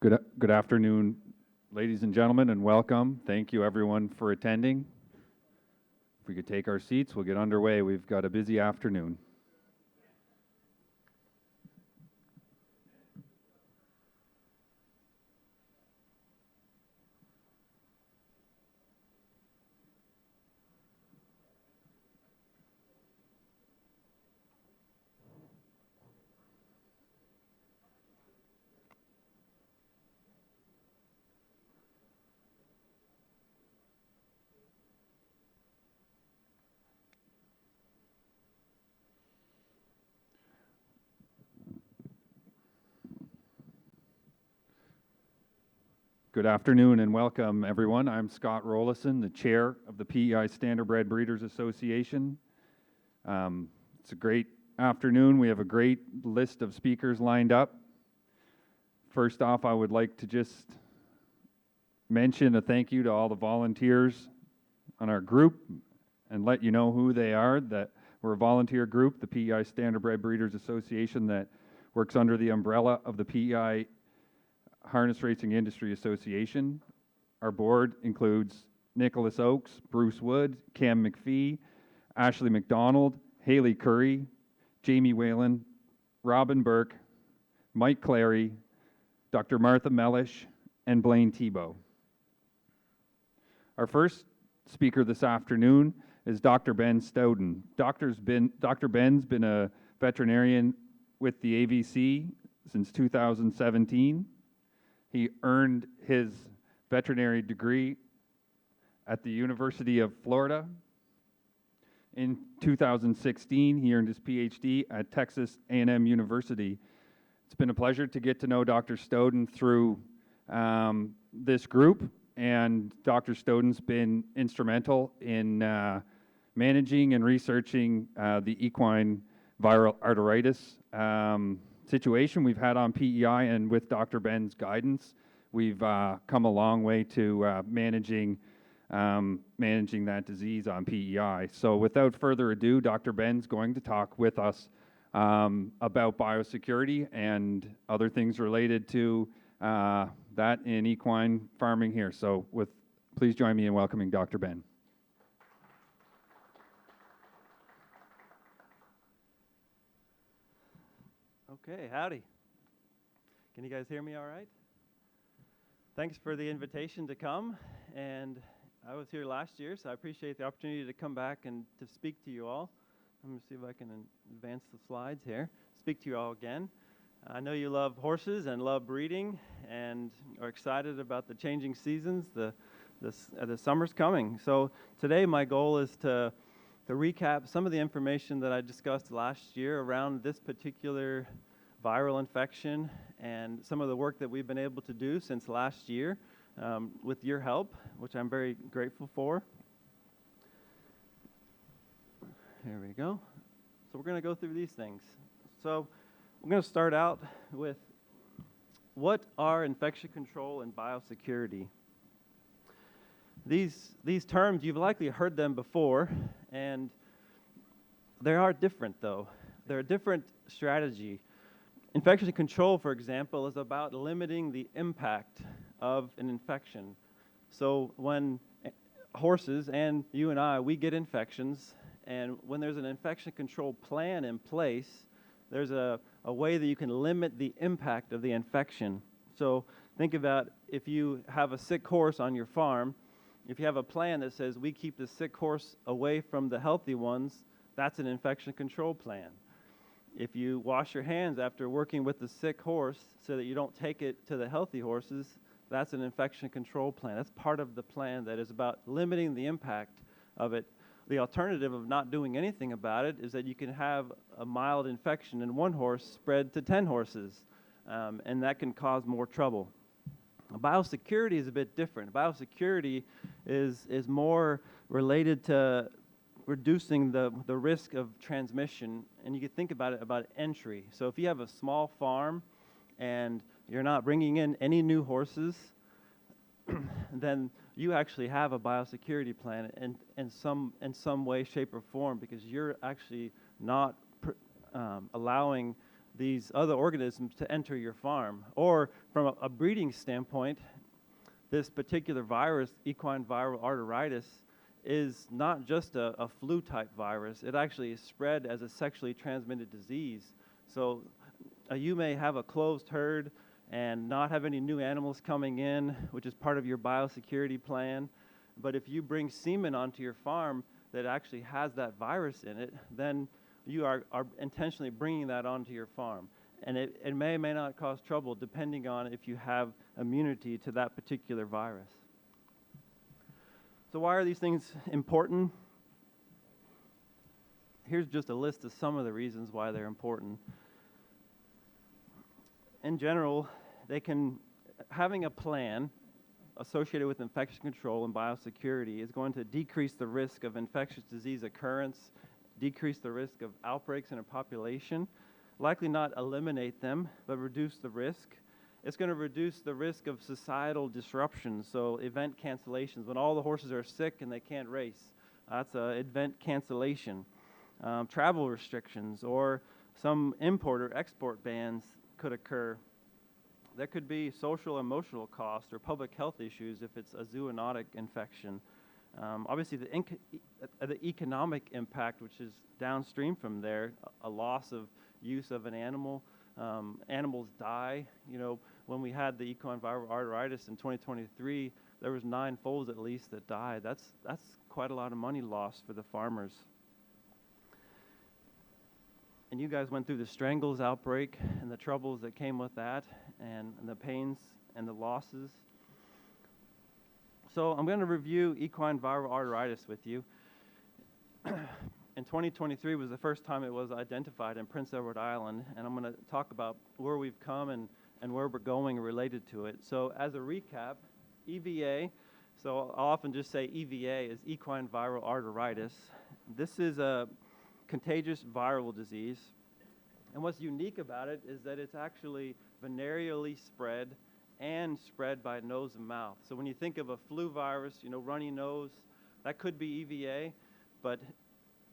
Good afternoon, ladies and gentlemen, and welcome. Thank you, everyone, for attending. If we could take our seats, we'll get underway. We've got a busy afternoon. Good afternoon and welcome, everyone. I'm Scott Rollison, the chair of the PEI Standardbred Breeders Association. It's a great afternoon. We have a great list of speakers lined up. First off, I would like to just mention a thank you to all the volunteers on our group and let you know who they are. That we're a volunteer group, the PEI Standardbred Breeders Association, that works under the umbrella of the PEI Harness Racing Industry Association. Our board includes Nicholas Oakes, Bruce Wood, Cam McPhee, Ashley McDonald, Haley Curry, Jamie Whalen, Robin Burke, Mike Clary, Dr. Martha Mellish, and Blaine Tebow. Our first speaker this afternoon is Dr. Ben Stoughton. Dr. Ben's been a veterinarian with the AVC since 2017. He earned his veterinary degree at the University of Florida. In 2016, he earned his PhD at Texas A&M University. It's been a pleasure to get to know Dr. Stoughton through this group, and Dr. Stoughton's been instrumental in managing and researching the equine viral arteritis situation we've had on PEI, and with Dr. Ben's guidance, we've come a long way to managing that disease on PEI. So without further ado, Dr. Ben's going to talk with us about biosecurity and other things related to that in equine farming here. So please join me in welcoming Dr. Ben. Okay, howdy. Can you guys hear me all right? Thanks for the invitation to come, and I was here last year, so I appreciate the opportunity to come back and to speak to you all. I'm going to see if I can advance the slides here. Speak to you all again. I know you love horses and love breeding and are excited about the changing seasons. The summer's coming. So today my goal is to recap some of the information that I discussed last year around this particular viral infection and some of the work that we've been able to do since last year with your help, which I'm very grateful for. Here we go. So we're going to go through these things. So we're going to start out with what are infection control and biosecurity. These terms, you've likely heard them before, and they are different though. They're a different strategy. Infection control, for example, is about limiting the impact of an infection. So when horses and you and I, we get infections, and when there's an infection control plan in place, there's a way that you can limit the impact of the infection. So think about if you have a sick horse on your farm, if you have a plan that says we keep the sick horse away from the healthy ones, that's an infection control plan. If you wash your hands after working with the sick horse so that you don't take it to the healthy horses, that's an infection control plan. That's part of the plan that is about limiting the impact of it. The alternative of not doing anything about it is that you can have a mild infection in one horse spread to 10 horses, and that can cause more trouble. Biosecurity is a bit different. Biosecurity is more related to reducing the risk of transmission, and you can think about it about entry. So if you have a small farm and you're not bringing in any new horses, then you actually have a biosecurity plan in some way, shape, or form, because you're actually not allowing these other organisms to enter your farm. Or from a breeding standpoint, this particular virus, equine viral arteritis, is not just a flu-type virus. It actually is spread as a sexually transmitted disease. So you may have a closed herd and not have any new animals coming in, which is part of your biosecurity plan. But if you bring semen onto your farm that actually has that virus in it, then you are intentionally bringing that onto your farm. And it may or may not cause trouble depending on if you have immunity to that particular virus. So why are these things important? Here's just a list of some of the reasons why they're important. In general, having a plan associated with infection control and biosecurity is going to decrease the risk of infectious disease occurrence, decrease the risk of outbreaks in a population, likely not eliminate them, but reduce the risk. It's going to reduce the risk of societal disruptions, so event cancellations. When all the horses are sick and they can't race, that's an event cancellation. Travel restrictions or some import or export bans could occur. There could be social emotional costs or public health issues if it's a zoonotic infection. Obviously, the economic impact, which is downstream from there, a loss of use of an animal. Animals die. You know, when we had the equine viral arteritis in 2023, there was 9 foals at least that died. That's quite a lot of money lost for the farmers. And you guys went through the strangles outbreak and the troubles that came with that, and the pains and the losses. So I'm going to review equine viral arteritis with you. In 2023 was the first time it was identified in Prince Edward Island, and I'm going to talk about where we've come and where we're going related to it. So as a recap, EVA, so I'll often just say EVA is equine viral arteritis. This is a contagious viral disease, and what's unique about it is that it's actually venereally spread and spread by nose and mouth. So when you think of a flu virus, you know, runny nose, that could be EVA, but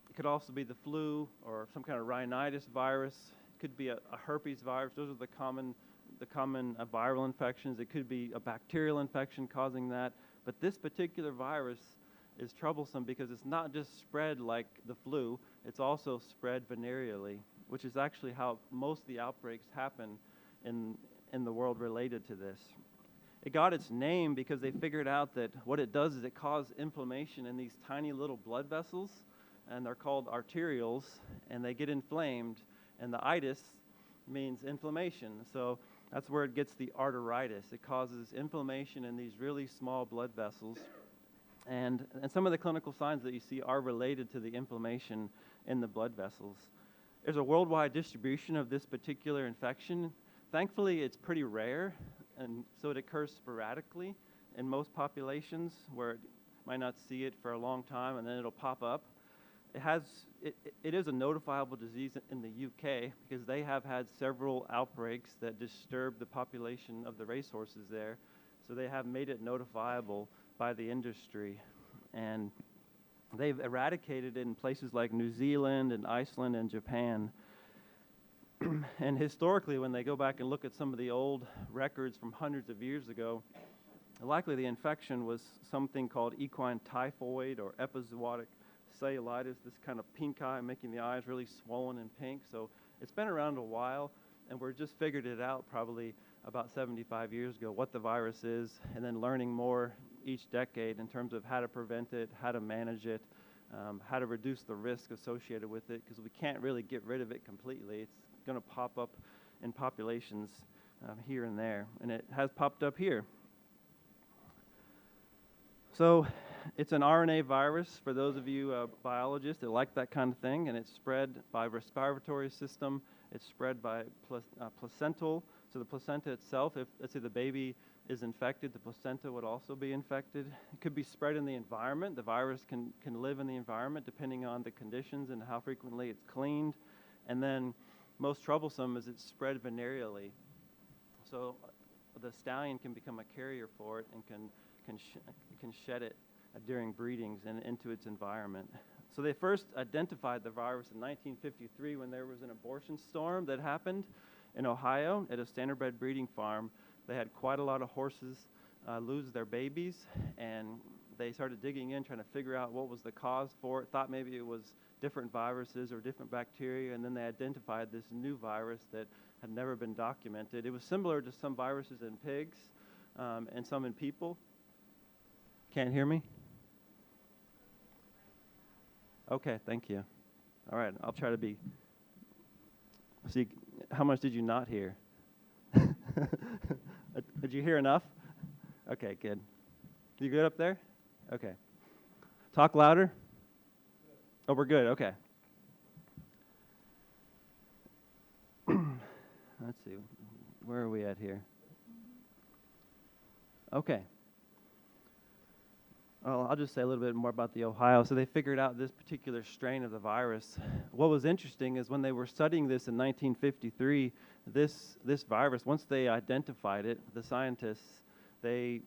it could also be the flu or some kind of rhinitis virus. It could be a herpes virus. Those are the common viral infections. It could be a bacterial infection causing that, but this particular virus is troublesome because it's not just spread like the flu, it's also spread venereally, which is actually how most of the outbreaks happen in the world related to this. It got its name because they figured out that what it does is it causes inflammation in these tiny little blood vessels, and they're called arterioles, and they get inflamed, and the itis means inflammation. So that's where it gets the arteritis. It causes inflammation in these really small blood vessels. And some of the clinical signs that you see are related to the inflammation in the blood vessels. There's a worldwide distribution of this particular infection. Thankfully, it's pretty rare, and so it occurs sporadically in most populations where it might not see it for a long time and then it'll pop up. It is a notifiable disease in the UK because they have had several outbreaks that disturb the population of the racehorses there, so they have made it notifiable by the industry, and they've eradicated it in places like New Zealand and Iceland and Japan. And historically, when they go back and look at some of the old records from hundreds of years ago, likely the infection was something called equine typhoid or epizootic cellulitis, this kind of pink eye making the eyes really swollen and pink. So it's been around a while, and we're just figured it out probably about 75 years ago, what the virus is, and then learning more each decade in terms of how to prevent it, how to manage it, how to reduce the risk associated with it, because we can't really get rid of it completely. It's going to pop up in populations here and there, and it has popped up here. So it's an RNA virus for those of you biologists that like that kind of thing, and it's spread by respiratory system. It's spread by placental. So the placenta itself, if let's say the baby is infected, the placenta would also be infected. It could be spread in the environment. The virus can live in the environment depending on the conditions and how frequently it's cleaned. And then most troublesome is it's spread venereally. So the stallion can become a carrier for it and can shed it during breedings and into its environment. So they first identified the virus in 1953 when there was an abortion storm that happened in Ohio at a standardbred breeding farm. They had quite a lot of horses lose their babies, and they started digging in, trying to figure out what was the cause for it, thought maybe it was different viruses or different bacteria, and then they identified this new virus that had never been documented. It was similar to some viruses in pigs and some in people. Can't hear me? Okay, thank you. All right, I'll try to be. See, how much did you not hear? Did you hear enough? Okay, good. You good up there? Okay. Talk louder. Oh, we're good. Okay. Let's see. Where are we at here? Okay. Well, I'll just say a little bit more about the Ohio. So they figured out this particular strain of the virus. What was interesting is when they were studying this in 1953, this virus, once they identified it, the scientists, they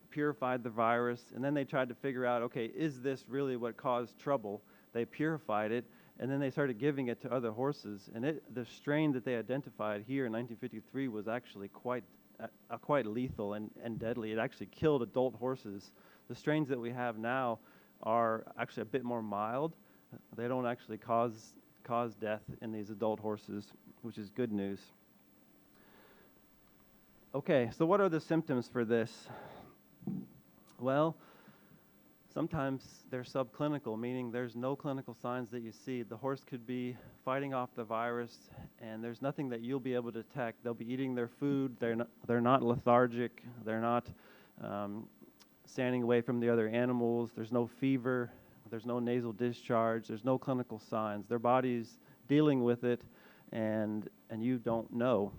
purified the virus, and then they tried to figure out, okay, is this really what caused trouble? They purified it, and then they started giving it to other horses. And the strain that they identified here in 1953 was actually quite lethal and deadly. It actually killed adult horses. The strains that we have now are actually a bit more mild. They don't actually cause death in these adult horses, which is good news. Okay, so what are the symptoms for this? Well, sometimes they're subclinical, meaning there's no clinical signs that you see. The horse could be fighting off the virus, and there's nothing that you'll be able to detect. They'll be eating their food. They're not lethargic. They're not standing away from the other animals. There's no fever. There's no nasal discharge. There's no clinical signs. Their body's dealing with it, and you don't know.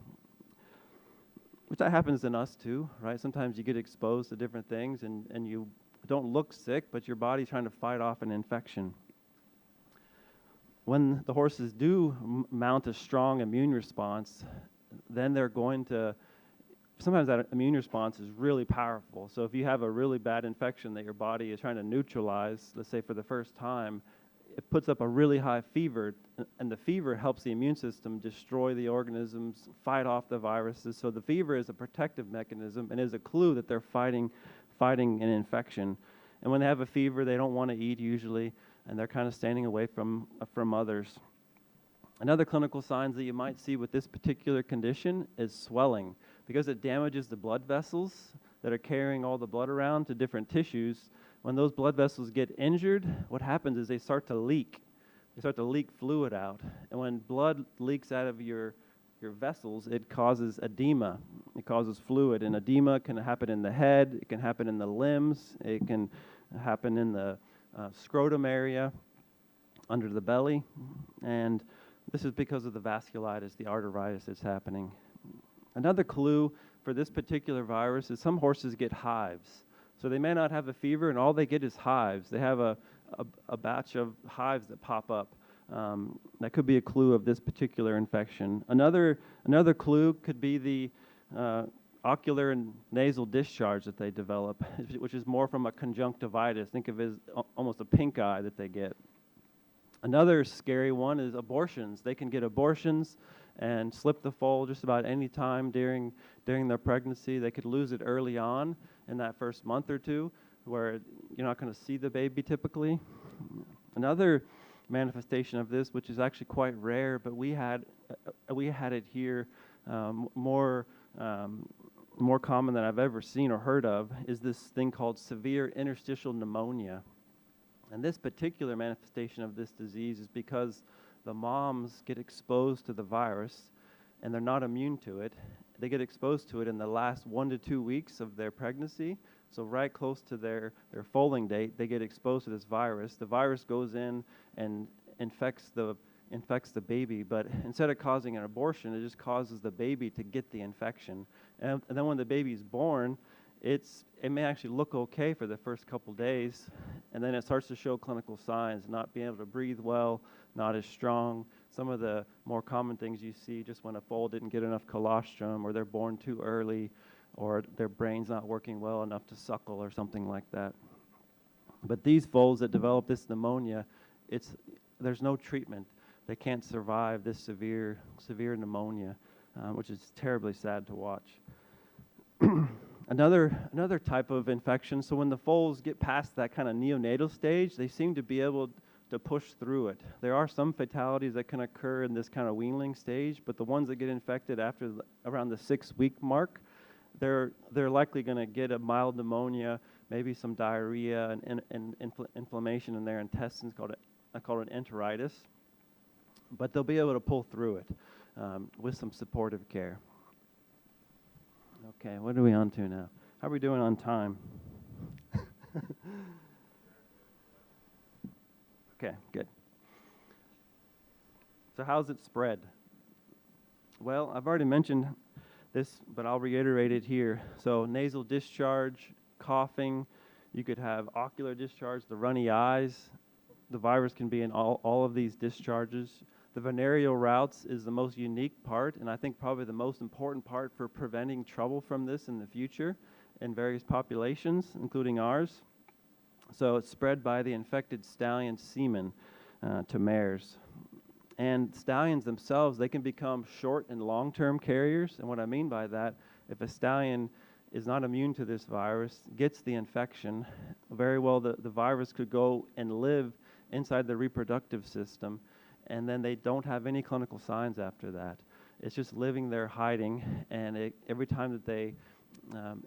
Which that happens in us too, right? Sometimes you get exposed to different things, and you don't look sick, but your body's trying to fight off an infection. When the horses do mount a strong immune response, then they're going to, sometimes that immune response is really powerful. So if you have a really bad infection that your body is trying to neutralize, let's say for the first time, it puts up a really high fever, and the fever helps the immune system destroy the organisms, fight off the viruses. So the fever is a protective mechanism and is a clue that they're fighting an infection. And when they have a fever, they don't want to eat usually, and they're kind of standing away from others. Another clinical signs that you might see with this particular condition is swelling. Because it damages the blood vessels that are carrying all the blood around to different tissues. When those blood vessels get injured, what happens is they start to leak. They start to leak fluid out. And when blood leaks out of your vessels, it causes edema. It causes fluid. And edema can happen in the head. It can happen in the limbs. It can happen in the scrotum area, under the belly. And this is because of the vasculitis, the arteritis that's happening. Another clue for this particular virus is some horses get hives. So they may not have a fever, and all they get is hives. They have a batch of hives that pop up. That could be a clue of this particular infection. Another clue could be the ocular and nasal discharge that they develop, which is more from a conjunctivitis. Think of it as almost a pink eye that they get. Another scary one is abortions. They can get abortions and slip the foal just about any time during their pregnancy. They could lose it early on in that first month or two, where you're not going to see the baby typically. Another manifestation of this, which is actually quite rare, but we had it here more common than I've ever seen or heard of, is this thing called severe interstitial pneumonia. And this particular manifestation of this disease is because the moms get exposed to the virus and they're not immune to it. They get exposed to it in the last 1 to 2 weeks of their pregnancy. So right close to their foaling date, they get exposed to this virus. The virus goes in and infects the baby, but instead of causing an abortion, it just causes the baby to get the infection. And then when the baby's born, it may actually look okay for the first couple days, and then it starts to show clinical signs, not being able to breathe well, not as strong. Some of the more common things you see just when a foal didn't get enough colostrum, or they're born too early, or their brain's not working well enough to suckle or something like that. But these foals that develop this pneumonia, there's no treatment. They can't survive this severe pneumonia, which is terribly sad to watch. Another type of infection, so when the foals get past that kind of neonatal stage, they seem to be able to push through it. There are some fatalities that can occur in this kind of weanling stage, but the ones that get infected after around the 6-week mark, they're likely going to get a mild pneumonia, maybe some diarrhea and inflammation in their intestines called an enteritis, but they'll be able to pull through it with some supportive care. Okay, what are we on to now? How are we doing on time? Okay, good. So how's it spread? Well, I've already mentioned this, but I'll reiterate it here. So nasal discharge, coughing, you could have ocular discharge, the runny eyes. The virus can be in all of these discharges. The venereal routes is the most unique part, and I think probably the most important part for preventing trouble from this in the future in various populations, including ours. So it's spread by the infected stallion semen to mares. And stallions themselves, they can become short and long-term carriers. And what I mean by that, if a stallion is not immune to this virus, gets the infection, very well the virus could go and live inside the reproductive system, and then they don't have any clinical signs after that. It's just living there hiding, and every time that they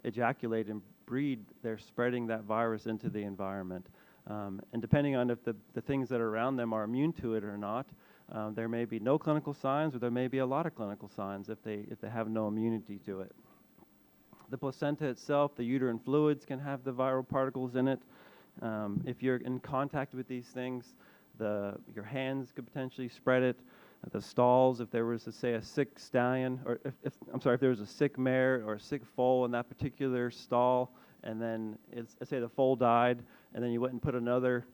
ejaculate and breed, they're spreading that virus into the environment. And depending on if the things that are around them are immune to it or not, there may be no clinical signs, or there may be a lot of clinical signs if they have no immunity to it. The placenta itself, the uterine fluids can have the viral particles in it. If you're in contact with these things, your hands could potentially spread it. The stalls, if there was, say, a sick stallion, or if there was a sick mare or a sick foal in that particular stall, and then let's say the foal died, and then you went and put another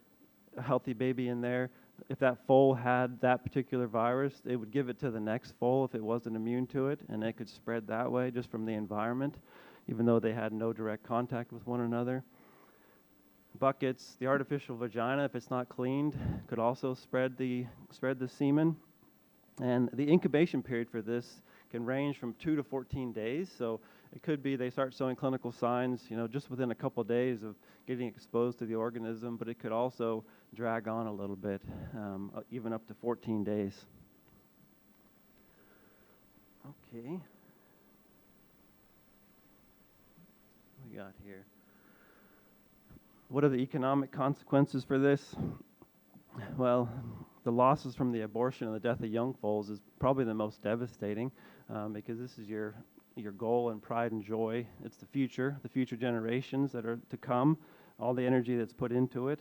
healthy baby in there. If that foal had that particular virus, it would give it to the next foal if it wasn't immune to it, and it could spread that way just from the environment, even though they had no direct contact with one another. Buckets, the artificial vagina, if it's not cleaned, could also spread the semen. And the incubation period for this can range from 2 to 14 days. So it could be they start showing clinical signs, just within a couple of days of getting exposed to the organism, but it could also drag on a little bit, even up to 14 days. Okay. What we got here? What are the economic consequences for this? Well, the losses from the abortion and the death of young foals is probably the most devastating, because this is your goal and pride and joy. It's the future generations that are to come, all the energy that's put into it.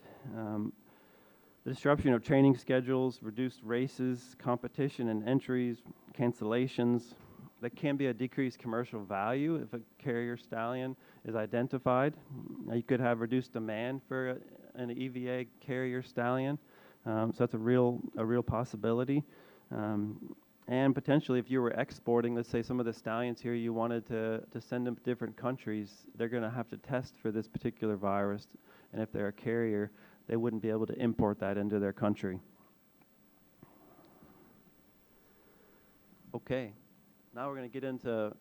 The disruption of training schedules, reduced races, competition and entries, cancellations. There can be a decreased commercial value if a carrier stallion is identified. You could have reduced demand for an EVA carrier stallion. So that's a real possibility. And potentially, if you were exporting, let's say some of the stallions here, you wanted to send them to different countries, they're going to have to test for this particular virus. And if they're a carrier, they wouldn't be able to import that into their country. Okay, now we're going to get into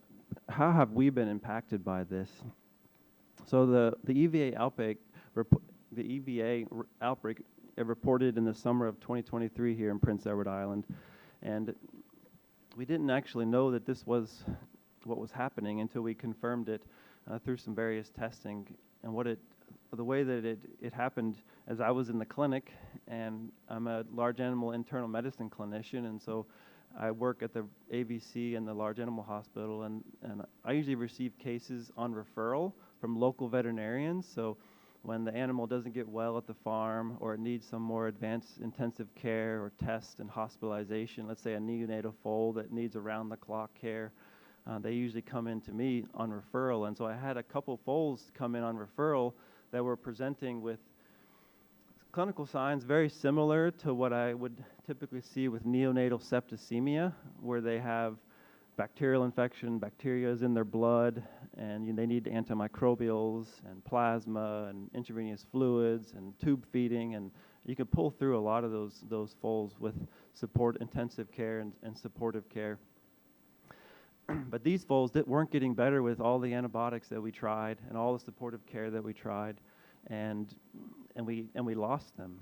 how have we been impacted by this. So the EVA outbreak, reported in the summer of 2023 here in Prince Edward Island, and we didn't actually know that this was what was happening until we confirmed it through some various testing. And the way that it happened, as I was in the clinic, and I'm a large animal internal medicine clinician, and so I work at the AVC and the large animal hospital, and I usually receive cases on referral from local veterinarians. So when the animal doesn't get well at the farm, or it needs some more advanced intensive care or tests and hospitalization, let's say a neonatal foal that needs around-the-clock care, they usually come in to me on referral. And so I had a couple foals come in on referral that were presenting with clinical signs very similar to what I would typically see with neonatal septicemia, where they have bacterial infection, bacteria is in their blood, and they need antimicrobials and plasma and intravenous fluids and tube feeding, and you can pull through a lot of those foals with intensive care and supportive care. But these foals weren't getting better with all the antibiotics that we tried and all the supportive care that we tried, and we lost them.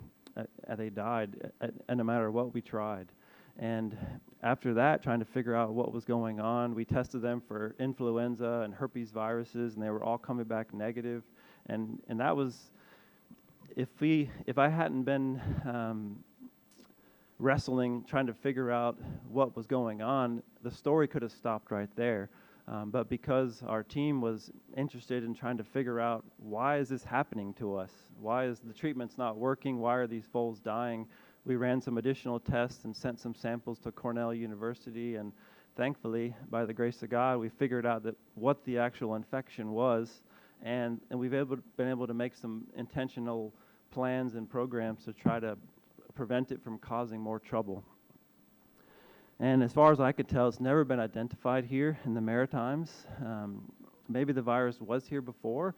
They died, no matter what we tried. And after that, trying to figure out what was going on, we tested them for influenza and herpes viruses, and they were all coming back negative. And that was, if I hadn't been wrestling, trying to figure out what was going on, the story could have stopped right there. But because our team was interested in trying to figure out, why is this happening to us? Why is the treatment's not working? Why are these foals dying? We ran some additional tests and sent some samples to Cornell University, and thankfully, by the grace of God, we figured out what the actual infection was, and we've been able to make some intentional plans and programs to try to prevent it from causing more trouble. And as far as I could tell, it's never been identified here in the Maritimes. Maybe the virus was here before,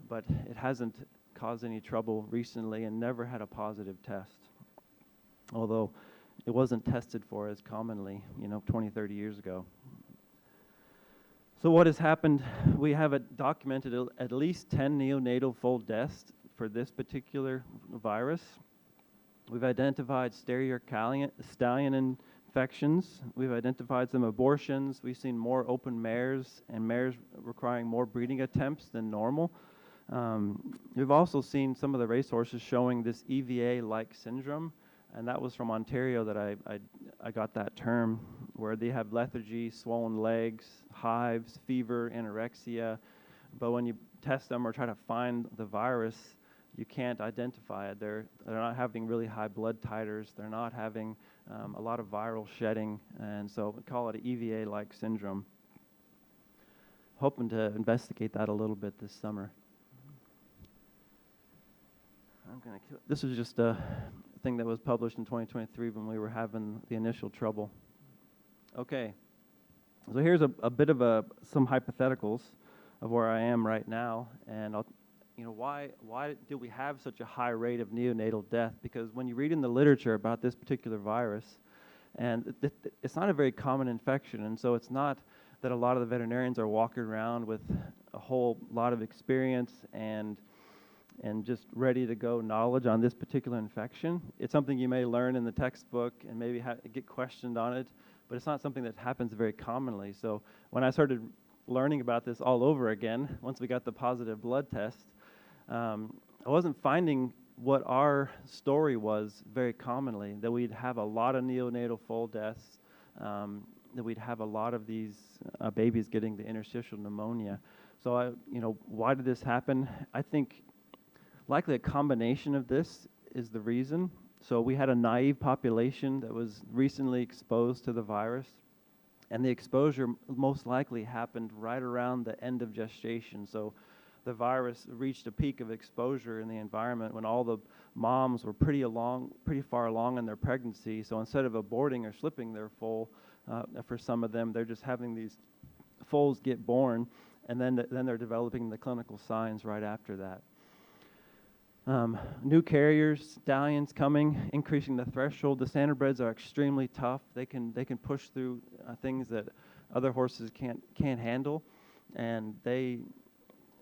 but it hasn't caused any trouble recently and never had a positive test, although it wasn't tested for as commonly, 20, 30 years ago. So what has happened, we have documented at least 10 neonatal foal deaths for this particular virus. We've identified stallion infections. We've identified some abortions. We've seen more open mares and mares requiring more breeding attempts than normal. We've also seen some of the racehorses showing this EVA-like syndrome, and that was from Ontario that I got that term, where they have lethargy, swollen legs, hives, fever, anorexia. But when you test them or try to find the virus, you can't identify it. They're not having really high blood titers. They're not having a lot of viral shedding, and so we call it an EVA-like syndrome. Hoping to investigate that a little bit this summer. This was just a thing that was published in 2023 when we were having the initial trouble. Okay, so here's a bit of some hypotheticals of where I am right now, and why do we have such a high rate of neonatal death? Because when you read in the literature about this particular virus, and it's not a very common infection, and so it's not that a lot of the veterinarians are walking around with a whole lot of experience and just ready to go knowledge on this particular infection. It's something you may learn in the textbook and maybe get questioned on it, but it's not something that happens very commonly. So when I started learning about this all over again, once we got the positive blood test, I wasn't finding what our story was very commonly, that we'd have a lot of neonatal foal deaths, that we'd have a lot of these babies getting the interstitial pneumonia. So why did this happen? I think likely a combination of this is the reason. So we had a naive population that was recently exposed to the virus, and the exposure most likely happened right around the end of gestation. So the virus reached a peak of exposure in the environment when all the moms were pretty far along in their pregnancy. So instead of aborting or slipping their foal, for some of them, they're just having these foals get born, and then they're developing the clinical signs right after that. New carriers, stallions coming, increasing the threshold. The standardbreds are extremely tough. They can push through things that other horses can't handle, and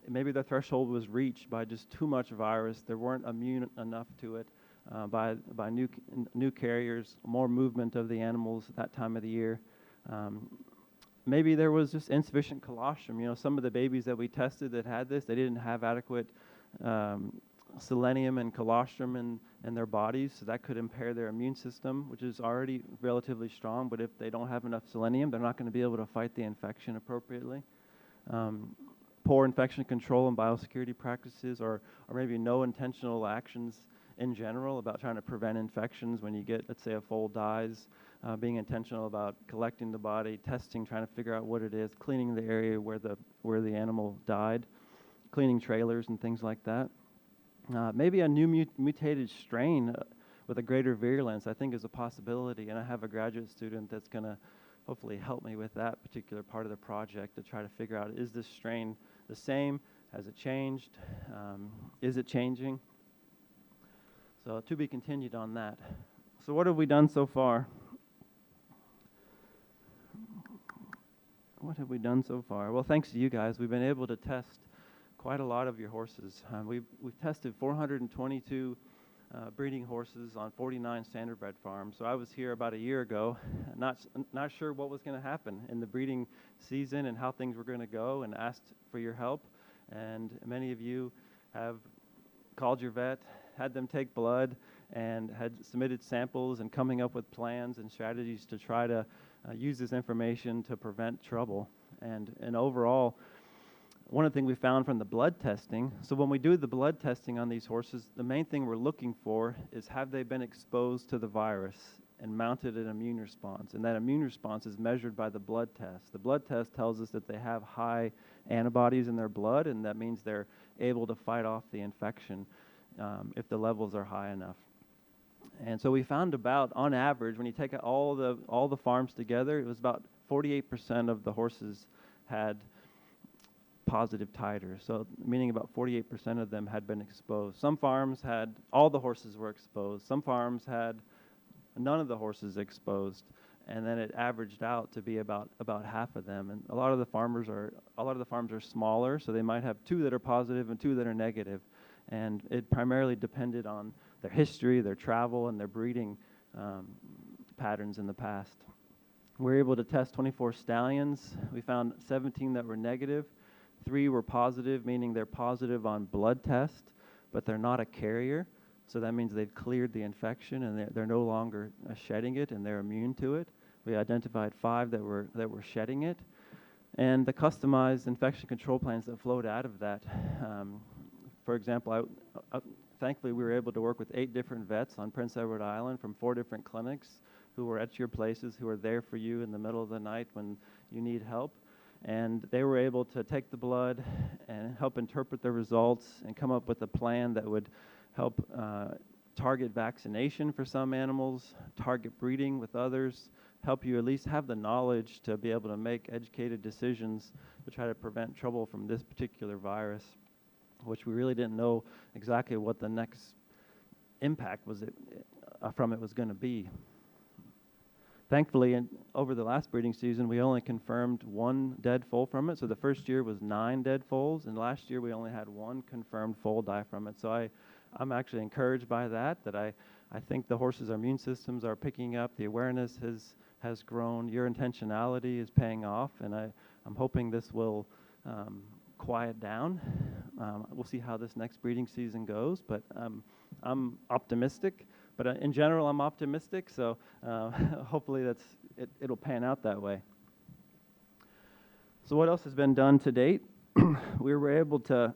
maybe the threshold was reached by just too much virus. They weren't immune enough to it. By new carriers, more movement of the animals at that time of the year. Maybe there was just insufficient colostrum. Some of the babies that we tested that had this, they didn't have adequate selenium and colostrum in their bodies, so that could impair their immune system, which is already relatively strong, but if they don't have enough selenium, they're not going to be able to fight the infection appropriately. Poor infection control and biosecurity practices, or maybe no intentional actions in general about trying to prevent infections when you get, let's say, a foal dies, being intentional about collecting the body, testing, trying to figure out what it is, cleaning the area where the animal died, cleaning trailers and things like that. Maybe a new mutated strain with a greater virulence, I think, is a possibility. And I have a graduate student that's going to hopefully help me with that particular part of the project to try to figure out, is this strain the same? Has it changed? Is it changing? So to be continued on that. So what have we done so far? What have we done so far? Well, thanks to you guys, we've been able to test quite a lot of your horses. We've tested 422 breeding horses on 49 standardbred farms. So I was here about a year ago, not sure what was going to happen in the breeding season and how things were going to go, and asked for your help. And many of you have called your vet, had them take blood, and had submitted samples and coming up with plans and strategies to try to use this information to prevent trouble. And overall, one of the things we found from the blood testing, so when we do the blood testing on these horses, the main thing we're looking for is, have they been exposed to the virus and mounted an immune response? And that immune response is measured by the blood test. The blood test tells us that they have high antibodies in their blood, and that means they're able to fight off the infection if the levels are high enough. And so we found about, on average, when you take all the farms together, it was about 48% of the horses had positive titers. So meaning about 48% of them had been exposed. Some farms had, all the horses were exposed. Some farms had none of the horses exposed. And then it averaged out to be about half of them. And a lot of the farms are smaller, so they might have 2 that are positive and 2 that are negative. And it primarily depended on their history, their travel, and their breeding patterns in the past. We were able to test 24 stallions. We found 17 that were negative. 3 were positive, meaning they're positive on blood test, but they're not a carrier. So that means they've cleared the infection and they're no longer shedding it, and they're immune to it. We identified 5 that were shedding it. And the customized infection control plans that flowed out of that, for example, thankfully we were able to work with 8 different vets on Prince Edward Island from 4 different clinics who were at your places, who are there for you in the middle of the night when you need help. And they were able to take the blood and help interpret the results and come up with a plan that would help target vaccination for some animals, target breeding with others, help you at least have the knowledge to be able to make educated decisions to try to prevent trouble from this particular virus, which we really didn't know exactly what the next impact from it was going to be. Thankfully, over the last breeding season, we only confirmed 1 dead foal from it. So the first year was 9 dead foals, and last year we only had 1 confirmed foal die from it. So I'm actually encouraged by that I think the horses' immune systems are picking up, the awareness has grown, your intentionality is paying off, and I'm hoping this will quiet down. We'll see how this next breeding season goes, but I'm optimistic. But in general, I'm optimistic, so hopefully it'll pan out that way. So what else has been done to date? We were able to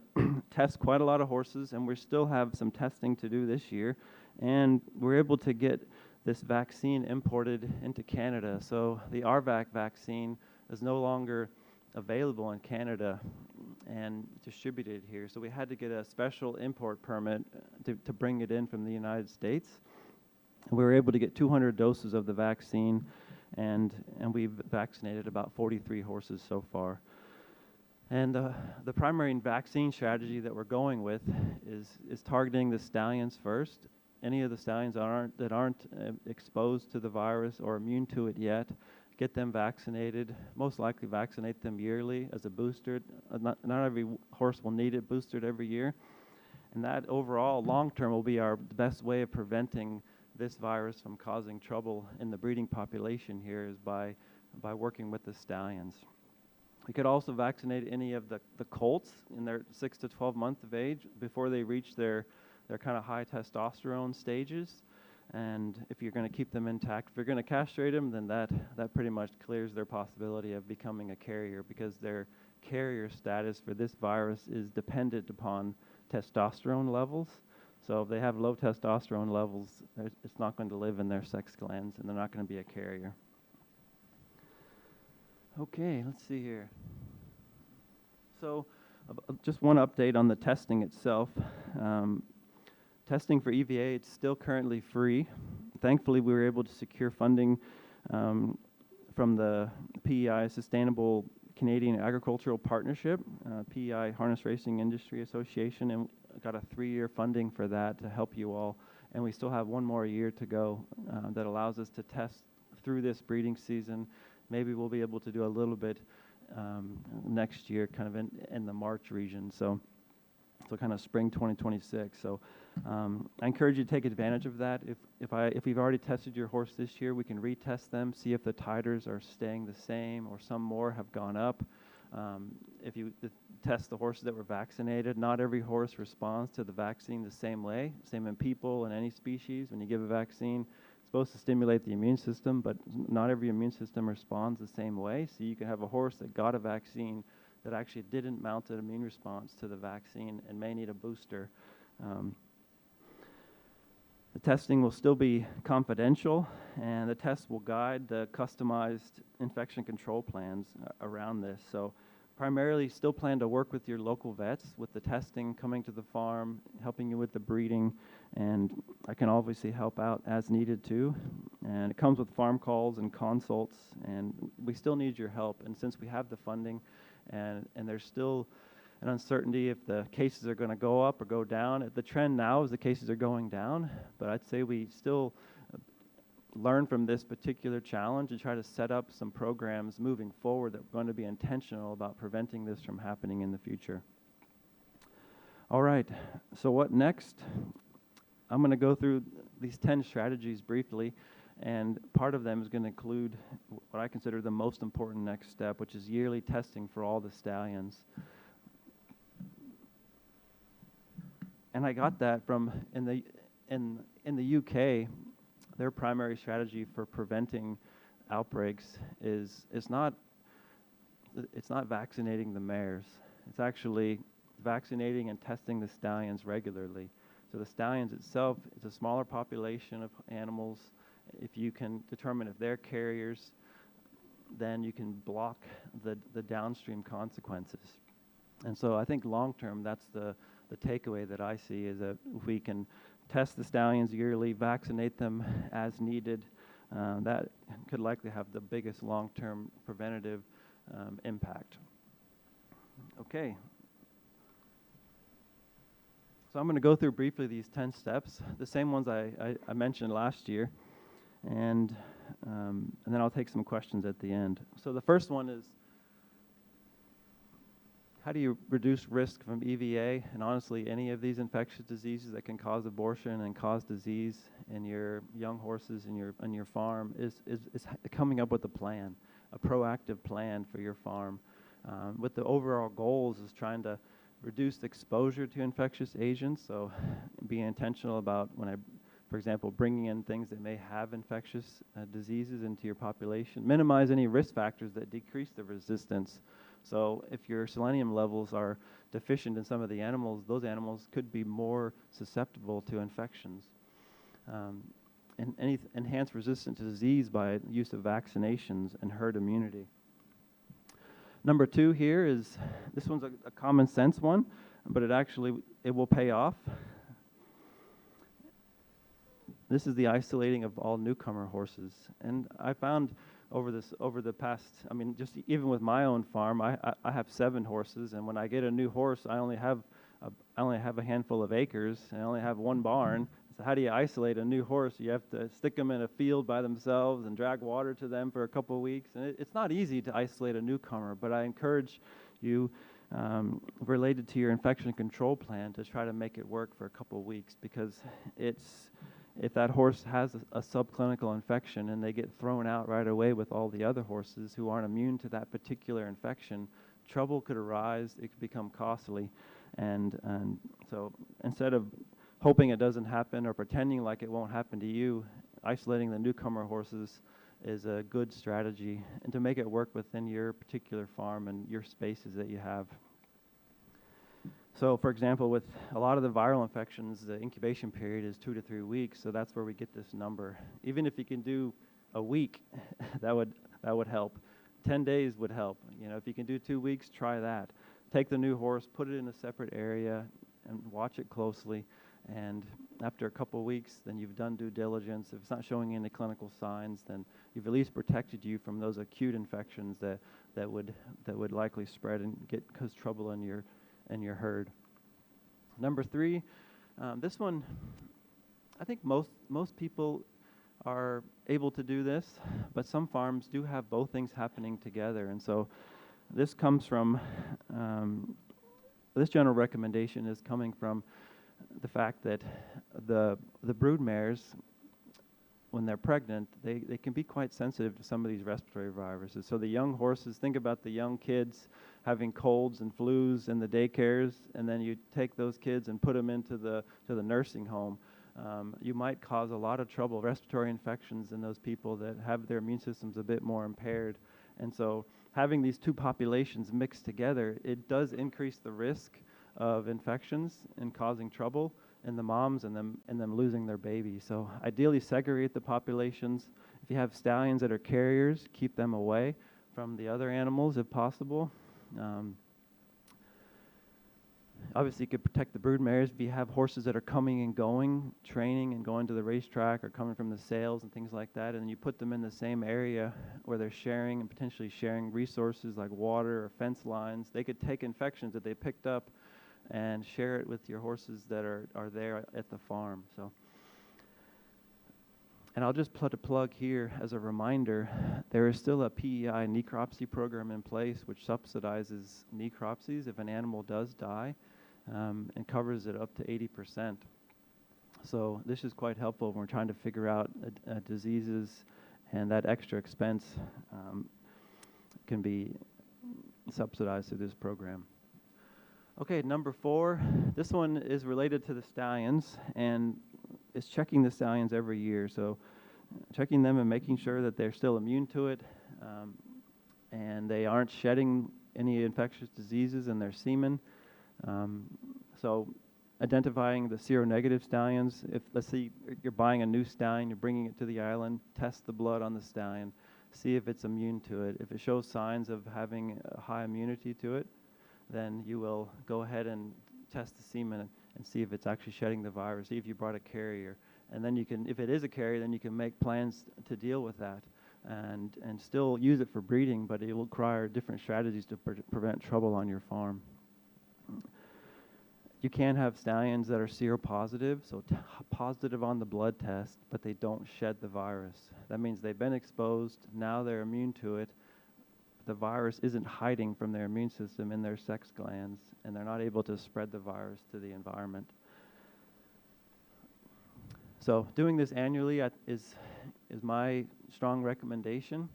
test quite a lot of horses, and we still have some testing to do this year. And we're able to get this vaccine imported into Canada. So the RVAC vaccine is no longer available in Canada and distributed here. So we had to get a special import permit to bring it in from the United States. We were able to get 200 doses of the vaccine, and we've vaccinated about 43 horses so far. And the primary vaccine strategy that we're going with is targeting the stallions first. Any of the stallions that aren't exposed to the virus or immune to it yet, get them vaccinated, most likely vaccinate them yearly as a booster. Not every horse will need it boosted every year. And that overall, long term, will be our best way of preventing this virus from causing trouble in the breeding population here, is by working with the stallions. We could also vaccinate any of the colts in their 6 to 12 months of age before they reach their kind of high testosterone stages. And if you're going to keep them intact, if you're going to castrate them, then that pretty much clears their possibility of becoming a carrier, because their carrier status for this virus is dependent upon testosterone levels. So if they have low testosterone levels, it's not going to live in their sex glands, and they're not going to be a carrier. Okay, let's see here. So just one update on the testing itself. Testing for EVA, it's still currently free. Thankfully, we were able to secure funding from the PEI Sustainable Canadian Agricultural Partnership, PEI Harness Racing Industry Association, and got a 3-year funding for that to help you all. And we still have 1 more year to go that allows us to test through this breeding season. Maybe we'll be able to do a little bit next year, kind of in the March region. So kind of spring 2026. So I encourage you to take advantage of that. If you've already tested your horse this year, we can retest them, see if the titers are staying the same or some more have gone up. If you test the horses that were vaccinated, not every horse responds to the vaccine the same way. Same in people and any species. When you give a vaccine, it's supposed to stimulate the immune system, but not every immune system responds the same way. So you can have a horse that got a vaccine that actually didn't mount an immune response to the vaccine and may need a booster. The testing will still be confidential, and the tests will guide the customized infection control plans around this. So primarily still plan to work with your local vets with the testing, coming to the farm, helping you with the breeding, and I can obviously help out as needed too. And it comes with farm calls and consults, and we still need your help. And since we have the funding, and there's still an uncertainty if the cases are going to go up or go down. The trend now is the cases are going down, but I'd say we still learn from this particular challenge and try to set up some programs moving forward that are going to be intentional about preventing this from happening in the future. All right, so what next? I'm going to go through these 10 strategies briefly, and part of them is going to include what I consider the most important next step, which is yearly testing for all the stallions. And I got that from in the UK, their primary strategy for preventing outbreaks is it's not vaccinating the mares. It's actually vaccinating and testing the stallions regularly. So the stallions itself is a smaller population of animals. If you can determine if they're carriers, then you can block the downstream consequences. And so I think long term, that's the takeaway that I see, is that if we can test the stallions yearly, vaccinate them as needed, that could likely have the biggest long-term preventative impact. Okay. So I'm going to go through briefly these 10 steps, the same ones I mentioned last year, and then I'll take some questions at the end. So the first one is, how do you reduce risk from EVA and honestly any of these infectious diseases that can cause abortion and cause disease in your young horses in your farm is coming up with a plan, a proactive plan for your farm. With the overall goals is trying to reduce exposure to infectious agents, so being intentional about for example, bringing in things that may have infectious diseases into your population, minimize any risk factors that decrease the resistance. So if your selenium levels are deficient in some of the animals, those animals could be more susceptible to infections. And enhance resistance to disease by use of vaccinations and herd immunity. Number 2 here is, this one's a common sense one, but it will pay off. This is the isolating of all newcomer horses. And I found over the past, just even with my own farm, I have 7 horses, and when I get a new horse, I only have a handful of acres, and I only have 1 barn. So how do you isolate a new horse? You have to stick them in a field by themselves and drag water to them for a couple of weeks. And it's not easy to isolate a newcomer, but I encourage you, related to your infection control plan, to try to make it work for a couple of weeks, because if that horse has a subclinical infection and they get thrown out right away with all the other horses who aren't immune to that particular infection, trouble could arise, it could become costly. And so instead of hoping it doesn't happen or pretending like it won't happen to you, isolating the newcomer horses is a good strategy, and to make it work within your particular farm and your spaces that you have. So, for example, with a lot of the viral infections, the incubation period is 2 to 3 weeks, so that's where we get this number. Even if you can do a week, that would help. 10 days would help. If you can do 2 weeks, try that. Take the new horse, put it in a separate area, and watch it closely. And after a couple of weeks, then you've done due diligence. If it's not showing any clinical signs, then you've at least protected you from those acute infections that would likely spread and cause trouble in your herd. Number 3, this one, I think most people are able to do this, but some farms do have both things happening together. And so this comes from, this general recommendation is coming from the fact that the brood mares, when they're pregnant, they can be quite sensitive to some of these respiratory viruses. So the young horses, think about the young kids having colds and flus in the daycares, and then you take those kids and put them into the nursing home. You might cause a lot of trouble, respiratory infections in those people that have their immune systems a bit more impaired. And so having these two populations mixed together, it does increase the risk of infections and causing trouble in the moms and them losing their baby. So ideally segregate the populations. If you have stallions that are carriers, keep them away from the other animals if possible. Obviously, you could protect the brood mares if you have horses that are coming and going, training and going to the racetrack or coming from the sales and things like that, and you put them in the same area where they're sharing and potentially sharing resources like water or fence lines. They could take infections that they picked up and share it with your horses that are there at the farm. So, and I'll just put a plug here as a reminder, there is still a PEI necropsy program in place which subsidizes necropsies if an animal does die, and covers it up to 80%. So this is quite helpful when we're trying to figure out diseases, and that extra expense can be subsidized through this program. Okay, number 4, this one is related to the stallions, and it's checking the stallions every year. So checking them and making sure that they're still immune to it, and they aren't shedding any infectious diseases in their semen. So identifying the seronegative stallions. If, let's say, you're buying a new stallion, you're bringing it to the island, test the blood on the stallion, see if it's immune to it. If it shows signs of having a high immunity to it, then you will go ahead and test the semen and see if it's actually shedding the virus, see if you brought a carrier. And then you can, if it is a carrier, then you can make plans to deal with that and still use it for breeding, but it will require different strategies to prevent trouble on your farm. You can have stallions that are seropositive, so positive on the blood test, but they don't shed the virus. That means they've been exposed, now they're immune to it. The virus isn't hiding from their immune system in their sex glands, and they're not able to spread the virus to the environment. So doing this annually is my strong recommendation.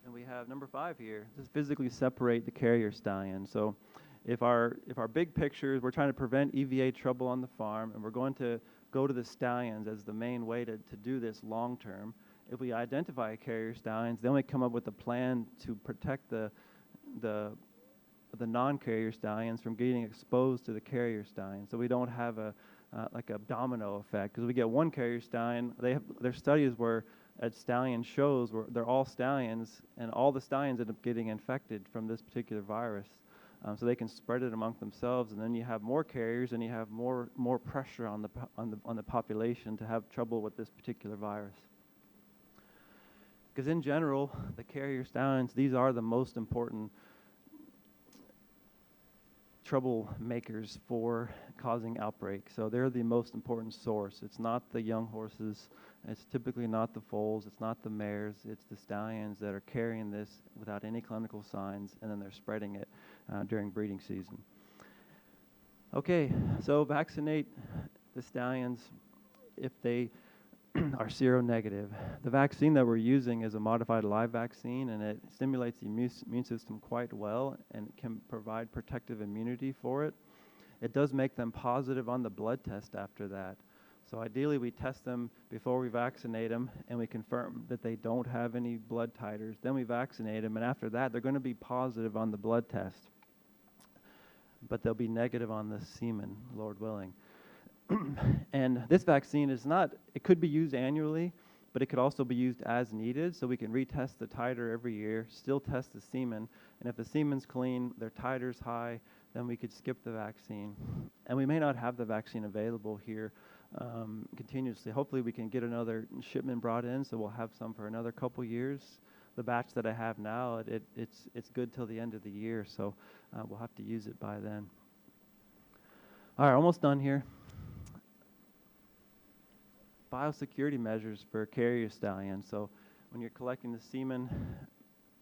And we have number 5 here. Just physically separate the carrier stallion. So if our big picture is we're trying to prevent EVA trouble on the farm, and we're going to go to the stallions as the main way to do this long term, if we identify carrier stallions, then we come up with a plan to protect the non-carrier stallions from getting exposed to the carrier stallion, so we don't have like a domino effect. Because we get one carrier stallion, their studies where at stallion shows where they're all stallions, and all the stallions end up getting infected from this particular virus, so they can spread it among themselves, and then you have more carriers, and you have more pressure on the population to have trouble with this particular virus. Because in general, the carrier stallions, these are the most important troublemakers for causing outbreaks. So they're the most important source. It's not the young horses. It's typically not the foals. It's not the mares. It's the stallions that are carrying this without any clinical signs, and then they're spreading it during breeding season. Okay, so vaccinate the stallions if they are seronegative. The vaccine that we're using is a modified live vaccine, and it stimulates the immune system quite well and can provide protective immunity for it. It does make them positive on the blood test after that. So ideally we test them before we vaccinate them, and we confirm that they don't have any blood titers. Then we vaccinate them, and after that they're going to be positive on the blood test, but they'll be negative on the semen, Lord willing. And this vaccine is not, it could be used annually, but it could also be used as needed, so we can retest the titer every year, still test the semen, and if the semen's clean, their titer's high, then we could skip the vaccine. And we may not have the vaccine available here continuously. Hopefully we can get another shipment brought in, so we'll have some for another couple years. The batch that I have now, it's good till the end of the year, so we'll have to use it by then. All right, almost done here. Biosecurity measures for a carrier stallion. So when you're collecting the semen,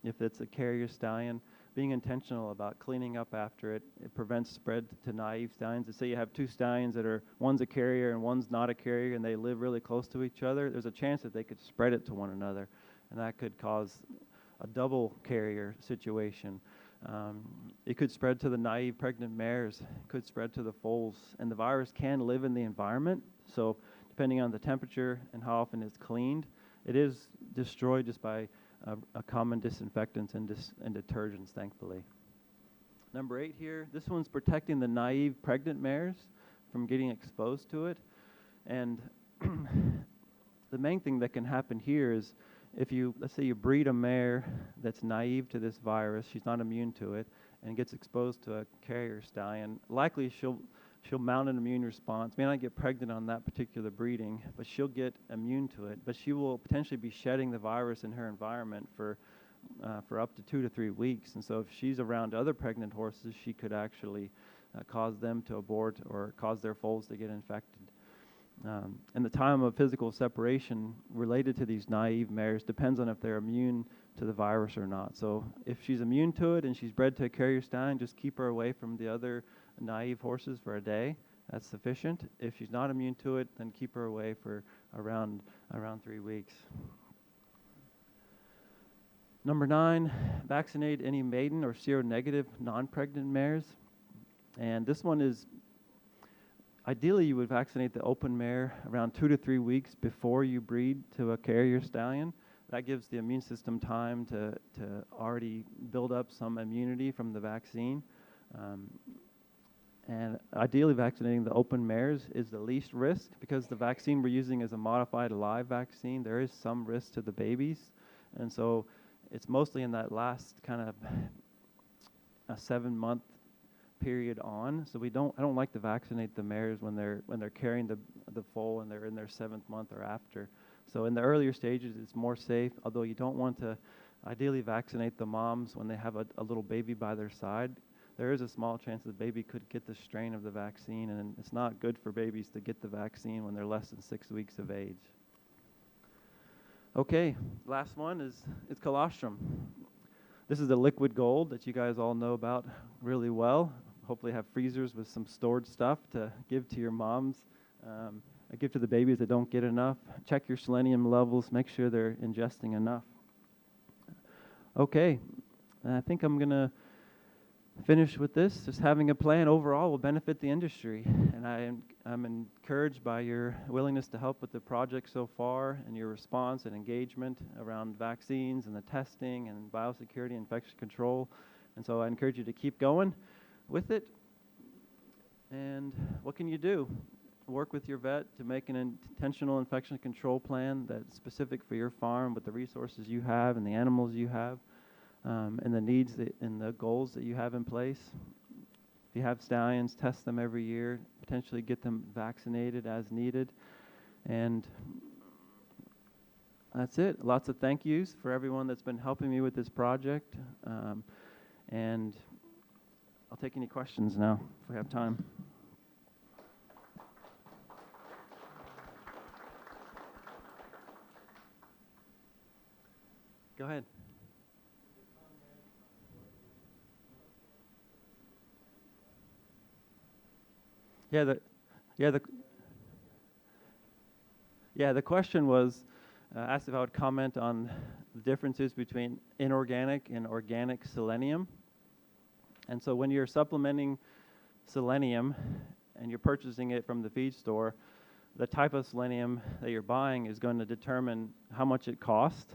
if it's a carrier stallion, being intentional about cleaning up after it. It prevents spread to naive stallions. Let's say you have two stallions that are, one's a carrier and one's not a carrier, and they live really close to each other. There's a chance that they could spread it to one another, and that could cause a double carrier situation. It could spread to the naive pregnant mares, it could spread to the foals, and the virus can live in the environment. So depending on the temperature and how often it's cleaned, it is destroyed just by a common disinfectants and detergents, thankfully. Number 8 here, this one's protecting the naive pregnant mares from getting exposed to it. And the main thing that can happen here is if you, let's say you breed a mare that's naive to this virus, she's not immune to it, and gets exposed to a carrier stallion, likely she'll mount an immune response, may not get pregnant on that particular breeding, but she'll get immune to it. But she will potentially be shedding the virus in her environment for up to 2 to 3 weeks. And so if she's around other pregnant horses, she could actually cause them to abort or cause their foals to get infected. And the time of physical separation related to these naive mares depends on if they're immune to the virus or not. So if she's immune to it and she's bred to a carrier stallion, just keep her away from the other naive horses for a day. That's sufficient. If she's not immune to it, then keep her away for around 3 weeks. Number 9, vaccinate any maiden or seronegative non-pregnant mares. And this one is, ideally you would vaccinate the open mare around 2 to 3 weeks before you breed to a carrier stallion. That gives the immune system time to already build up some immunity from the vaccine. And ideally vaccinating the open mares is the least risk, because the vaccine we're using is a modified live vaccine. There is some risk to the babies, and so it's mostly in that last kind of a 7-month period on. So I don't like to vaccinate the mares when they're carrying the foal and they're in their 7th month or after. So in the earlier stages it's more safe, although you don't want to ideally vaccinate the moms when they have a little baby by their side. There is a small chance the baby could get the strain of the vaccine, and it's not good for babies to get the vaccine when they're less than 6 weeks of age. Okay, last one is colostrum. This is the liquid gold that you guys all know about really well. Hopefully have freezers with some stored stuff to give to your moms. Give to the babies that don't get enough. Check your selenium levels, make sure they're ingesting enough. Okay, I think I'm going to finish with this. Just having a plan overall will benefit the industry, and I'm encouraged by your willingness to help with the project so far, and your response and engagement around vaccines and the testing and biosecurity and infection control. And so I encourage you to keep going with it. And what can you do? Work with your vet to make an intentional infection control plan that's specific for your farm with the resources you have and the animals you have. And the needs and the goals that you have in place. If you have stallions, test them every year, potentially get them vaccinated as needed. And that's it. Lots of thank yous for everyone that's been helping me with this project. And I'll take any questions now if we have time. Go ahead. The question was asked if I would comment on the differences between inorganic and organic selenium. And so when you're supplementing selenium and you're purchasing it from the feed store, the type of selenium that you're buying is going to determine how much it costs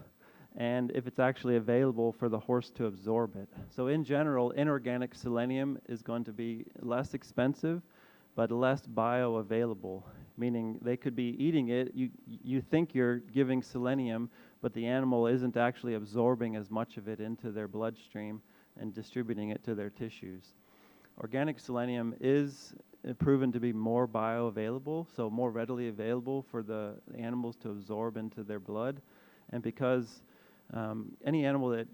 and if it's actually available for the horse to absorb it. So in general, inorganic selenium is going to be less expensive but less bioavailable, meaning they could be eating it. You think you're giving selenium, but the animal isn't actually absorbing as much of it into their bloodstream and distributing it to their tissues. organic selenium is proven to be more bioavailable, so more readily available for the animals to absorb into their blood. And because any animal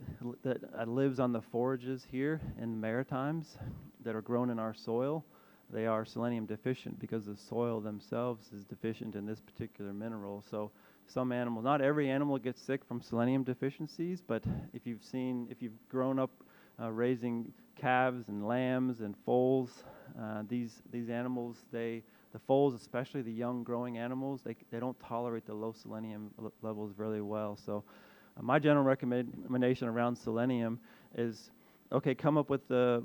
that lives on the forages here in the Maritimes that are grown in our soil, they are selenium deficient because the soil themselves is deficient in this particular mineral. So some animals, not every animal gets sick from selenium deficiencies, but if you've grown up raising calves and lambs and foals, these animals, the foals, especially the young growing animals, they don't tolerate the low selenium levels really well. So my general recommendation around selenium is, okay, come up with the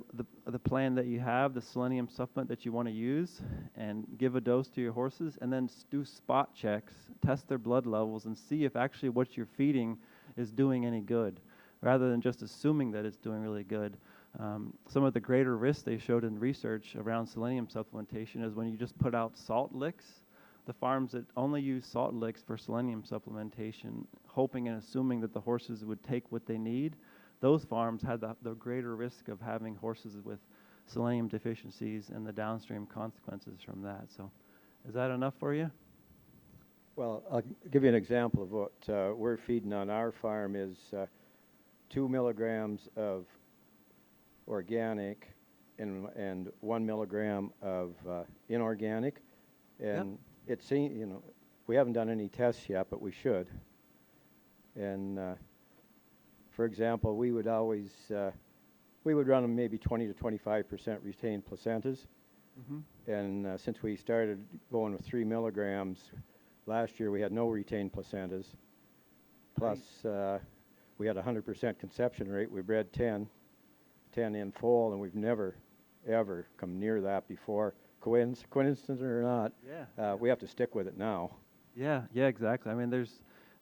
plan that you have, the selenium supplement that you want to use, and give a dose to your horses, and then do spot checks, test their blood levels, and see if actually what you're feeding is doing any good, rather than just assuming that it's doing really good. Some of the greater risks they showed in research around selenium supplementation is when you just put out salt licks. The farms that only use salt licks for selenium supplementation, hoping and assuming that the horses would take what they need, those farms had the greater risk of having horses with selenium deficiencies and the downstream consequences from that. So is that enough for you? Well, I'll give you an example of what we're feeding on our farm is 2 milligrams of organic and 1 milligram of inorganic. And it seems, we haven't done any tests yet, but we should. And for example, we would always, we would run them maybe 20 to 25% retained placentas. Mm-hmm. And since we started going with 3 milligrams, last year we had no retained placentas. Plus, we had 100% conception rate. We bred 10 in foal, and we've never, ever come near that before. Coincidence or not, we have to stick with it now. Yeah, exactly. I mean,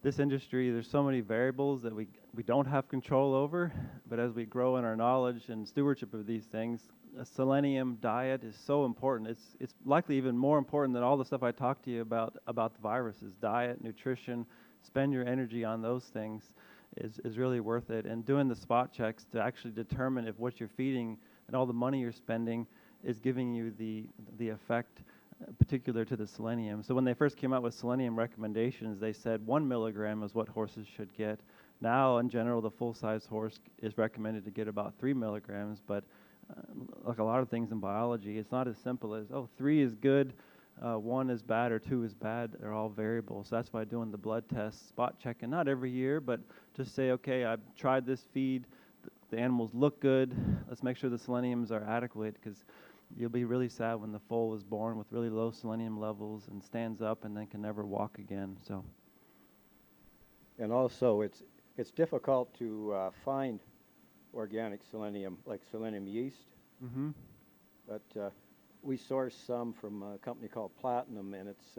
this industry, there's so many variables that we don't have control over, but as we grow in our knowledge and stewardship of these things, a selenium diet is so important. It's likely even more important than all the stuff I talked to you about the viruses. Diet, nutrition, spend your energy on those things is really worth it. And doing the spot checks to actually determine if what you're feeding and all the money you're spending is giving you the effect particular to the selenium. So when they first came out with selenium recommendations, they said 1 milligram is what horses should get. Now, in general, the full-size horse is recommended to get about 3 milligrams, but like a lot of things in biology, it's not as simple as, 3 is good, 1 is bad, or 2 is bad. They're all variable. So that's why doing the blood test, spot checking, not every year, but just say, okay, I've tried this feed, the animals look good, let's make sure the seleniums are adequate, because you'll be really sad when the foal is born with really low selenium levels and stands up and then can never walk again. So, and also it's difficult to find organic selenium, like selenium yeast. Mm-hmm. But we source some from a company called Platinum, and it's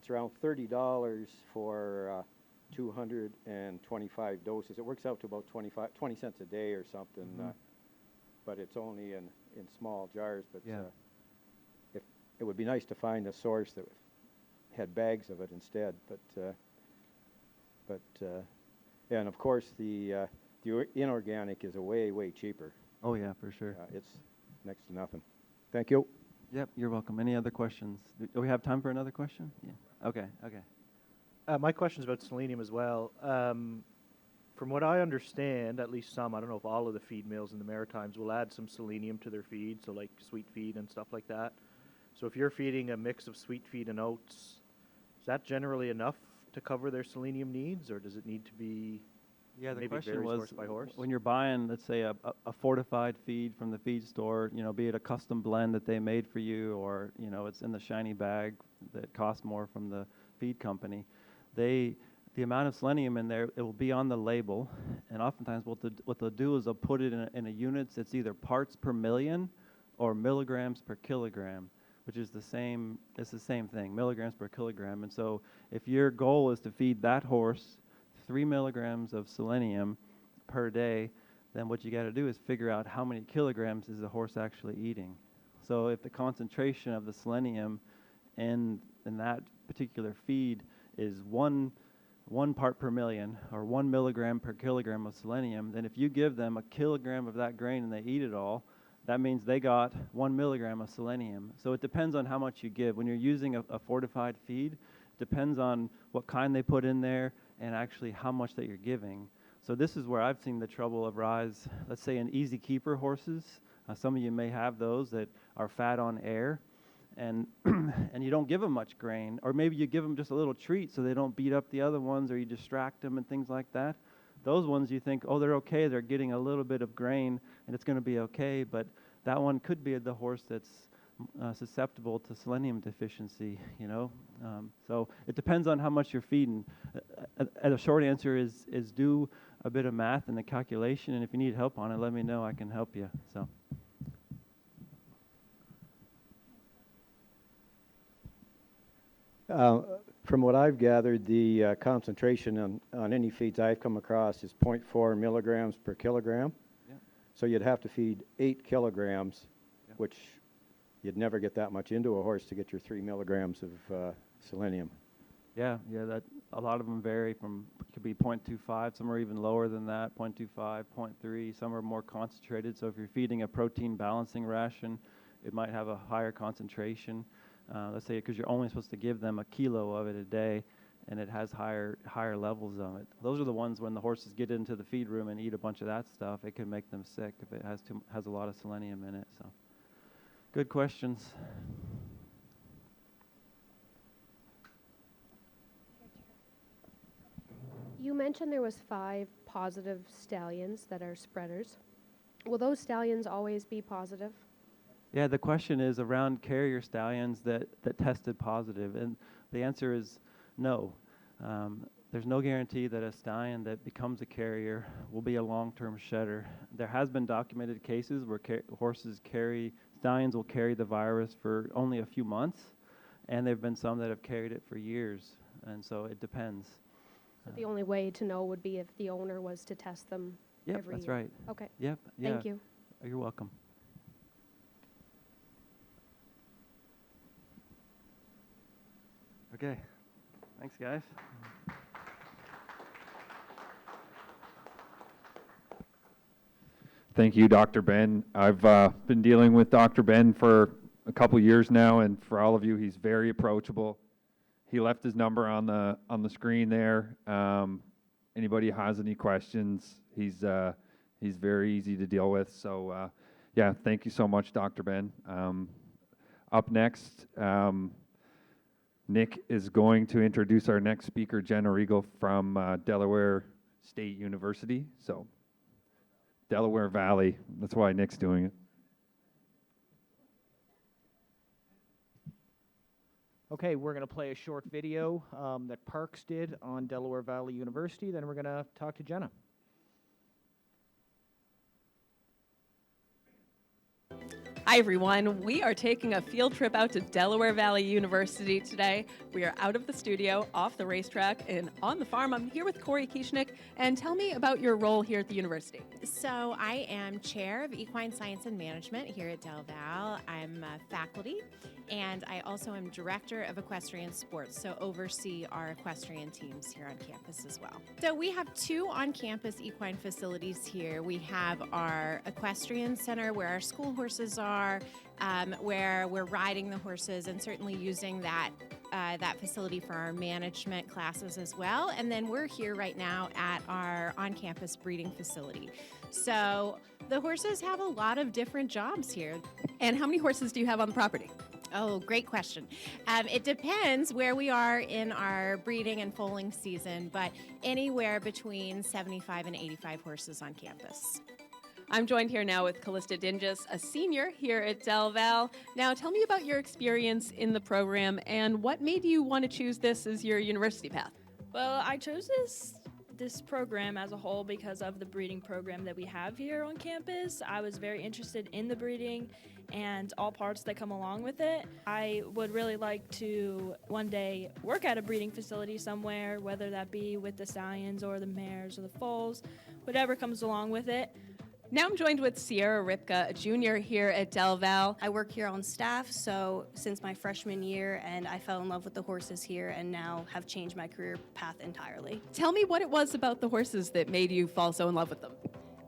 around $30 for 225 doses. It works out to about 20 cents a day or something. Mm-hmm. But it's only in small jars. But if it would be nice to find a source that had bags of it instead. And of course the inorganic is way cheaper. Oh yeah, for sure. It's next to nothing. Thank you. Yep, you're welcome. Any other questions? Do we have time for another question? Yeah. Okay. My question's about selenium as well. From what I understand, at least some, I don't know if all of the feed mills in the Maritimes will add some selenium to their feed, so like sweet feed and stuff like that. So if you're feeding a mix of sweet feed and oats, is that generally enough to cover their selenium needs, or does it need to be the question was, horse by horse? When you're buying, let's say, a fortified feed from the feed store, be it a custom blend that they made for you, or, it's in the shiny bag that costs more from the feed company, the amount of selenium in there, it will be on the label, and oftentimes what they'll do is they'll put it in a unit that's either parts per million or milligrams per kilogram, which is the same thing, milligrams per kilogram. And so if your goal is to feed that horse 3 milligrams of selenium per day, then what you got to do is figure out how many kilograms is the horse actually eating. So if the concentration of the selenium in that particular feed is one part per million, or 1 milligram per kilogram of selenium, then if you give them a kilogram of that grain and they eat it all, that means they got 1 milligram of selenium. So it depends on how much you give. When you're using a fortified feed, it depends on what kind they put in there and actually how much that you're giving. So this is where I've seen the trouble arise, let's say in easy keeper horses. Some of you may have those that are fat on air, and and you don't give them much grain, or maybe you give them just a little treat so they don't beat up the other ones, or you distract them and things like that. Those ones you think, oh, they're okay, they're getting a little bit of grain, and it's going to be okay, but that one could be the horse that's susceptible to selenium deficiency, you know. So it depends on how much you're feeding. And the short answer is do a bit of math and the calculation, and if you need help on it, let me know. I can help you. So. From what I've gathered, the concentration on any feeds I've come across is 0.4 milligrams per kilogram. Yeah. So you'd have to feed 8 kilograms, Yeah. which you'd never get that much into a horse to get your 3 milligrams of selenium. Yeah, that a lot of them vary from, it could be 0.25, some are even lower than that, 0.25, 0.3, some are more concentrated. So if you're feeding a protein balancing ration, it might have a higher concentration. Let's say because you're only supposed to give them a kilo of it a day, and it has higher levels of it. Those are the ones when the horses get into the feed room and eat a bunch of that stuff, it can make them sick if it has a lot of selenium in it. So, good questions. You mentioned there was 5 positive stallions that are spreaders. Will those stallions always be positive? Yeah, the question is around carrier stallions that tested positive, and the answer is no. There's no guarantee that a stallion that becomes a carrier will be a long-term shedder. There has been documented cases where stallions will carry the virus for only a few months, and there have been some that have carried it for years, and so it depends. So the only way to know would be if the owner was to test them Yep, every that's year. right. Okay. Yep, yeah. Thank you. You're welcome. Okay, thanks guys. Thank you, Dr. Ben. I've been dealing with Dr. Ben for a couple years now, and for all of you, he's very approachable. He left his number on the screen there. Anybody has any questions, he's very easy to deal with. So, yeah, thank you so much, Dr. Ben. Up next, Nick is going to introduce our next speaker, Jenna Riegel from Delaware State University. So, Delaware Valley, that's why Nick's doing it. Okay, we're going to play a short video that Parks did on Delaware Valley University. Then we're going to talk to Jenna. Hi everyone, we are taking a field trip out to Delaware Valley University today. We are out of the studio, off the racetrack, and on the farm. I'm here with Corey Kieschnick, and tell me about your role here at the university. So I am Chair of Equine Science and Management here at Del Val. I'm faculty, and I also am Director of Equestrian Sports, so oversee our equestrian teams here on campus as well. So we have 2 on-campus equine facilities here. We have our equestrian center where our school horses are, where we're riding the horses and certainly using that facility for our management classes as well. And then we're here right now at our on-campus breeding facility. So the horses have a lot of different jobs here. And how many horses do you have on the property? Oh, great question. It depends where we are in our breeding and foaling season, but anywhere between 75 and 85 horses on campus. I'm joined here now with Callista Dingus, a senior here at Del Val. Now, tell me about your experience in the program and what made you want to choose this as your university path. Well, I chose this program as a whole because of the breeding program that we have here on campus. I was very interested in the breeding and all parts that come along with it. I would really like to one day work at a breeding facility somewhere, whether that be with the stallions or the mares or the foals, whatever comes along with it. Now I'm joined with Sierra Ripka, a junior here at Del Val. I work here on staff, so since my freshman year, and I fell in love with the horses here and now have changed my career path entirely. Tell me what it was about the horses that made you fall so in love with them.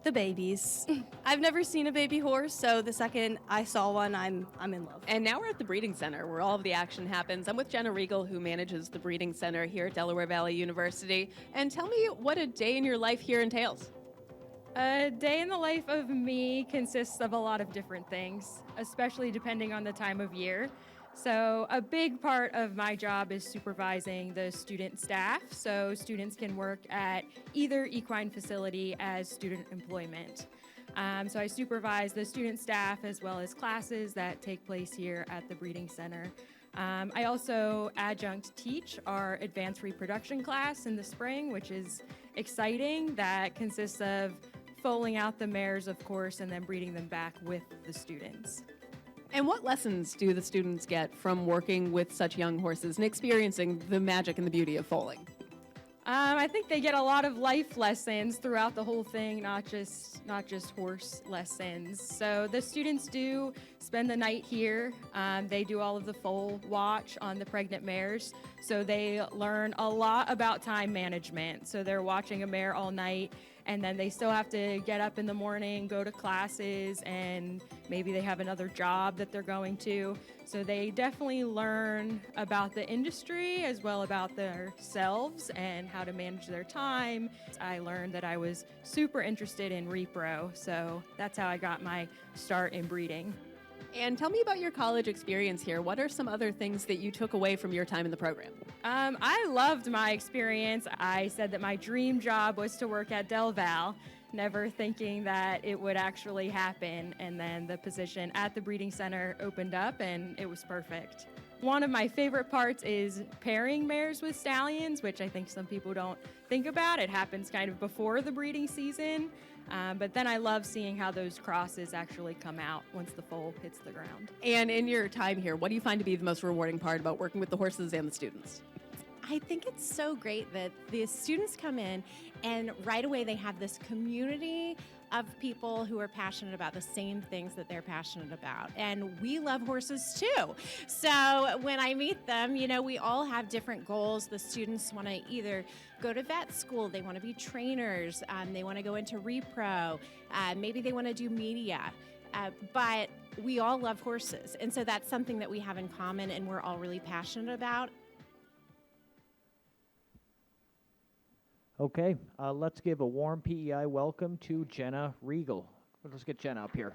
The babies. I've never seen a baby horse, so the second I saw one, I'm in love. And now we're at the breeding center where all of the action happens. I'm with Jenna Regal, who manages the breeding center here at Delaware Valley University. And tell me what a day in your life here entails. A day in the life of me consists of a lot of different things, especially depending on the time of year. So a big part of my job is supervising the student staff, so students can work at either equine facility as student employment. So I supervise the student staff as well as classes that take place here at the breeding center. I also adjunct teach our advanced reproduction class in the spring, which is exciting. That consists of foaling out the mares, of course, and then breeding them back with the students. And what lessons do the students get from working with such young horses and experiencing the magic and the beauty of foaling? I think they get a lot of life lessons throughout the whole thing, not just horse lessons. So the students do spend the night here. They do all of the foal watch on the pregnant mares. So they learn a lot about time management. So they're watching a mare all night, and then they still have to get up in the morning, go to classes, and maybe they have another job that they're going to. So they definitely learn about the industry as well about themselves and how to manage their time. I learned that I was super interested in repro, so that's how I got my start in breeding. And tell me about your college experience here. What are some other things that you took away from your time in the program? I loved my experience. I said that my dream job was to work at Del Val, never thinking that it would actually happen. And then the position at the breeding center opened up and it was perfect. One of my favorite parts is pairing mares with stallions, which I think some people don't think about. It happens kind of before the breeding season. But then I love seeing how those crosses actually come out once the foal hits the ground. And in your time here, what do you find to be the most rewarding part about working with the horses and the students? I think it's so great that the students come in and right away they have this community of people who are passionate about the same things that they're passionate about. And we love horses too. So when I meet them, you know, we all have different goals. The students want to either go to vet school, they want to be trainers, they want to go into repro, maybe they want to do media. But we all love horses. And so that's something that we have in common and we're all really passionate about. Okay, let's give a warm PEI welcome to Jenna Regal. Let's get Jenna up here.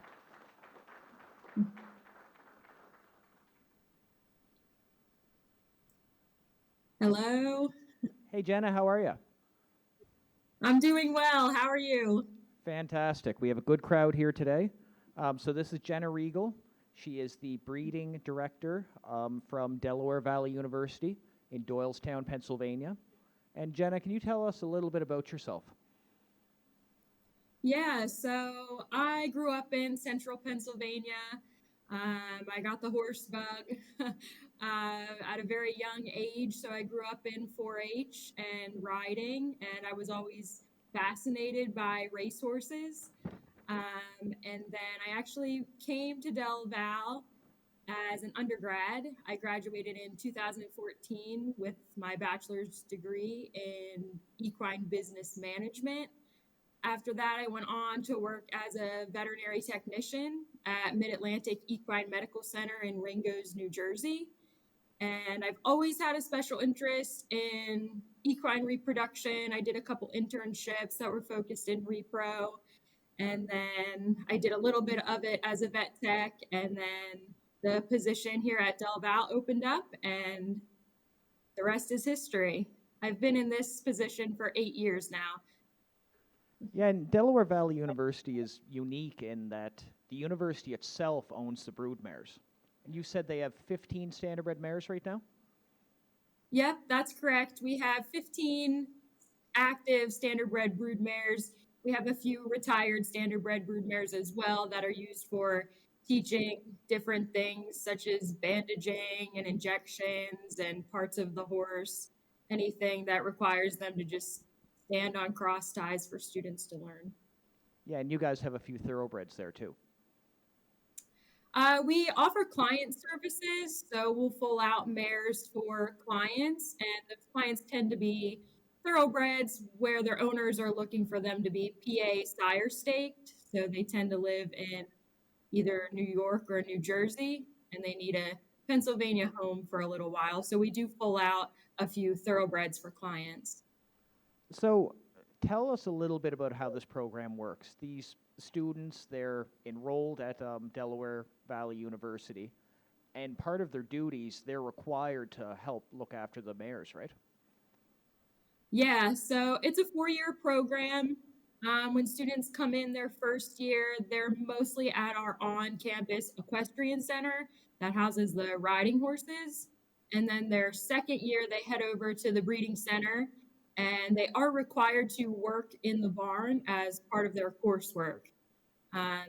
Hello. Hey, Jenna, how are you? I'm doing well. How are you? Fantastic. We have a good crowd here today. So this is Jenna Regal. She is the breeding director from Delaware Valley University in Doylestown, Pennsylvania. And Jenna, can you tell us a little bit about yourself? Yeah, so I grew up in central Pennsylvania. I got the horse bug at a very young age. So I grew up in 4-H and riding, and I was always fascinated by racehorses. And then I actually came to Del Val as an undergrad. I graduated in 2014 with my bachelor's degree in equine business management. After that, I went on to work as a veterinary technician at Mid-Atlantic Equine Medical Center in Ringgoes, New Jersey. And I've always had a special interest in equine reproduction. I did a couple internships that were focused in repro. And then I did a little bit of it as a vet tech, and then the position here at Del Val opened up, and the rest is history. I've been in this position for 8 years now. Yeah, and Delaware Valley University is unique in that the university itself owns the brood mares. And you said they have 15 standardbred mares right now? Yep, that's correct. We have 15 active standardbred brood mares. We have a few retired standardbred brood mares as well that are used for teaching different things such as bandaging and injections and parts of the horse, anything that requires them to just stand on cross ties for students to learn. Yeah, and you guys have a few thoroughbreds there too. We offer client services, so we'll full out mares for clients, and the clients tend to be thoroughbreds where their owners are looking for them to be PA sire staked. So they tend to live in either New York or New Jersey, and they need a Pennsylvania home for a little while. So we do pull out a few thoroughbreds for clients. So tell us a little bit about how this program works. These students, they're enrolled at Delaware Valley University, and part of their duties, they're required to help look after the mares, right? Yeah, so it's a 4-year program. When students come in their first year, they're mostly at our on campus equestrian center that houses the riding horses. And then their second year, they head over to the breeding center and they are required to work in the barn as part of their coursework.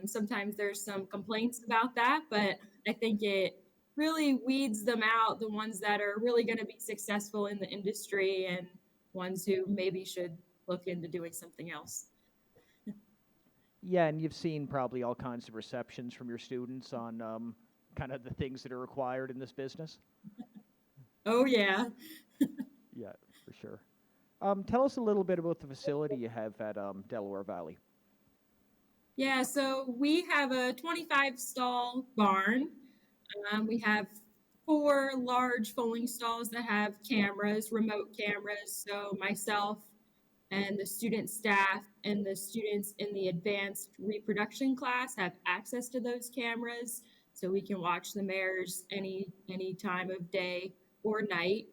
Sometimes there's some complaints about that, but I think it really weeds them out, the ones that are really going to be successful in the industry and ones who maybe should look into doing something else. Yeah, and you've seen probably all kinds of receptions from your students on kind of the things that are required in this business. Oh, yeah. Yeah, for sure. Tell us a little bit about the facility you have at Delaware Valley. Yeah, so we have a 25 stall barn. We have 4 large foaling stalls that have cameras, remote cameras. So myself and the student staff and the students in the advanced reproduction class have access to those cameras, so we can watch the mares any time of day or night.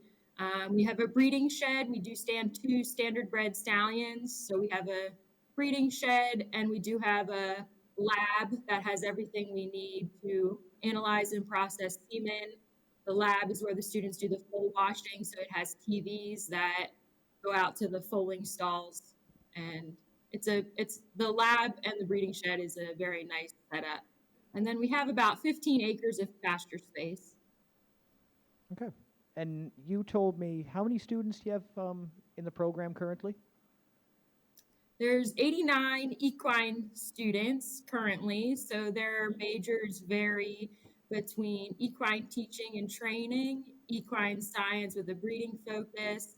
We have a breeding shed. We do stand 2 standard bred stallions, so we have a breeding shed, and we do have a lab that has everything we need to analyze and process semen. The lab is where the students do the full washing, so it has TVs that go out to the foaling stalls, and it's the lab and the breeding shed is a very nice setup. And then we have about 15 acres of pasture space. Okay. And you told me, how many students do you have in the program currently? There's 89 equine students currently, so their majors vary between equine teaching and training, equine science with a breeding focus.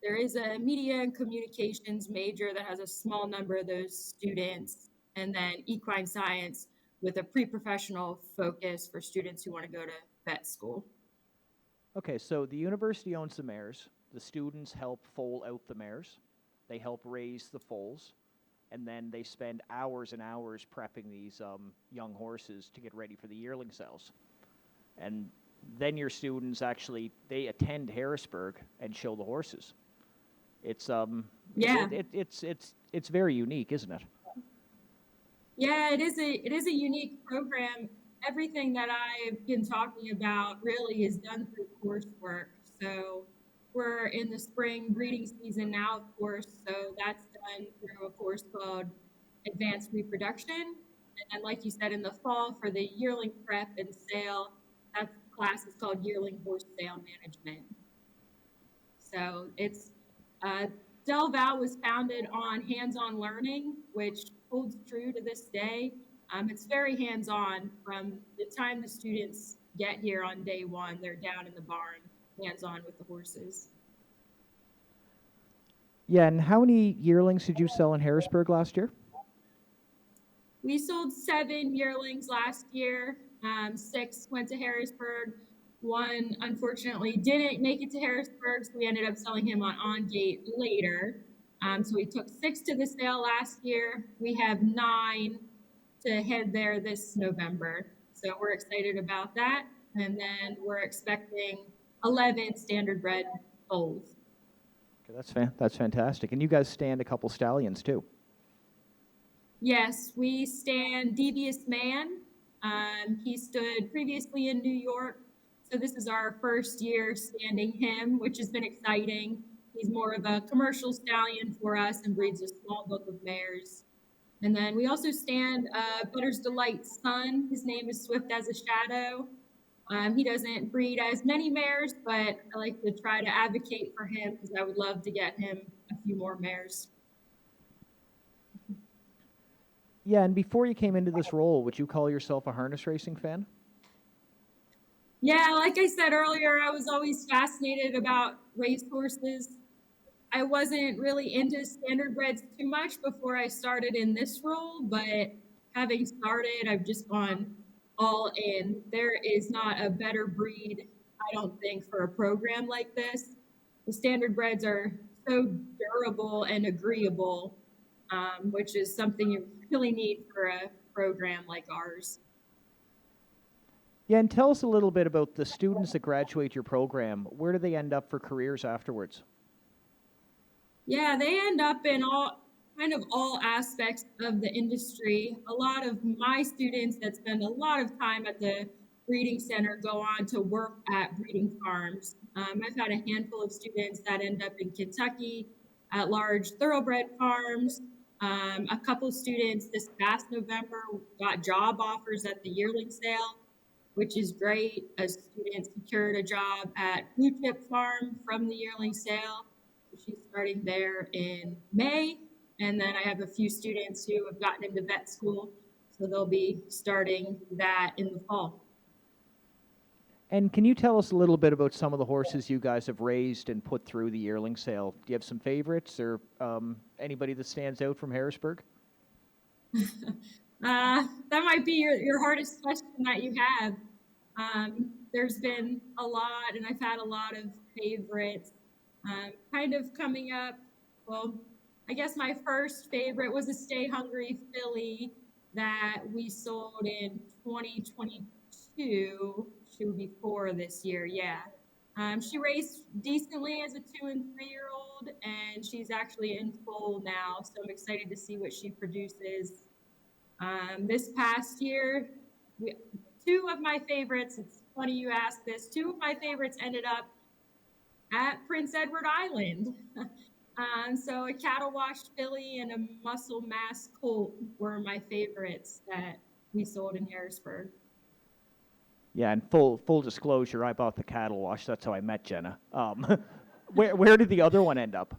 There is a media and communications major that has a small number of those students, and then equine science with a pre-professional focus for students who want to go to vet school. Okay, so the university owns the mares. The students help foal out the mares. They help raise the foals. And then they spend hours and hours prepping these young horses to get ready for the yearling sales. And then your students actually, they attend Harrisburg and show the horses. It's Yeah. It's very unique, isn't it? Yeah, it is a unique program. Everything that I've been talking about really is done through coursework. So we're in the spring breeding season now, of course, so that's done through a course called Advanced Reproduction. And then, like you said, in the fall for the yearling prep and sale, that class is called Yearling Horse Sale Management. So it's Del Val was founded on hands-on learning, which holds true to this day. It's very hands-on from the time the students get here on day one. They're down in the barn, hands-on with the horses. Yeah, and how many yearlings did you sell in Harrisburg last year? We sold 7 yearlings last year. 6 went to Harrisburg. 1, unfortunately, didn't make it to Harrisburg, so we ended up selling him on gate later. So we took 6 to the sale last year. We have 9 to head there this November. So we're excited about that. And then we're expecting 11 standard bred foals. Okay, that's fantastic. And you guys stand a couple stallions too. Yes, we stand Devious Man. He stood previously in New York, so this is our first year standing him, which has been exciting. He's more of a commercial stallion for us and breeds a small book of mares. And then we also stand Butter's Delight's son. His name is Swift as a Shadow. He doesn't breed as many mares, but I like to try to advocate for him because I would love to get him a few more mares. Yeah, and before you came into this role, would you call yourself a harness racing fan? Yeah, like I said earlier, I was always fascinated about racehorses. I wasn't really into standardbreds too much before I started in this role, but having started, I've just gone all in. There is not a better breed, I don't think, for a program like this. The standardbreds are so durable and agreeable, which is something you really need for a program like ours. Yeah, and tell us a little bit about the students that graduate your program. Where do they end up for careers afterwards? Yeah, they end up in all aspects of the industry. A lot of my students that spend a lot of time at the breeding center go on to work at breeding farms. I've had a handful of students that end up in Kentucky at large thoroughbred farms. A couple students this past November got job offers at the yearling sale, which is great. A student secured a job at Blue Chip Farm from the yearling sale. She's starting there in May. And then I have a few students who have gotten into vet school, so they'll be starting that in the fall. And can you tell us a little bit about some of the horses you guys have raised and put through the yearling sale? Do you have some favorites or anybody that stands out from Harrisburg? That might be your hardest question that you have. There's been a lot, and I've had a lot of favorites. Kind of coming up, well, I guess my first favorite was a Stay Hungry filly that we sold in 2022. She would be 4 this year, yeah. She raced decently as a 2 and 3 year old, and she's actually in foal now, so I'm excited to see what she produces. This past year, two of my favorites, it's funny you asked this, two of my favorites ended up at Prince Edward Island. So a cattle washed filly and a muscle mass colt were my favorites that we sold in Harrisburg. Yeah, and full disclosure, I bought the cattle wash. That's how I met Jenna. Where did the other one end up?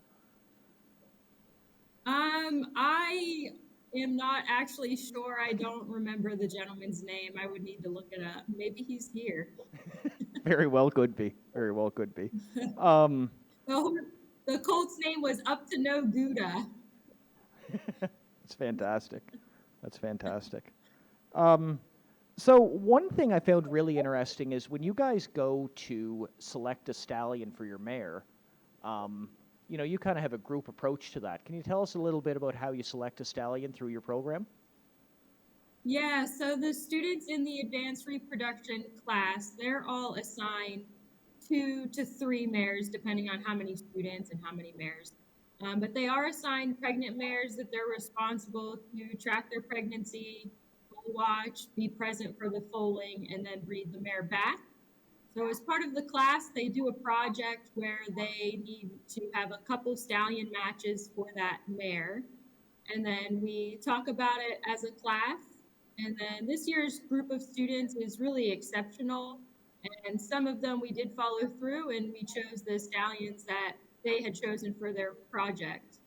I am not actually sure. I don't remember the gentleman's name. I would need to look it up. Maybe he's here. Very well could be. Very well could be. The colt's name was Up to No Gouda. That's fantastic. That's fantastic. So one thing I found really interesting is when you guys go to select a stallion for your mare, you know, you kind of have a group approach to that. Can you tell us a little bit about how you select a stallion through your program? Yeah, so the students in the advanced reproduction class, they're all assigned 2 to 3 mares, depending on how many students and how many mares. But they are assigned pregnant mares that they're responsible to track their pregnancy, watch, be present for the foaling, and then breed the mare back. So as part of the class, they do a project where they need to have a couple stallion matches for that mare. And then we talk about it as a class. And then this year's group of students is really exceptional. And some of them we did follow through and we chose the stallions that they had chosen for their project.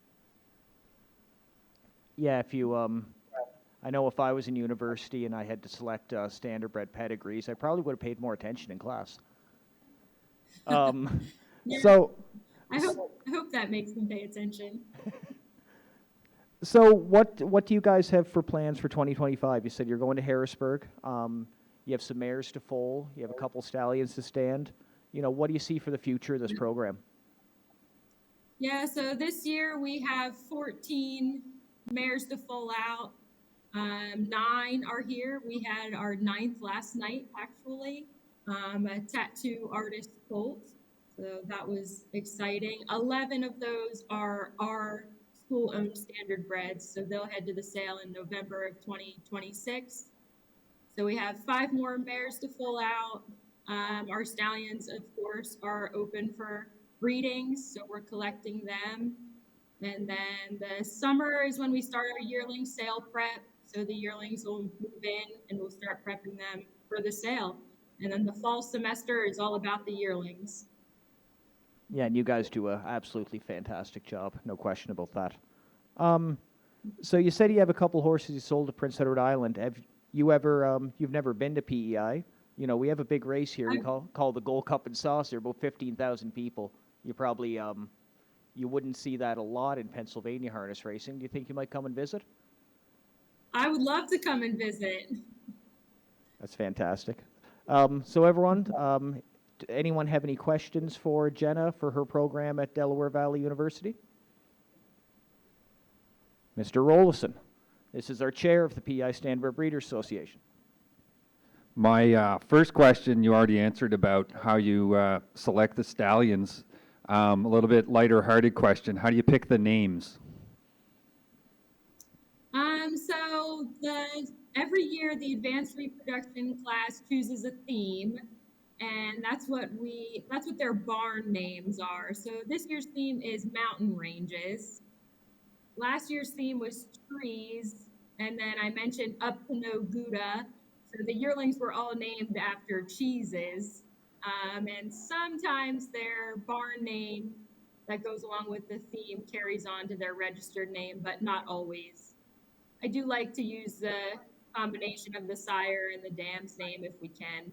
Yeah, if you, I know if I was in university and I had to select standardbred pedigrees, I probably would have paid more attention in class. Yeah, So, I hope that makes them pay attention. so what do you guys have for plans for 2025? You said you're going to Harrisburg. You have some mares to foal. You have a couple stallions to stand. You know, what do you see for the future of this program? Yeah, so this year we have 14 mares to foal out. 9 are here. We had our 9th last night, actually, a tattoo artist colt. So that was exciting. 11 of those are our school-owned standardbreds. So they'll head to the sale in November of 2026. So we have 5 more mares to foal out. Our stallions, of course, are open for breedings, so we're collecting them. And then the summer is when we start our yearling sale prep. So the yearlings will move in and we'll start prepping them for the sale. And then the fall semester is all about the yearlings. Yeah, and you guys do an absolutely fantastic job. No question about that. So you said you have a couple horses you sold to Prince Edward Island. Have you ever, you've never been to PEI? You know, we have a big race here we call the Gold Cup and Saucer, about 15,000 people. You probably, You wouldn't see that a lot in Pennsylvania harness racing. Do you think you might come and visit? I would love to come and visit. That's fantastic. So everyone, anyone have any questions for Jenna for her program at Delaware Valley University? Mr. Rollison, this is our chair of the PI Stanford Breeders Association. My first question you already answered about how you select the stallions. A little bit lighter-hearted question. How do you pick the names? So every year the advanced reproduction class chooses a theme, and that's what their barn names are. So this year's theme is mountain ranges. Last year's theme was trees, and then I mentioned up to no Gouda. So the yearlings were all named after cheeses, and sometimes their barn name that goes along with the theme carries on to their registered name, but not always. I do like to use the combination of the sire and the dam's name if we can.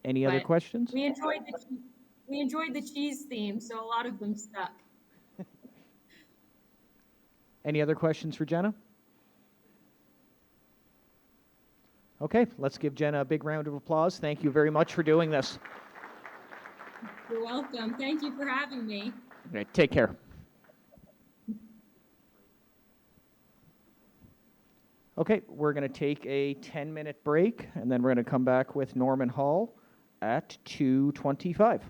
Any other questions? We enjoyed the cheese theme, so a lot of them stuck. Any other questions for Jenna? Okay, let's give Jenna a big round of applause. Thank you very much for doing this. You're welcome. Thank you for having me. Okay, take care. Okay, we're going to take a 10-minute break, and then we're going to come back with Norman Hall at 2:25.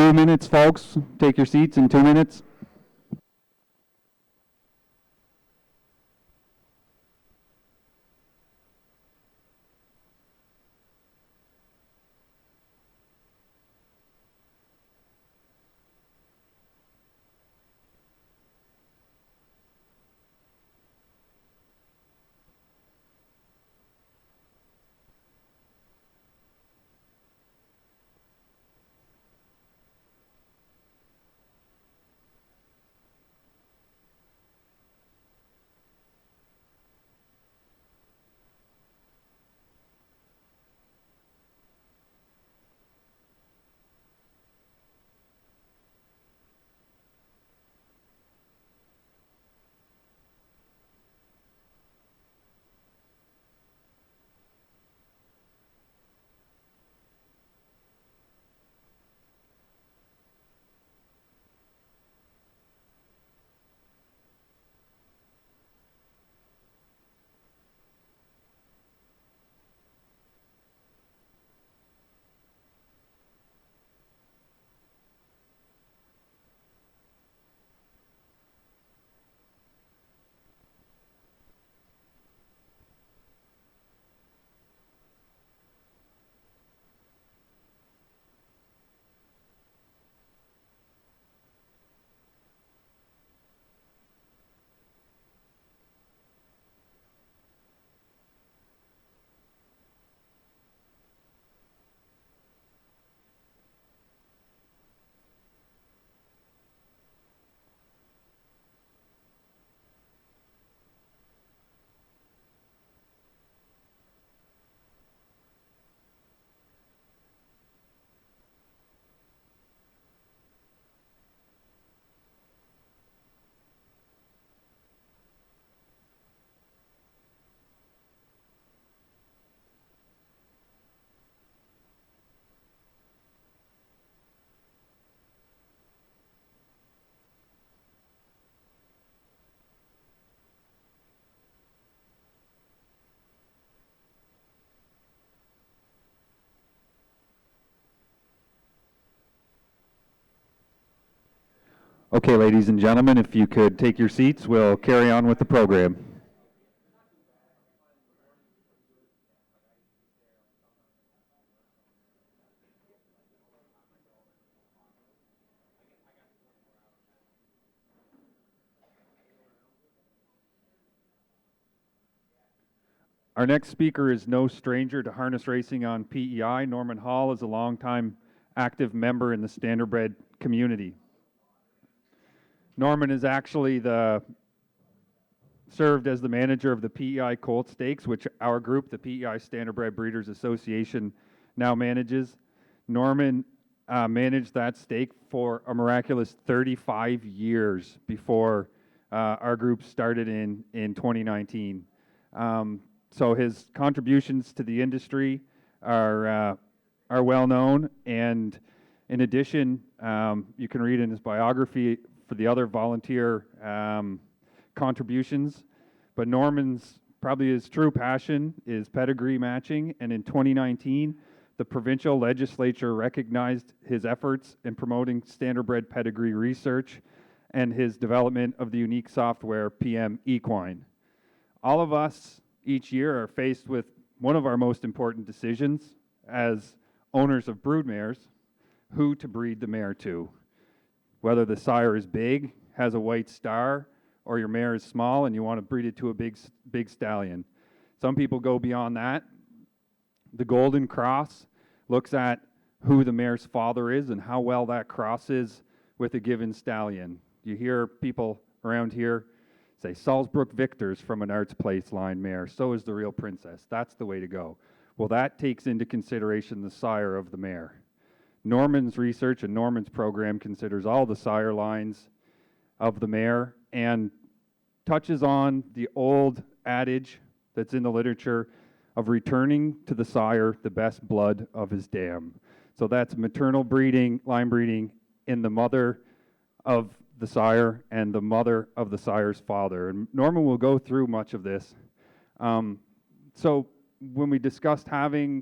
2 minutes, folks. Take your seats in 2 minutes. Okay, ladies and gentlemen, if you could take your seats, we'll carry on with the program. Our next speaker is no stranger to harness racing on PEI. Norman Hall is a longtime active member in the standardbred community. Norman is actually served as the manager of the PEI Colt Stakes, which our group, the PEI Standardbred Breeders Association, now manages. Norman managed that stake for a miraculous 35 years before our group started in 2019. So his contributions to the industry are well known, and in addition, you can read in his biography for the other volunteer contributions, but Norman's probably his true passion is pedigree matching, and in 2019, the provincial legislature recognized his efforts in promoting standardbred pedigree research and his development of the unique software PM Equine. All of us each year are faced with one of our most important decisions as owners of broodmares: who to breed the mare to. Whether the sire is big, has a white star, or your mare is small and you want to breed it to a big stallion. Some people go beyond that. The Golden Cross looks at who the mare's father is and how well that crosses with a given stallion. You hear people around here say Salzbrook Victor's from an Arts Place line mare, so is the Real Princess. That's the way to go. Well, that takes into consideration the sire of the mare. Norman's research and Norman's program considers all the sire lines of the mare and touches on the old adage that's in the literature of returning to the sire the best blood of his dam. So that's maternal breeding, line breeding in the mother of the sire and the mother of the sire's father. And Norman will go through much of this. So when we discussed having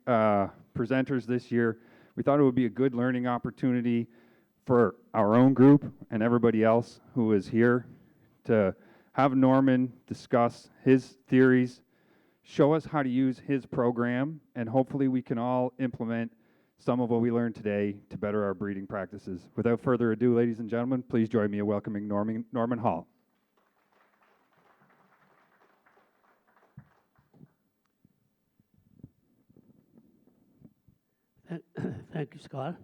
presenters this year, We thought it would be a good learning opportunity for our own group and everybody else who is here to have Norman discuss his theories, show us how to use his program, and hopefully we can all implement some of what we learned today to better our breeding practices. Without further ado, ladies and gentlemen, please join me in welcoming Norman Hall. Thank you, Scott.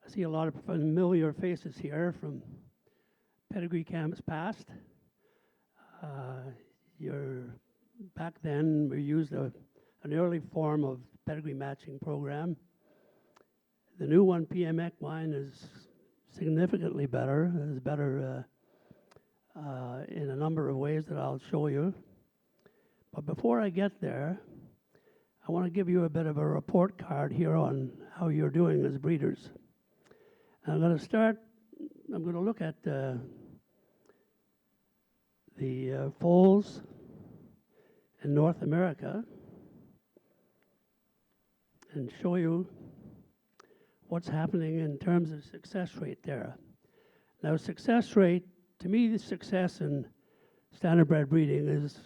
I see a lot of familiar faces here from pedigree camps past. Back then, we used an early form of pedigree matching program. The new one, PM Equine, is significantly better. It's better in a number of ways that I'll show you. But before I get there, I want to give you a bit of a report card here on how you're doing as breeders. I'm going to look at the foals in North America and show you what's happening in terms of success rate there. Now, success rate, to me, the success in standardbred breeding is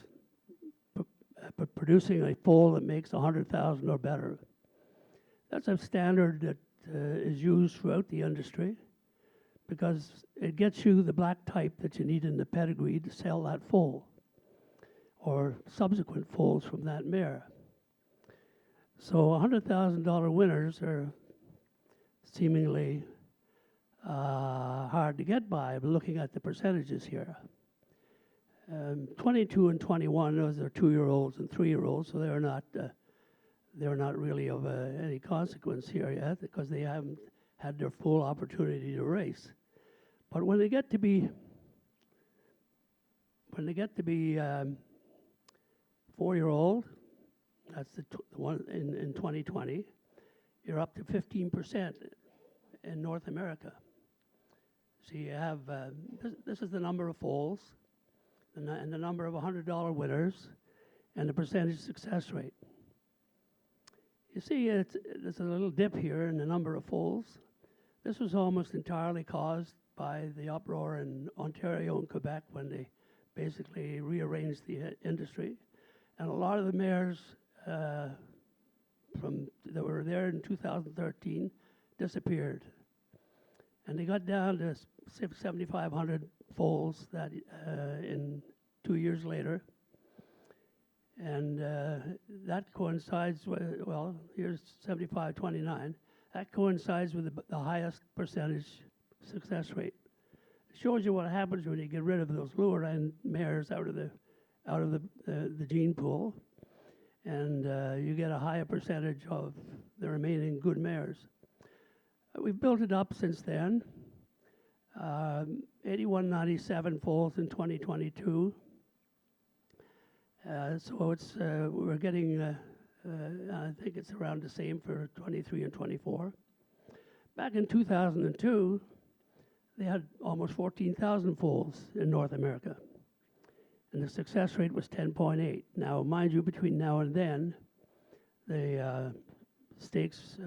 producing a foal that makes 100,000 or better. That's a standard that is used throughout the industry because it gets you the black type that you need in the pedigree to sell that foal or subsequent foals from that mare. So $100,000 winners are seemingly hard to get by, but looking at the percentages here. 22 and 21, those are 2-year-olds and 3-year-olds, so they're not really of any consequence here yet because they haven't had their full opportunity to race. But when they get to be 4-year-old, that's the one in 2020, you're up to 15% in North America. So you have, this is the number of foals and the number of $100 winners and the percentage success rate. You see, there's a little dip here in the number of foals. This was almost entirely caused by the uproar in Ontario and Quebec when they basically rearranged the industry. And a lot of the mares that were there in 2013 disappeared. And they got down to 7,500 foals that in 2 years later. And that coincides with, well, here's 75-29. That coincides with the highest percentage success rate. It shows you what happens when you get rid of those lure-line mares out of the gene pool, and you get a higher percentage of the remaining good mares. We've built it up since then. 81.97 foals in 2022. So it's we're getting, I think it's around the same for 23 and 24. Back in 2002, they had almost 14,000 foals in North America, and the success rate was 10.8. Now, mind you, between now and then, the stakes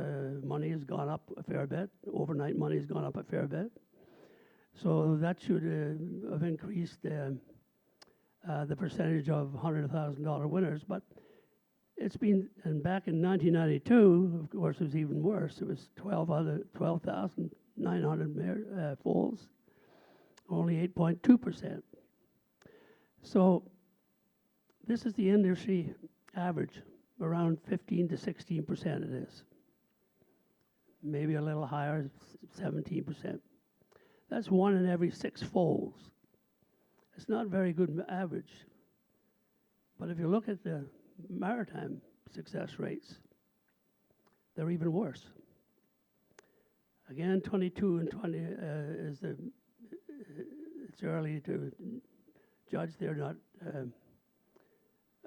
money has gone up a fair bit. Overnight money has gone up a fair bit. So that should have increased the percentage of $100,000 winners. But it's been, and back in 1992, of course, it was even worse. It was 12,900 foals, only 8.2%. So this is the industry average, around 15 to 16% it is. Maybe a little higher, 17%. That's 1 in every 6 foals. It's not very good average. But if you look at the maritime success rates, they're even worse. Again, 22 and 20 it's early to judge. They're not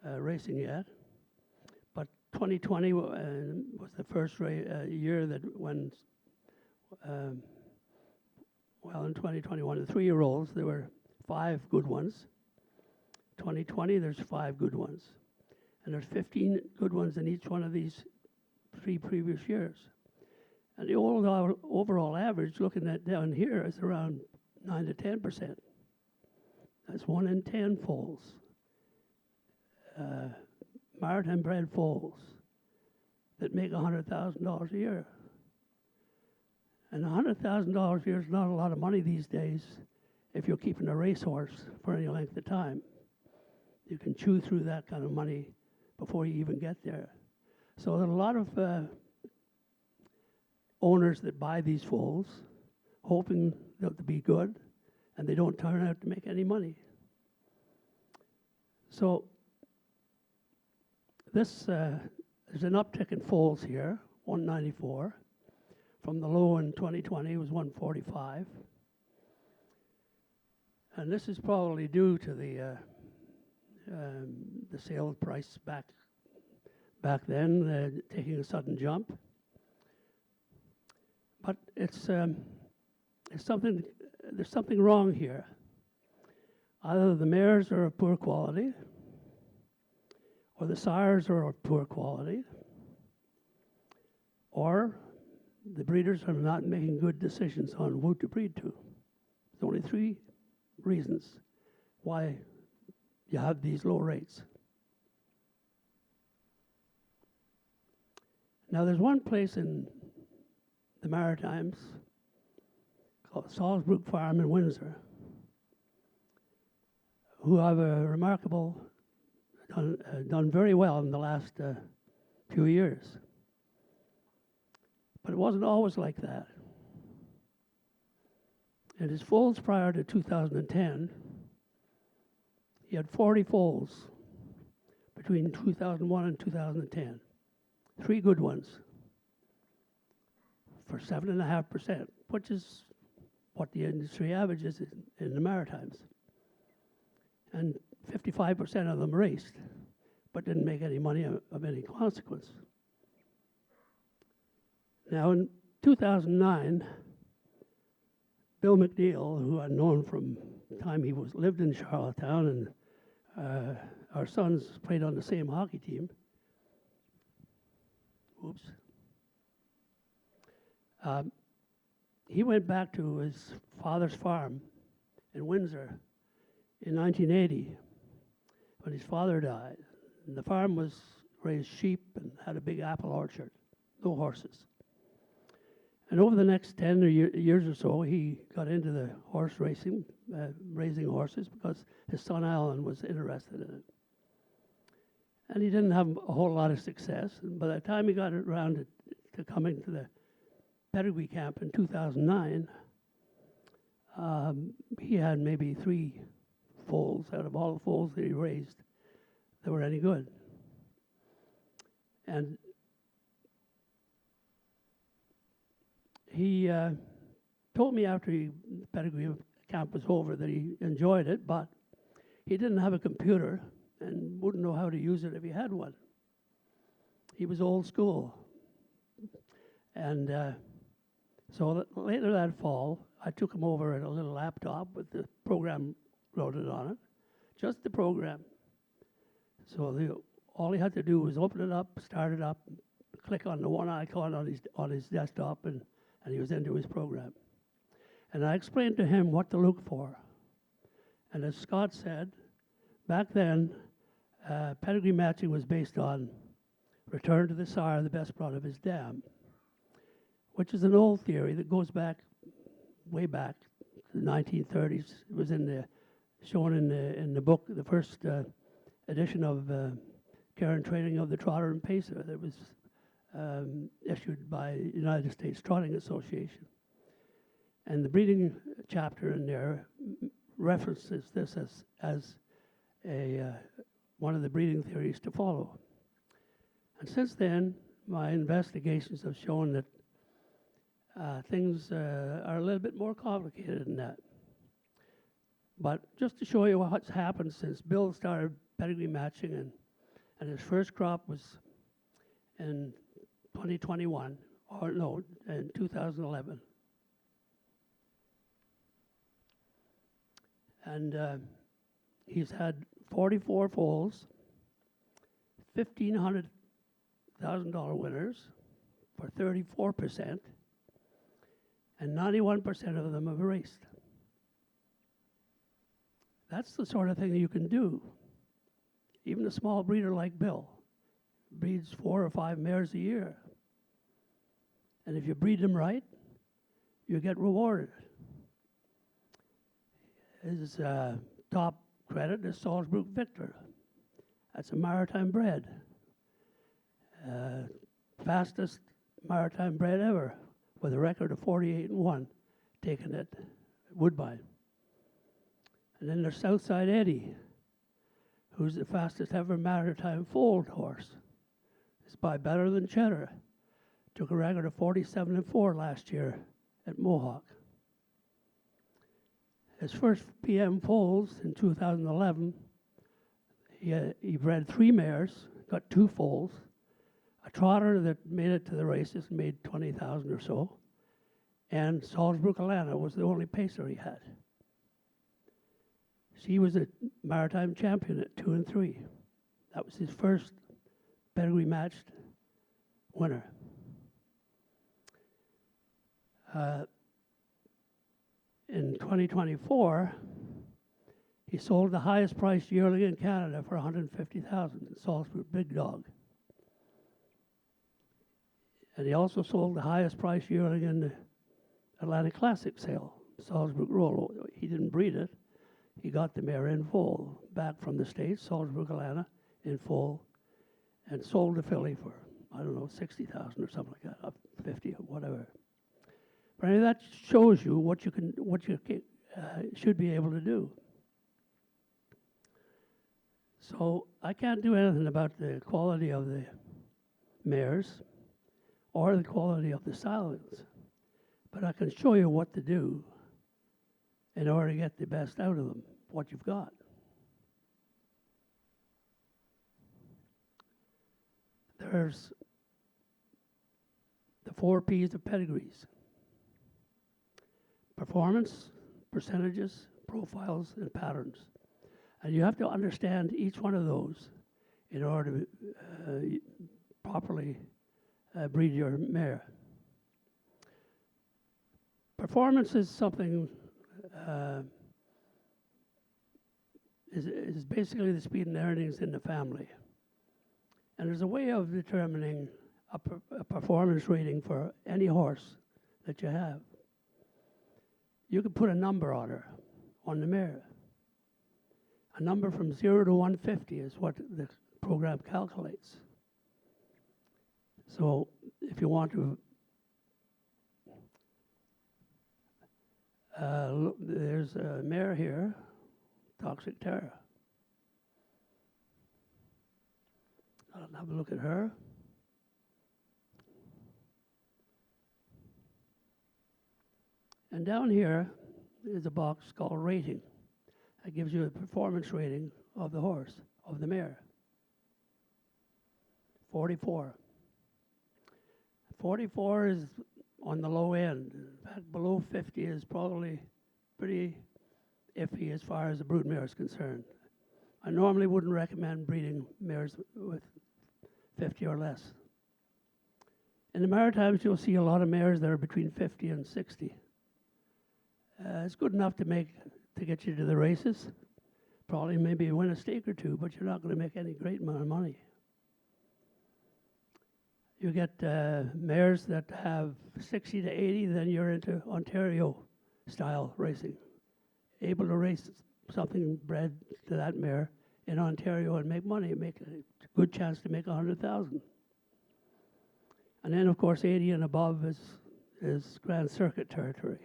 racing yet. But 2020 was the first year that when, well, in 2021, the 3-year-olds, there were 5 good ones. 2020, there's 5 good ones. And there's 15 good ones in each one of these 3 previous years. And the overall average, looking at down here, is around 9 to 10%. That's 1 in 10 foals, maritime bred foals, that make $100,000 a year. And $100,000 a year is not a lot of money these days if you're keeping a racehorse for any length of time. You can chew through that kind of money before you even get there. So there are a lot of owners that buy these foals, hoping they'll be good, and they don't turn out to make any money. So this there's an uptick in foals here, 194. From the low in 2020 was 145. And this is probably due to the sale price back then taking a sudden jump. But it's something. There's something wrong here. Either the mares are of poor quality, or the sires are of poor quality, or the breeders are not making good decisions on who to breed to. There's only 3 reasons why you have these low rates. Now, there's one place in the Maritimes called Salisbrook Farm in Windsor, who have a remarkable, done very well in the last few years. But it wasn't always like that. In his foals prior to 2010, he had 40 foals between 2001 and 2010. 3 good ones for 7.5%, which is what the industry average is in the Maritimes. And 55% of them raced, but didn't make any money of any consequence. Now, in 2009, Bill McNeil, who I'd known from the time he lived in Charlottetown, and our sons played on the same hockey team. Oops. He went back to his father's farm in Windsor in 1980 when his father died. And the farm raised sheep and had a big apple orchard, no horses. And over the next 10 years or so, he got into the horse racing, raising horses, because his son Alan was interested in it. And he didn't have a whole lot of success. And by the time he got around to coming to the pedigree camp in 2009, he had maybe 3 foals out of all the foals that he raised that were any good. And he told me after the pedigree camp was over that he enjoyed it, but he didn't have a computer and wouldn't know how to use it if he had one. He was old school. And so later that fall, I took him over at a little laptop with the program loaded on it, just the program. So all he had to do was open it up, start it up, click on the one icon on his desktop, and he was into his program. And I explained to him what to look for. And as Scott said, back then, pedigree matching was based on return to the sire the best bred of his dam, which is an old theory that goes back, way back to the 1930s. It was shown in the book, the first edition of Care and Training of the Trotter and Pacer that was issued by the United States Trotting Association. And the breeding chapter in there references this as one of the breeding theories to follow. And since then, my investigations have shown that things are a little bit more complicated than that. But just to show you what's happened since Bill started pedigree matching, and his first crop was in 2021, or no, in 2011. And he's had 44 foals, $1,500,000 winners for 34%, and 91% of them have raced. That's the sort of thing you can do. Even a small breeder like Bill breeds 4 or 5 mares a year. And if you breed them right, you get rewarded. His top credit is Salzburg Victor. That's a maritime bred. Fastest maritime bred ever, with a record of 48-1, taken at Woodbine. And then there's Southside Eddie, who's the fastest ever maritime foaled horse. It's by Better Than Cheddar. Took a record of 47-4 last year at Mohawk. His first PM foals in 2011, he bred 3 mares, got 2 foals, a trotter that made it to the races, made 20,000 or so, and Salzburg Alana was the only pacer he had. She was a maritime champion at 2 and 3. That was his first pedigree matched winner. In 2024, he sold the highest priced yearling in Canada for $150,000, Salzburg Big Dog. And he also sold the highest priced yearling in the Atlantic Classic sale, Salzburg Rolo. He didn't breed it. He got the mare in full back from the States, Salzburg Alana, in full, and sold the filly for, I don't know, 60,000 or something like that, up 50 or whatever. But anyway, that shows you what you should be able to do. So I can't do anything about the quality of the mares or the quality of the stallions, but I can show you what to do in order to get the best out of them, what you've got. There's the 4 P's of pedigrees: performance, percentages, profiles, and patterns. And you have to understand each one of those in order to properly breed your mare. Performance is something, is basically the speed and earnings in the family. And there's a way of determining a performance rating for any horse that you have. You could put a number on her, on the mare. A number from 0 to 150 is what the program calculates. So if you want to, look, there's a mare here, Toxic Terror. I'll have a look at her. And down here is a box called rating. That gives you a performance rating of the horse, of the mare. 44. 44 is on the low end. In fact, below 50 is probably pretty iffy as far as the brood mare is concerned. I normally wouldn't recommend breeding mares with 50 or less. In the Maritimes, you'll see a lot of mares that are between 50 and 60. It's good enough to get you to the races. Probably maybe win a stake or 2, but you're not going to make any great amount of money. You get mares that have 60 to 80, then you're into Ontario-style racing. Able to race something bred to that mare in Ontario and make money, make a good chance to make 100,000. And then, of course, 80 and above is Grand Circuit territory.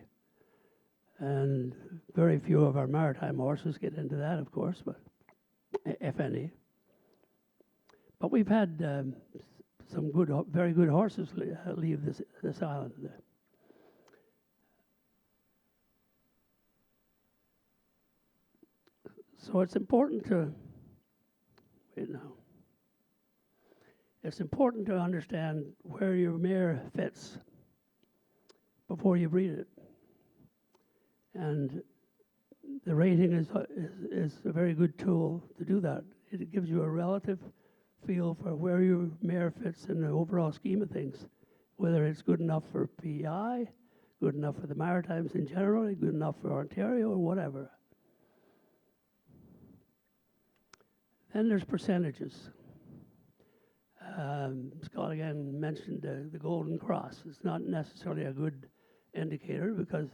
And very few of our maritime horses get into that, of course, but if any. But we've had some good, very good horses leave this island. So it's important to, it's important to understand where your mare fits before you breed it. And the rating is a very good tool to do that. It gives you a relative feel for where your mare fits in the overall scheme of things, whether it's good enough for PI, good enough for the Maritimes in general, good enough for Ontario, or whatever. Then there's percentages. Scott again mentioned the Golden Cross. It's not necessarily a good indicator because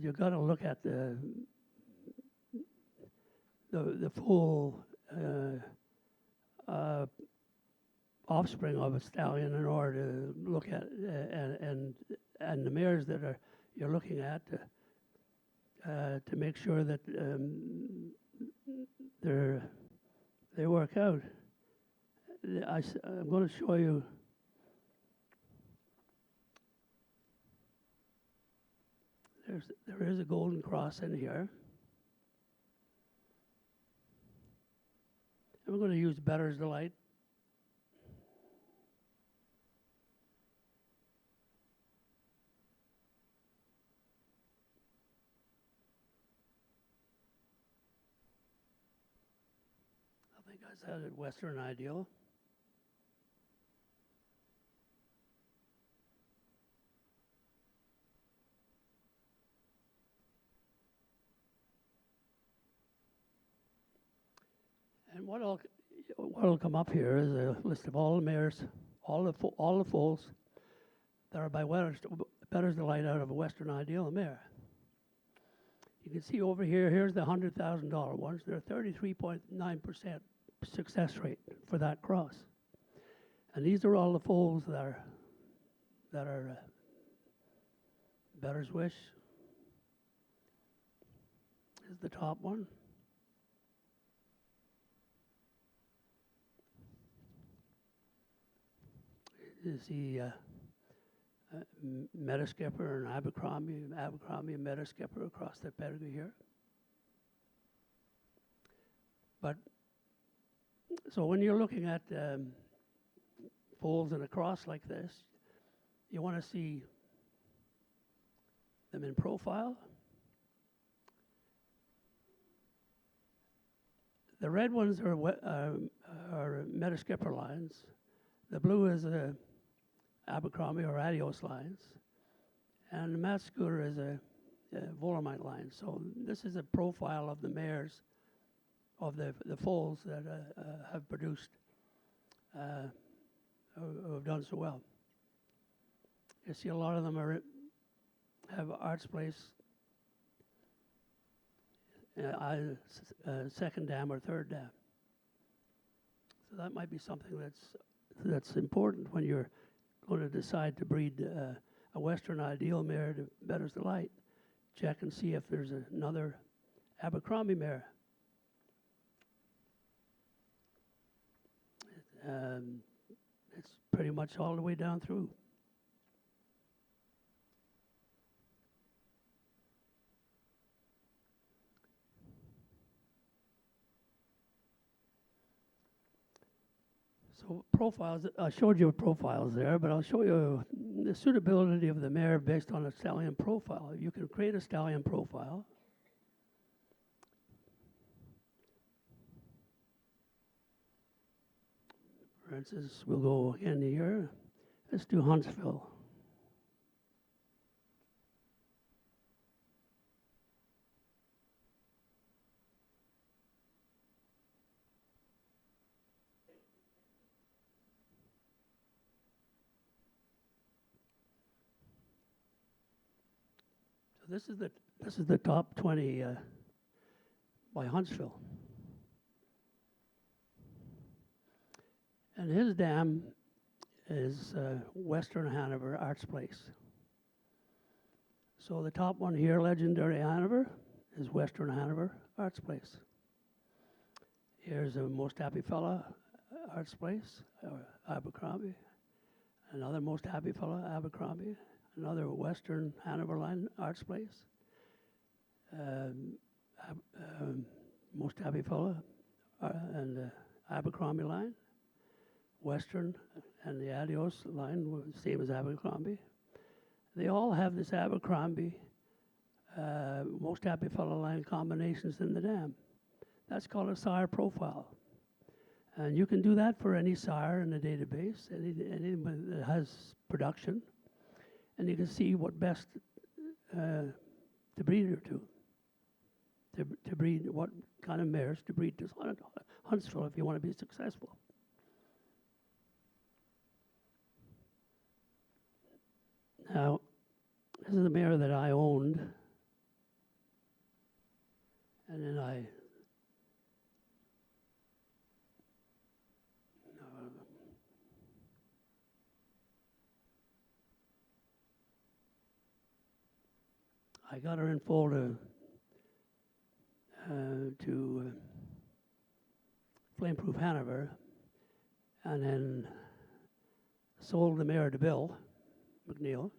you've got to look at the full offspring of a stallion in order to look at and the mares that you're looking at to make sure that they work out. I'm going to show you. There is a Golden Cross in here. And we're going to use Better's Delight. I think I said it, Western Ideal. And what'll come up here is a list of all the mares, all the foals that are by Better's Delight out of a Western Ideal mare. You can see over here, here's the $100,000 ones. They're 33.9% success rate for that cross. And these are all the foals that are Better's Wish. Is the top one. You see Metaskipper and Abercrombie and Metaskipper across the pedigree here. But so when you're looking at foals in a cross like this, you want to see them in profile. The red ones are Metaskipper lines. The blue is Abercrombie or Adios lines. And the Matt Scooter is a Volamite line. So this is a profile of the mares, of the foals that have produced, who have done so well. You see a lot of them have Arts Place, either second dam or third dam. So that might be something that's important when you're going to decide to breed a Western Ideal mare to Better's Delight. Check and see if there's another Abercrombie mare. It's pretty much all the way down through. So profiles, I showed you profiles there, but I'll show you the suitability of the mare based on a stallion profile. You can create a stallion profile. For instance, we'll go again here. Let's do Huntsville. So this is the top 20 by Huntsville. And his dam is Western Hanover Arts Place. So the top one here, Legendary Hanover, is Western Hanover Arts Place. Here's a Most Happy Fella Arts Place, Abercrombie. Another Most Happy Fella, Abercrombie. Another Western Hanover line Arts Place. Most Happy Fella and Abercrombie line. Western and the Adios line, same as Abercrombie. They all have this Abercrombie Most Happy Fella line combinations in the dam. That's called a sire profile. And you can do that for any sire in the database, anyone that has production. and you can see what best to breed her to breed what kind of mares to breed to Huntsville if you want to be successful. Now, this is a mare that I owned, and then I got her in foal to Flameproof Hanover, and then sold the mare to Bill McNeil,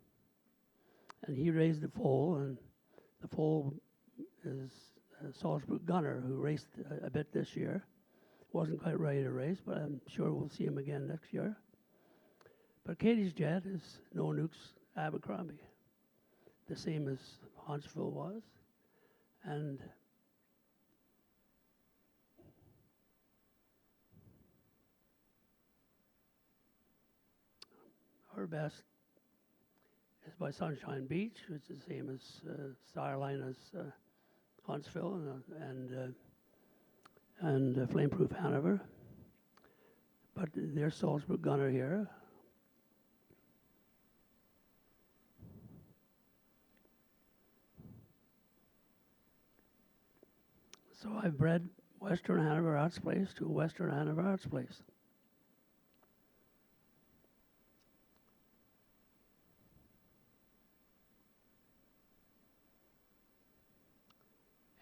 and he raised the foal, and the foal is Salzburg Gunner, who raced a bit this year. Wasn't quite ready to race, but I'm sure we'll see him again next year. But Katie's Jet is No Nukes Abercrombie, the same as Huntsville was, and her best is by Sunshine Beach, which is the same as Starline as Huntsville and Flameproof Hanover. But there's Salzburg Gunner here. So I've bred Western Hanover Arts Place to Western Hanover Arts Place.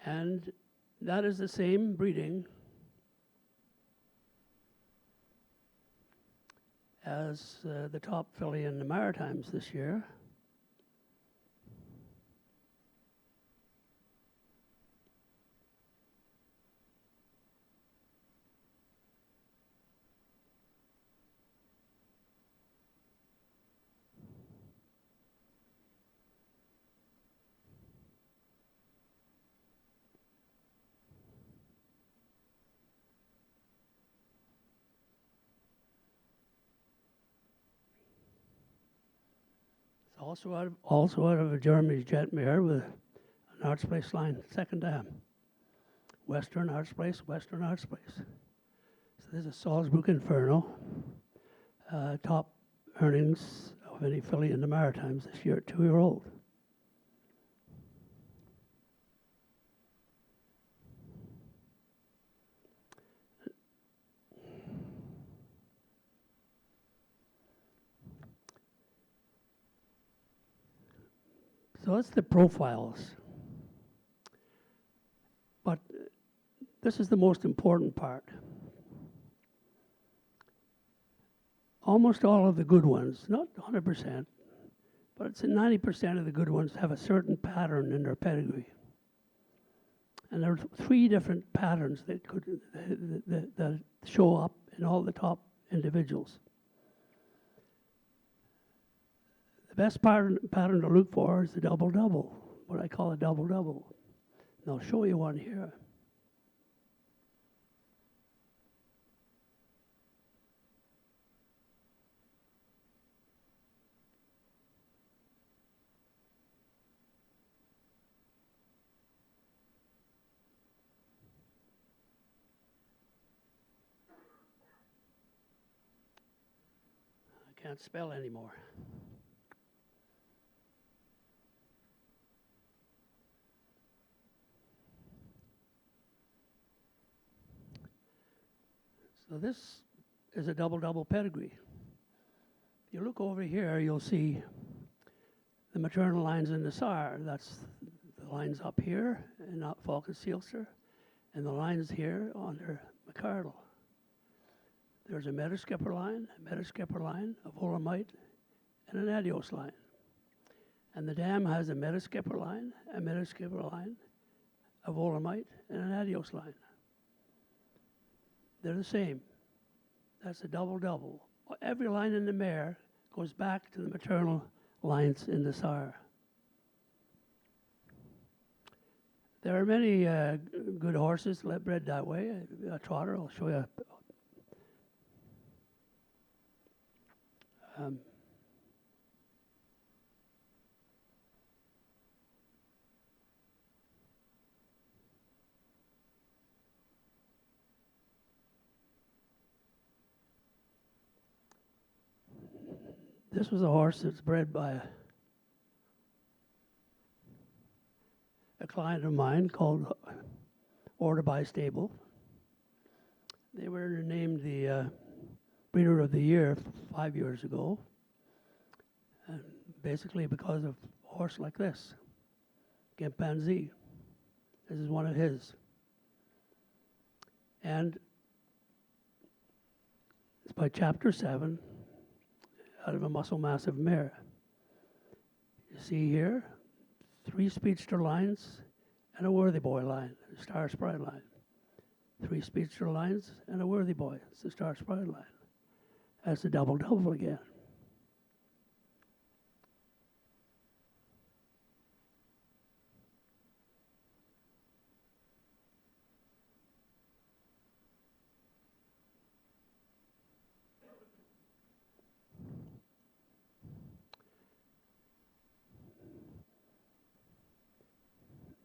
And that is the same breeding as the top filly in the Maritimes this year. Also out of a Jeremy's Jet mare with an Arts Place line, second dam. Western Arts Place, Western Arts Place. So this is Salzburg Inferno. Top earnings of any filly in the Maritimes this year, 2-year-old. So that's the profiles. But this is the most important part. Almost all of the good ones, not 100%, but it's 90% of the good ones have a certain pattern in their pedigree. And there are 3 different patterns that that show up in all the top individuals. The best pattern to look for is the double-double, what I call a double-double. And I'll show you one here. I can't spell anymore. So this is a double-double pedigree. If you look over here, you'll see the maternal lines in the sire. That's the lines up here and up Falcon Sealster, and the lines here under McCardle. There's a Metaskipper line, a Volomite, and an Adios line. And the dam has a Metaskipper line, a Volomite, and an Adios line. They're the same. That's a double-double. Every line in the mare goes back to the maternal lines in the sire. There are many good horses bred that way. A trotter, I'll show you. This was a horse that's bred by a client of mine called Orderby Stable. They were named the Breeder of the Year 5 years ago, and basically because of a horse like this, Chimpanzee. This is one of his. And it's by Chapter 7 out of a muscle massive mare. You see here, 3 speedster lines and a worthy boy line, a star sprite line. 3 speedster lines and a worthy boy, it's the star sprite line. That's the double again.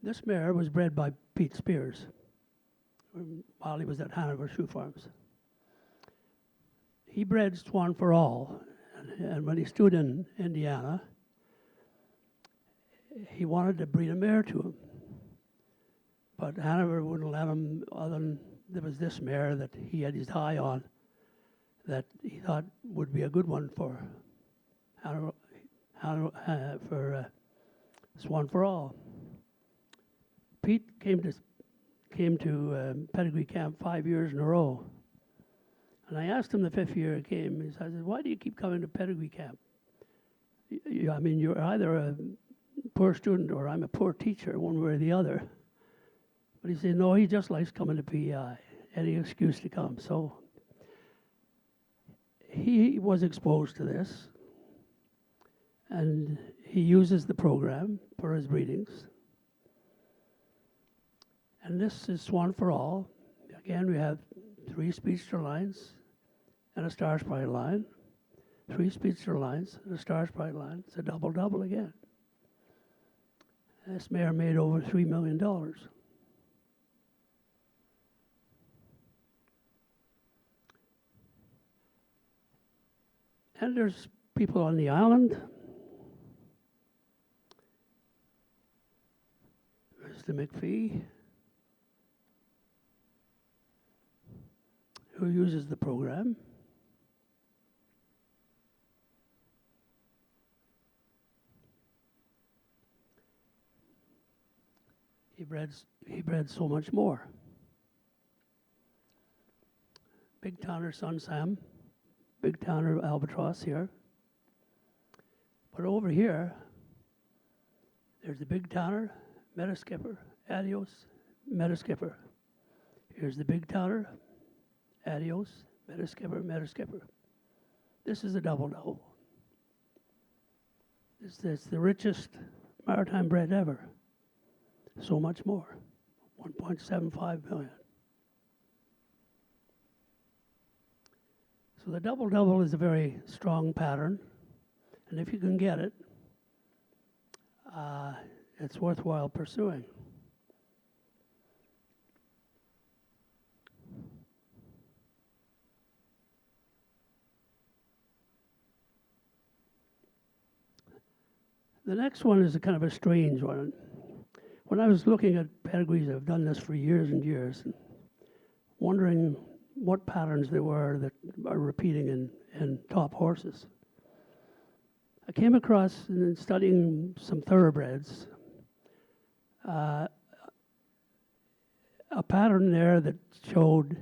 This mare was bred by Pete Spears while he was at Hanover Shoe Farms. He bred Swan for All, and when he stood in Indiana, he wanted to breed a mare to him. But Hanover wouldn't let him, other than there was this mare that he had his eye on that he thought would be a good one for Swan for All. Pete came to pedigree camp 5 years in a row. And I asked him the 5th year he came, I said, why do you keep coming to pedigree camp? I mean, you're either a poor student or I'm a poor teacher, one way or the other. But he said, no, he just likes coming to PEI, any excuse to come. So he was exposed to this, and he uses the program for his breedings. And this is Swan for All. Again, we have 3 speedster lines and a star sprite line. 3 speedster lines and a star sprite line. It's a double again. This mare made over $3 million. And there's people on the island. There's the McPhee, who uses the program. He bred so much more. Big Towner Son Sam, Big Towner Albatross here. But over here, there's the Big Towner, Metaskipper, Adios, Metaskipper. Here's the Big Towner, Adios, Metaskipper. This is a double. It's the richest maritime bred ever. So much more, 1.75 million. So the double is a very strong pattern, and if you can get it, it's worthwhile pursuing. The next one is a kind of a strange one. When I was looking at pedigrees, I've done this for years and years, and wondering what patterns there were that are repeating in top horses. I came across, in studying some thoroughbreds, a pattern there that showed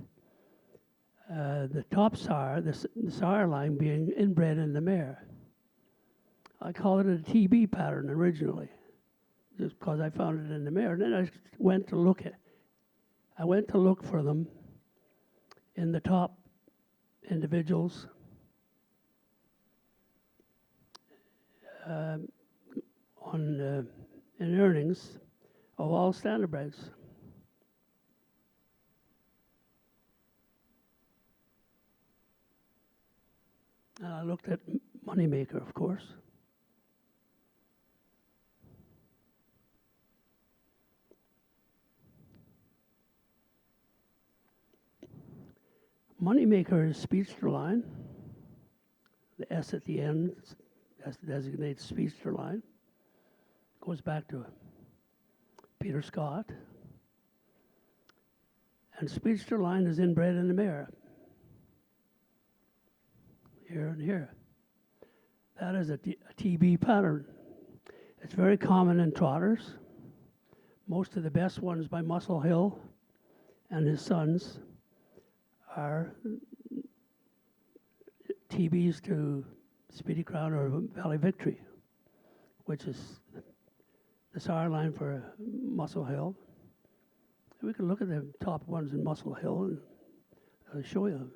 the top sire, the sire line being inbred in the mare. I call it a TB pattern originally, just because I found it in the mare. And then I went to look for them in the top individuals in earnings of all standardbreds. And I looked at Moneymaker, of course. Moneymaker is speedster line, The S at the end designates speedster line. Goes back to Peter Scott. And speedster line is inbred in the mare. Here and here. That is a TB pattern. It's very common in trotters. Most of the best ones by Muscle Hill and his sons are TBs to Speedy Crown or Valley Victory, which is the sire line for Muscle Hill. We can look at the top ones in Muscle Hill and I'll show you them.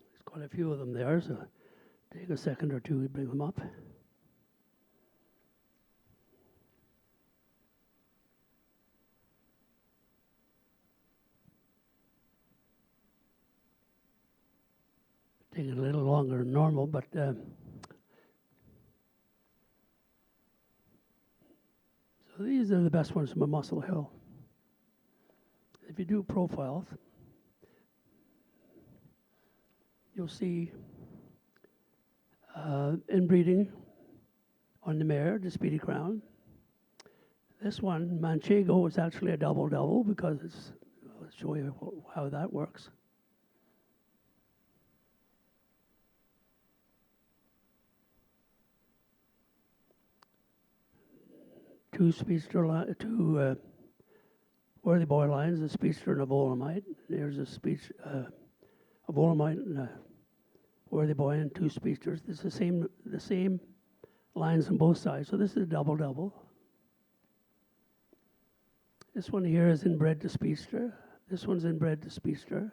There's quite a few of them there, so take a second or two to bring them up. Taking a little longer than normal, but so these are the best ones from a Muscle Hill. If you do profiles, you'll see inbreeding on the mare, the Speedy Crown. This one, Manchego, is actually a double-double because it's, I'll show you how that works. Two Worthy Boy lines, a speedster and a Volomite. There's a Volomite and a Worthy Boy and two speedsters. This is the same lines on both sides. So this is a double-double. This one here is inbred to speedster. This one's inbred to speedster.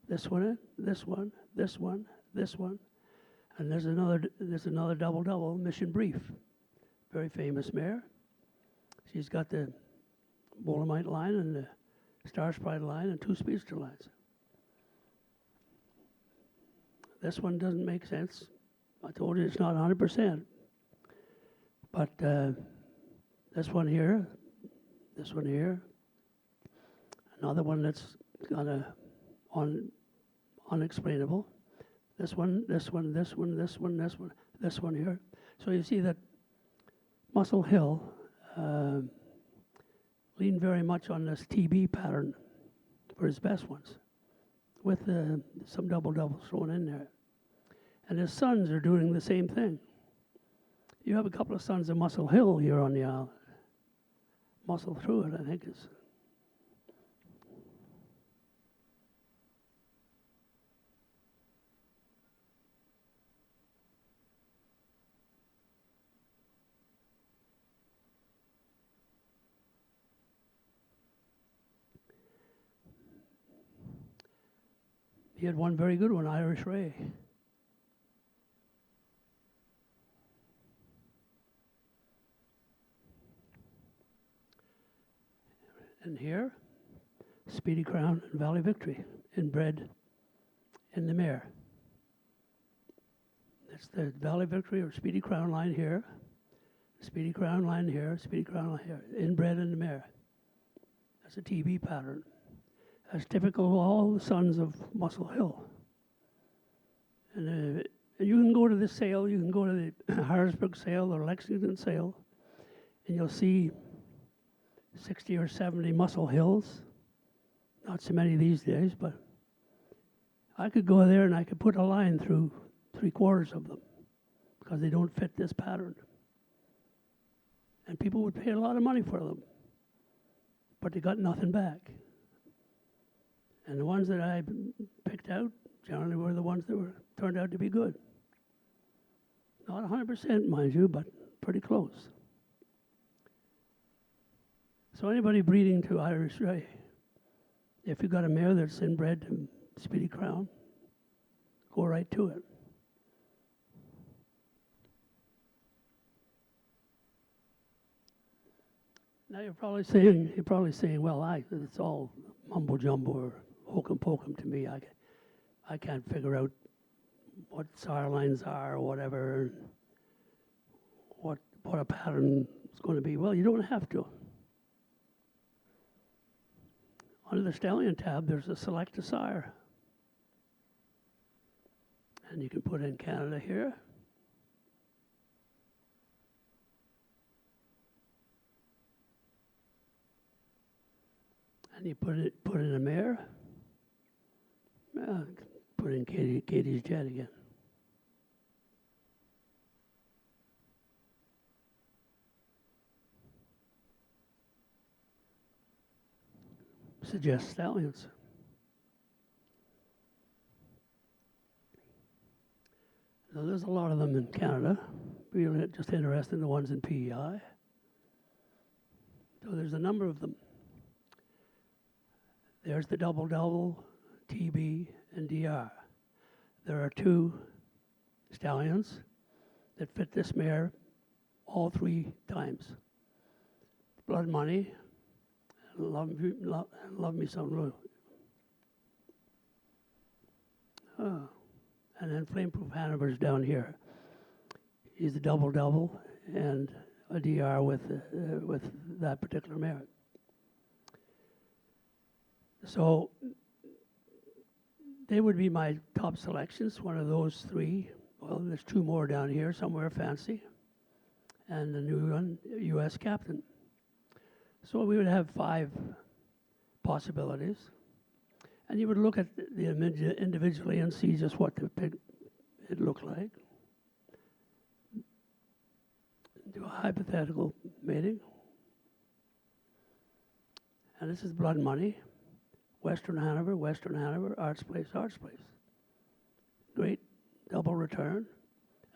This one, this one, this one, this one. And there's another double-double, Mission Brief. Very famous mare. She's got the Volomite line and the Star Sprite line and two speedster lines. This one doesn't make sense. I told you it's not 100%. But this one here, another one that's kind of unexplainable. This one here. So you see that Muscle Hill leaned very much on this TB pattern for his best ones, with some double-doubles thrown in there. And his sons are doing the same thing. You have a couple of sons of Muscle Hill here on the island. Muscle Through It, I think is. He had one very good one, Irish Ray. And here, Speedy Crown and Valley Victory, inbred in the mare. That's the Valley Victory or Speedy Crown line here, Speedy Crown line here, Speedy Crown line here, inbred in the mare. That's a TB pattern. That's typical of all the sons of Muscle Hill. And you can go to the sale, you can go to the Harrisburg sale or Lexington sale, and you'll see 60 or 70 Muscle Hills. Not so many these days, but I could go there and I could put a line through 3/4 of them because they don't fit this pattern. And people would pay a lot of money for them, but they got nothing back. And the ones that I picked out generally were the ones that turned out to be good. Not 100%, mind you, but pretty close. So anybody breeding to Irish Ray, if you've got a mare that's inbred to Speedy Crown, go right to it. Now you're probably saying, well, it's all mumbo jumbo or hokum pokum to me. I can't figure out what sire lines are or whatever, what a pattern is going to be. Well, you don't have to. Under the stallion tab, there's a select a sire. And you can put in Canada here. And you put in a mare. Put in Katie's Jet again. Suggest stallions. Now there's a lot of them in Canada. We're just interested in the ones in PEI. So there's a number of them. There's the double, TB, and DR. There are 2 stallions that fit this mare all 3 times. Blood Money, and Love Me Some Lou. Oh. And then Flameproof Hanover's down here. He's a double, and a DR with that particular mare. So they would be my top selections, one of those 3. Well, there's 2 more down here, somewhere fancy, and the new one, U.S. Captain. So we would have 5 possibilities, and you would look at the individually and see just what it looked like. Do a hypothetical mating, and this is Blood Money. Western Hanover, Arts Place. Great double return,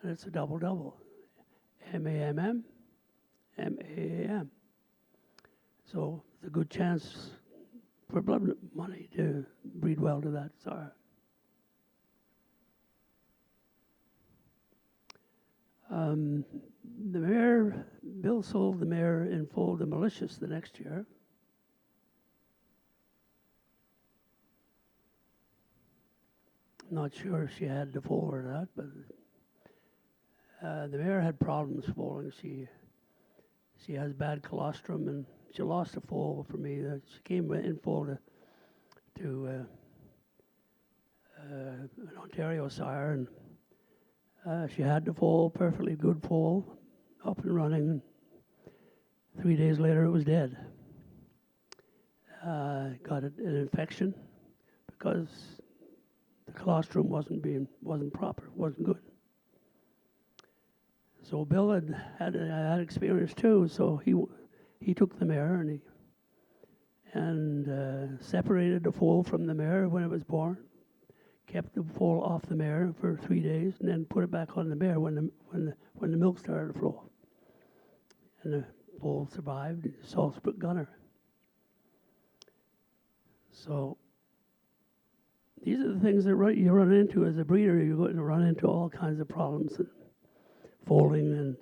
and it's a double. MAMM, MAAM. So it's a good chance for Blood Money to breed well to that sire. The mare, Bill sold the mare in foal to Malicious the next year. Not sure if she had the foal or not, but the mare had problems foaling. She has bad colostrum, and she lost a foal for me. She came in foal to an Ontario sire, and she had the foal, perfectly good foal, up and running. 3 days later, it was dead. Got an infection because the colostrum wasn't proper, wasn't good. So Bill had experience too. So he took the mare and separated the foal from the mare when it was born. Kept the foal off the mare for 3 days, and then put it back on the mare when the milk started to flow. And the foal survived. Salzburg Gunner. So these are the things that you run into as a breeder. You're going to run into all kinds of problems, and foaling and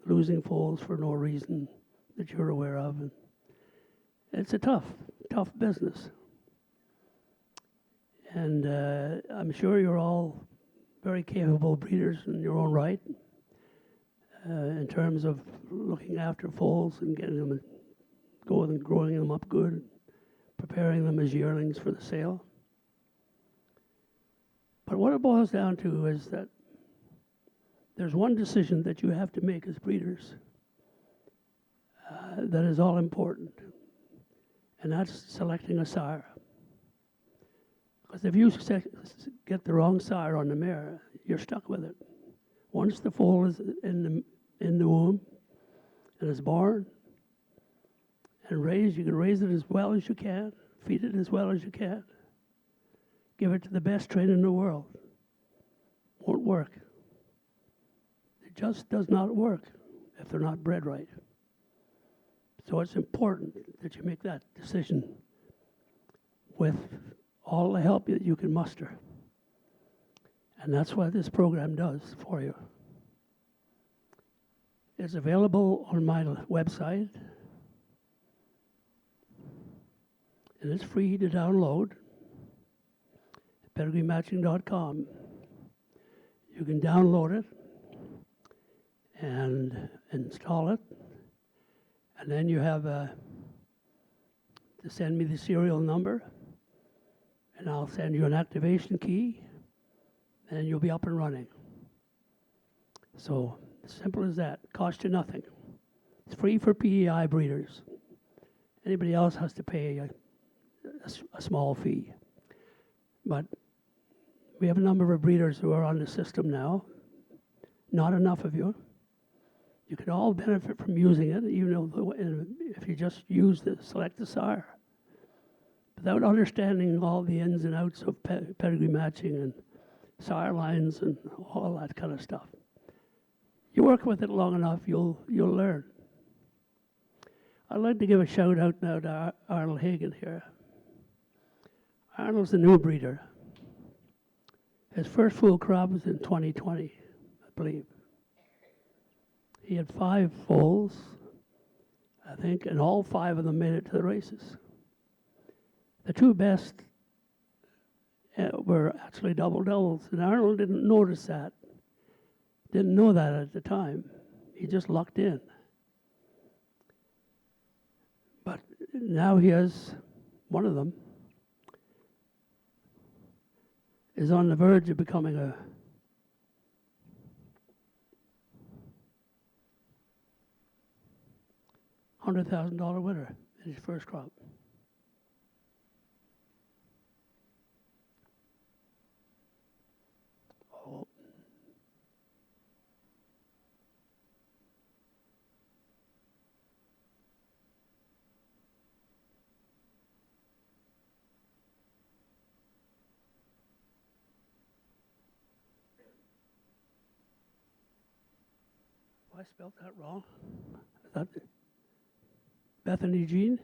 losing foals for no reason that you're aware of. And it's a tough business. And I'm sure you're all very capable breeders in your own right in terms of looking after foals and getting them going and growing them up good, preparing them as yearlings for the sale. But what it boils down to is that there's one decision that you have to make as breeders that is all important, and that's selecting a sire. Because if you get the wrong sire on the mare, you're stuck with it. Once the foal is in the womb and is born and raised, you can raise it as well as you can, feed it as well as you can, give it to the best trainer in the world. Won't work. It just does not work if they're not bred right. So it's important that you make that decision with all the help that you can muster. And that's what this program does for you. It's available on my website, And it's free to download at pedigreematching.com. You can download it and install it, and then you have to send me the serial number, and I'll send you an activation key, and you'll be up and running. So, as simple as that. Cost you nothing. It's free for PEI breeders. Anybody else has to pay a small fee. But we have a number of breeders who are on the system now. Not enough of you. You could all benefit from using it, even though if you just select the sire. Without understanding all the ins and outs of pedigree matching and sire lines and all that kind of stuff. You work with it long enough, you'll learn. I'd like to give a shout out now to Arnold Hagan here. Arnold's a new breeder. His first full crop was in 2020, I believe. He had 5 foals, I think, and all 5 of them made it to the races. The 2 best were actually double doubles, and Arnold didn't notice that. Didn't know that at the time. He just lucked in. But now he has one of them is on the verge of becoming a $100,000 winner in his first crop. Oh. I spelled that wrong. I thought Bethany Jean.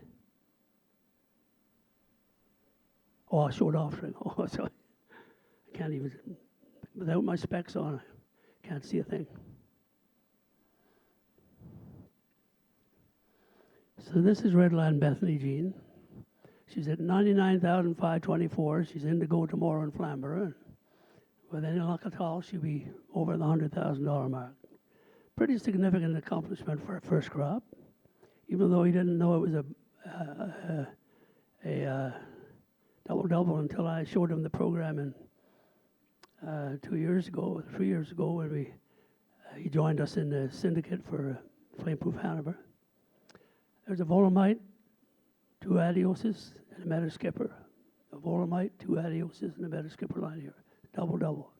Oh, I showed off. Oh, sorry. I can't even, without my specs on, I can't see a thing. So this is Redland Bethany Jean. She's at 99,524. She's in to go tomorrow in Flamborough. And with any luck at all, she'll be over the $100,000 mark. Pretty significant accomplishment for a first crop, even though he didn't know it was a double-double until I showed him the program in 2 years ago, 3 years ago, when he joined us in the syndicate for Flameproof Hanover. There's a Volomite, 2 Adioses, and a Meta Skipper. A Volomite, 2 Adioses, and a Meta Skipper line here, double-double.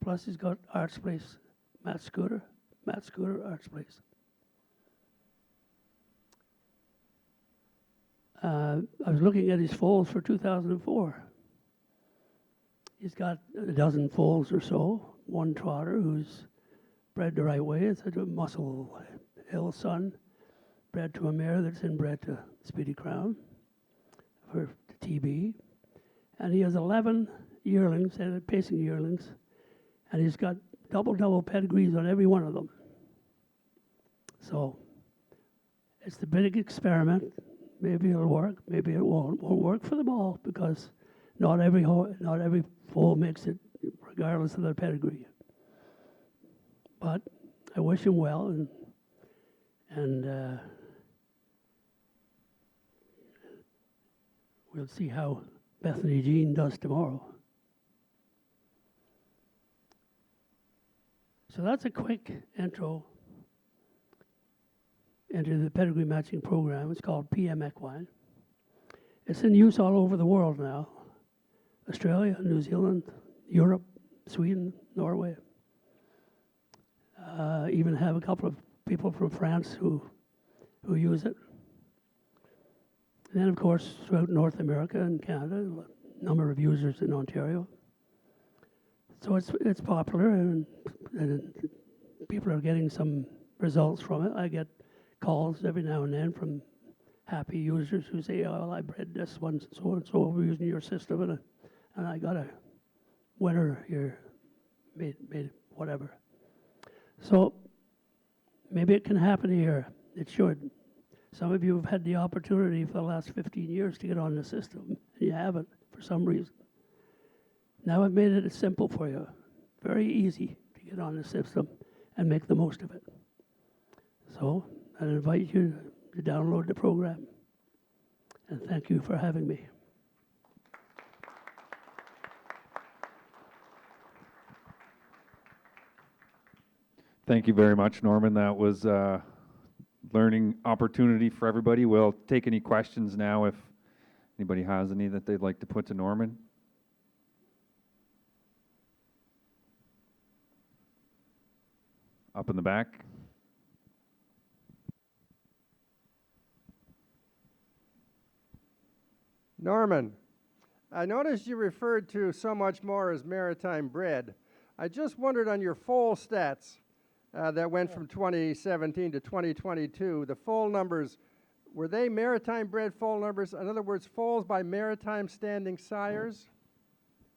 Plus he's got Arts Place, Matt Scooter, Arts Place. I was looking at his foals for 2004. He's got a dozen foals or so. One trotter who's bred the right way. It's a Muscle Hill son, bred to a mare that's inbred to Speedy Crown for TB. And he has 11 yearlings, pacing yearlings, and he's got double pedigrees on every one of them. So it's the big experiment. Maybe it'll work, maybe it won't. It won't work for them all because not every foal makes it, regardless of their pedigree. But I wish him well, and we'll see how Bethany Jean does tomorrow. So that's a quick intro into the pedigree matching program. It's called PM Equine. It's in use all over the world now. Australia, New Zealand, Europe, Sweden, Norway. Even have a couple of people from France who use it. And then, of course, throughout North America and Canada, a number of users in Ontario. So it's popular, and people are getting some results from it. I get calls every now and then from happy users who say, "Oh, well, I bred this one, so and so, we're using your system, and I got a winner here, made whatever." So maybe it can happen here. It should. Some of you have had the opportunity for the last 15 years to get on the system, and you haven't for some reason. Now I've made it simple for you, very easy to get on the system and make the most of it. So I invite you to download the program, and thank you for having me. Thank you very much, Norman. That was a learning opportunity for everybody. We'll take any questions now if anybody has any that they'd like to put to Norman. Up in the back. Norman, I noticed you referred to so much more as maritime bread. I just wondered on your foal stats that went from 2017 to 2022, the foal numbers, were they maritime bred foal numbers? In other words, foals by maritime standing sires?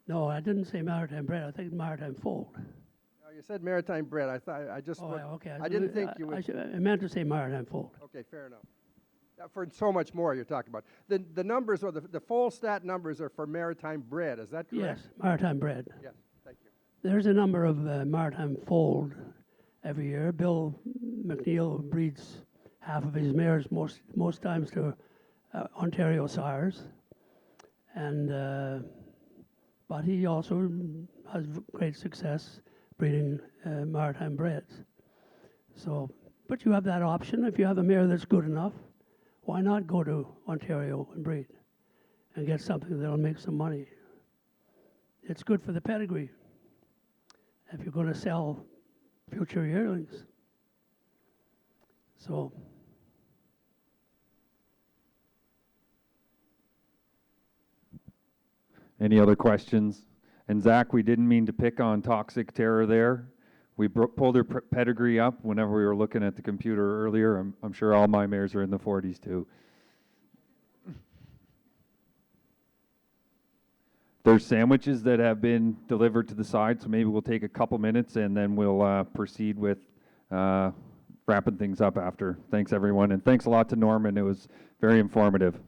No, I didn't say maritime bred. I think maritime fold. No, you said maritime bred. I thought I just. Okay. I didn't think you would. I meant to say maritime fold. Okay, fair enough. For so much more you're talking about. The numbers or the foal stat numbers are for maritime bred. Is that correct? Yes, maritime bred. Yes. Thank you. There's a number of maritime fold every year. Bill McNeil breeds half of his mares most times to Ontario sires, and but he also has great success breeding maritime breds. So, but you have that option if you have a mare that's good enough. Why not go to Ontario and breed and get something that'll make some money? It's good for the pedigree if you're going to sell future yearlings. So, Any other questions? And Zach, we didn't mean to pick on Toxic Terror there. We pulled her pedigree up whenever we were looking at the computer earlier. I'm sure all my mares are in the 40s too. There's sandwiches that have been delivered to the side, so maybe we'll take a couple minutes and then we'll proceed with wrapping things up after. Thanks, everyone, and thanks a lot to Norman. It was very informative.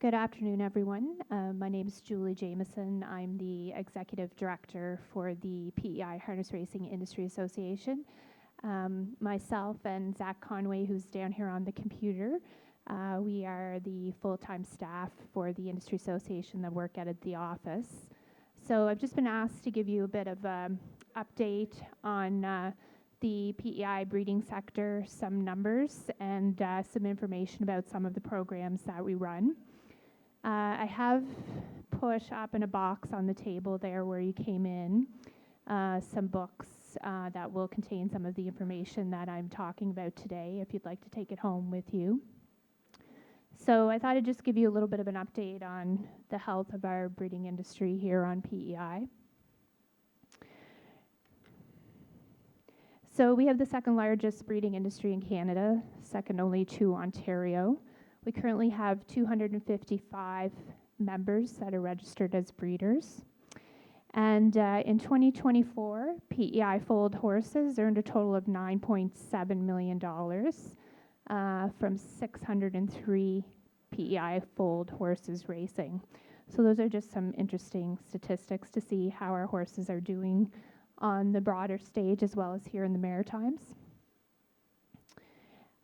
Good afternoon, everyone. My name is Julie Jameson. I'm the Executive Director for the PEI Harness Racing Industry Association. Myself and Zach Conway, who's down here on the computer, we are the full-time staff for the Industry Association that work out at the office. So I've just been asked to give you a bit of an update on the PEI breeding sector, some numbers, and some information about some of the programs that we run. I have put up in a box on the table there where you came in some books that will contain some of the information that I'm talking about today, if you'd like to take it home with you. So I thought I'd just give you a little bit of an update on the health of our breeding industry here on PEI. So we have the second largest breeding industry in Canada, second only to Ontario. We currently have 255 members that are registered as breeders. And in 2024, PEI foaled horses earned a total of $9.7 million from 603 PEI foaled horses racing. So those are just some interesting statistics to see how our horses are doing on the broader stage as well as here in the Maritimes.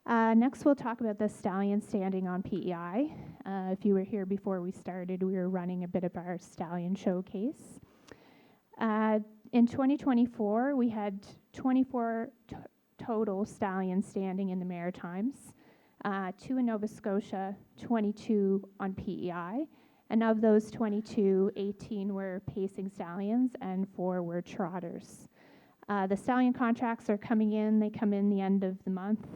Next, we'll talk about the stallion standing on PEI. If you were here before we started, we were running a bit of our stallion showcase. In 2024, we had 24 total stallions standing in the Maritimes, 2 in Nova Scotia, 22 on PEI, and of those 22, 18 were pacing stallions and 4 were trotters. The stallion contracts are coming in. They come in the end of the month.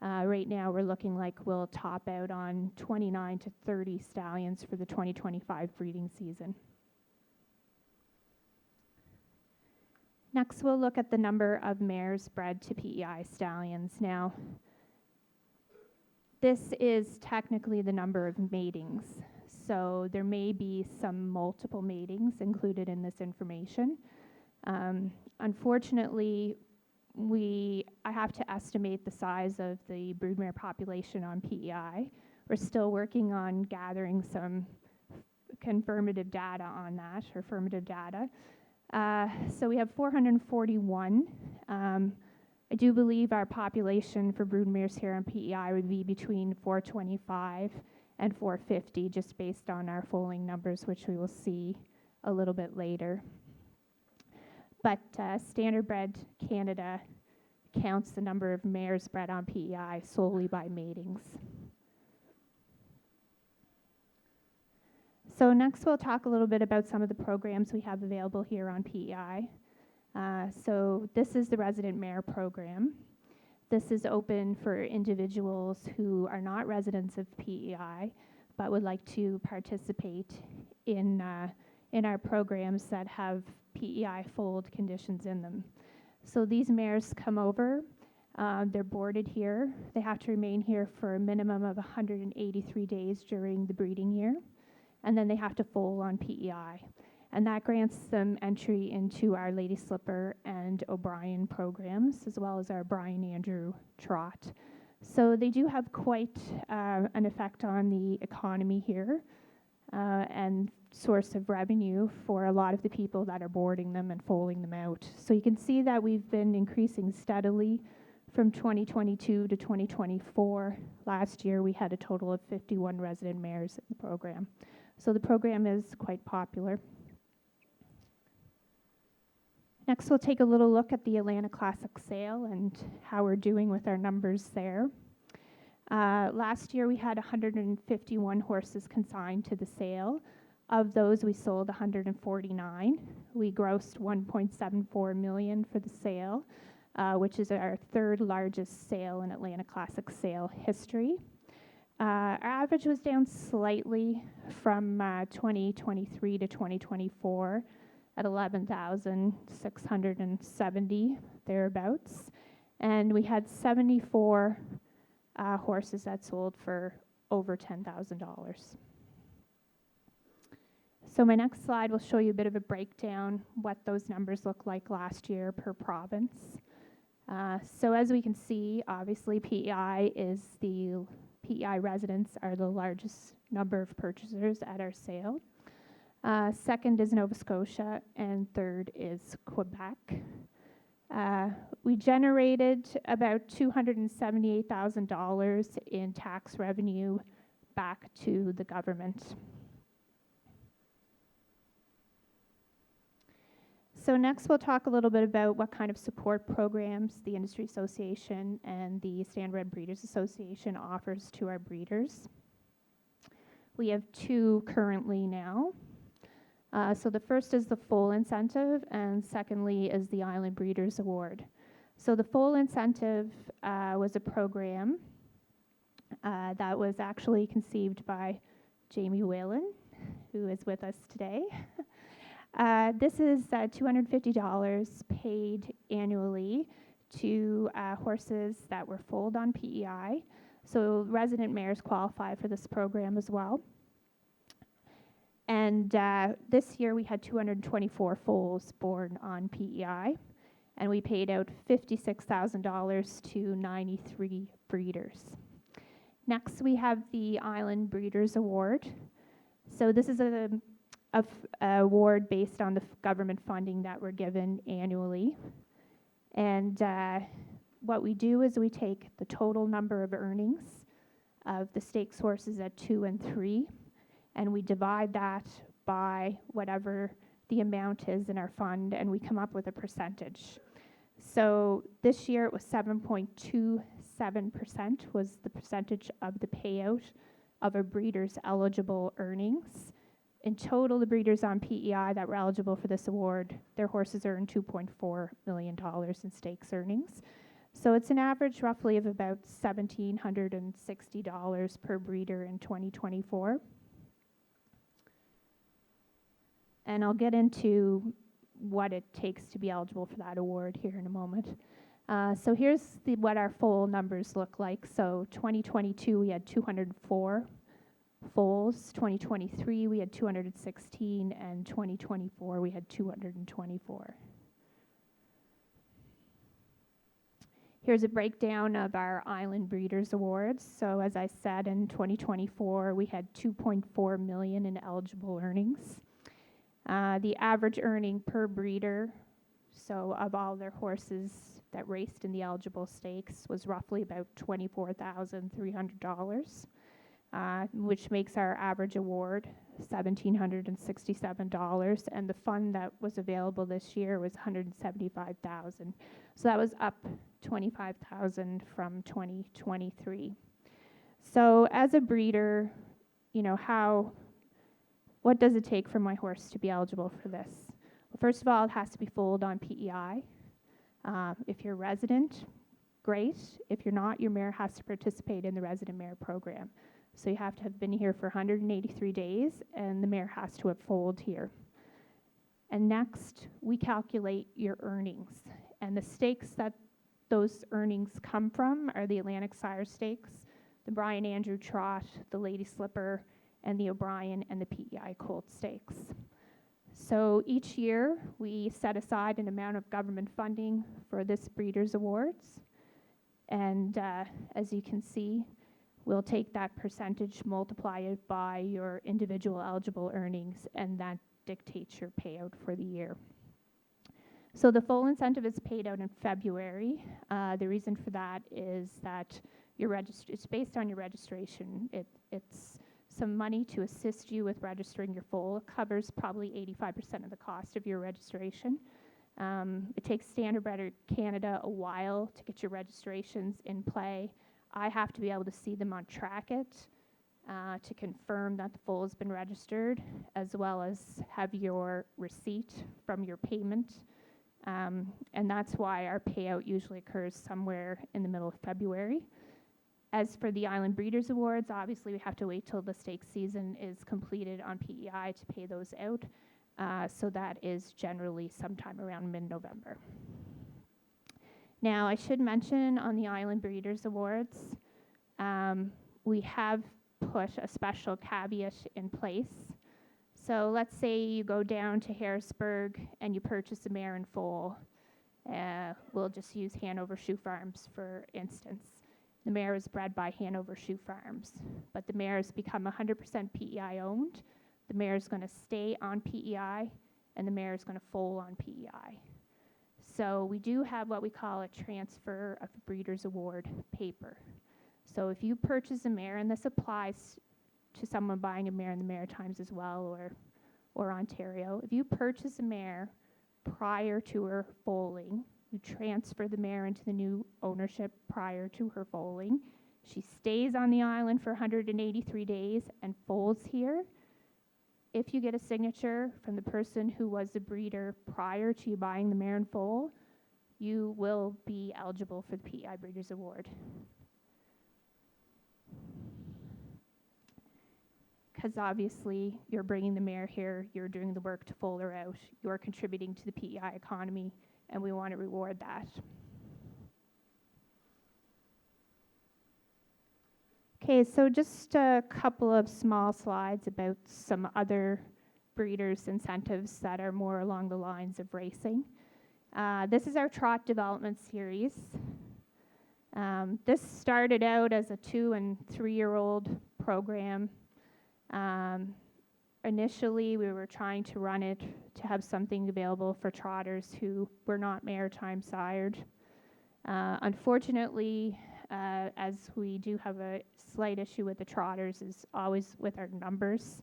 Right now, we're looking like we'll top out on 29 to 30 stallions for the 2025 breeding season. Next, we'll look at the number of mares bred to PEI stallions. Now, this is technically the number of matings, so there may be some multiple matings included in this information. Unfortunately, I have to estimate the size of the broodmare population on PEI. We're still working on gathering some confirmative data on that, or affirmative data. So we have 441. I do believe our population for broodmares here on PEI would be between 425 and 450, just based on our foaling numbers, which we will see a little bit later. But Standardbred Canada counts the number of mares bred on PEI solely by matings. So next we'll talk a little bit about some of the programs we have available here on PEI. So this is the resident mare program. This is open for individuals who are not residents of PEI but would like to participate in our programs that have PEI foaled conditions in them. So these mares come over, they're boarded here. They have to remain here for a minimum of 183 days during the breeding year, and then they have to foal on PEI. And that grants them entry into our Lady Slipper and O'Brien programs, as well as our Brian Andrew Trot. So they do have quite an effect on the economy here, and source of revenue for a lot of the people that are boarding them and foaling them out. So you can see that we've been increasing steadily from 2022 to 2024. Last year we had a total of 51 resident mares in the program. So the program is quite popular. Next we'll take a little look at the Atlanta Classic sale and how we're doing with our numbers there. Last year we had 151 horses consigned to the sale. Of those, we sold 149. We grossed $1.74 million for the sale, which is our third largest sale in Atlanta Classic sale history. Our average was down slightly from 2023 to 2024 at 11,670 thereabouts, and we had 74 horses that sold for over $10,000. So my next slide will show you a bit of a breakdown what those numbers look like last year per province. So as we can see, obviously PEI PEI residents are the largest number of purchasers at our sale. Second is Nova Scotia, and third is Quebec. We generated about $278,000 in tax revenue back to the government. So next we'll talk a little bit about what kind of support programs the Industry Association and the Standard Breeders Association offers to our breeders. We have two currently now. So the first is the full incentive, and secondly is the Island Breeders Award. So the full incentive was a program that was actually conceived by Jamie Whalen, who is with us today. This is $250 paid annually to horses that were foaled on PEI. So resident mares qualify for this program as well. And this year we had 224 foals born on PEI, and we paid out $56,000 to 93 breeders. Next we have the Island Breeders Award. So this is a award based on the government funding that we're given annually. And what we do is we take the total number of earnings of the stakes horses at 2 and 3, and we divide that by whatever the amount is in our fund, and we come up with a percentage. So this year it was 7.27% was the percentage of the payout of a breeder's eligible earnings. In total, the breeders on PEI that were eligible for this award, their horses earned $2.4 million in stakes earnings. So it's an average roughly of about $1,760 per breeder in 2024. And I'll get into what it takes to be eligible for that award here in a moment. So here's what our full numbers look like. So 2022, we had 204 foals. 2023, we had 216, and 2024, we had 224. Here's a breakdown of our Island Breeders Awards. So as I said, in 2024, we had $2.4 million in eligible earnings. The average earning per breeder, so of all their horses that raced in the eligible stakes, was roughly about $24,300. Which makes our average award $1,767, and the fund that was available this year was $175,000. So that was up $25,000 from 2023. So as a breeder, what does it take for my horse to be eligible for this? Well, first of all, it has to be foaled on PEI. If you're resident, great. If you're not, your mare has to participate in the resident mare program. So you have to have been here for 183 days, and the mare has to have foaled here. And next, we calculate your earnings. And the stakes that those earnings come from are the Atlantic Sire Stakes, the Brian Andrew Trot, the Lady Slipper, and the O'Brien and the PEI Colt Stakes. So each year, we set aside an amount of government funding for this Breeders' Awards. And as you can see, we'll take that percentage, multiply it by your individual eligible earnings, and that dictates your payout for the year. So the full incentive is paid out in February. The reason for that is that it's based on your registration. It's some money to assist you with registering your foal. It covers probably 85% of the cost of your registration. It takes Standardbred Canada a while to get your registrations in play. I have to be able to see them on Trackit to confirm that the foal has been registered, as well as have your receipt from your payment. And that's why our payout usually occurs somewhere in the middle of February. As for the Island Breeders Awards, obviously we have to wait till the stakes season is completed on PEI to pay those out. So that is generally sometime around mid-November. Now, I should mention on the Island Breeders Awards, we have put a special caveat in place. So let's say you go down to Harrisburg and you purchase a mare and foal. We'll just use Hanover Shoe Farms for instance. The mare is bred by Hanover Shoe Farms, but the mare has become 100% PEI owned. The mare is going to stay on PEI, and the mare is going to foal on PEI. So we do have what we call a transfer of breeder's award paper. So if you purchase a mare, and this applies to someone buying a mare in the Maritimes as well, or Ontario, if you purchase a mare prior to her foaling, you transfer the mare into the new ownership prior to her foaling. She stays on the island for 183 days and foals here. If you get a signature from the person who was the breeder prior to you buying the mare and foal, you will be eligible for the PEI Breeders' Award. Because obviously you're bringing the mare here, you're doing the work to foal her out, you're contributing to the PEI economy, and we want to reward that. Okay, so just a couple of small slides about some other breeders' incentives that are more along the lines of racing. This is our trot development series. This started out as a 2- and 3-year-old program. Initially, we were trying to run it to have something available for trotters who were not maritime sired. Unfortunately, as we do have a slight issue with the trotters, is always with our numbers.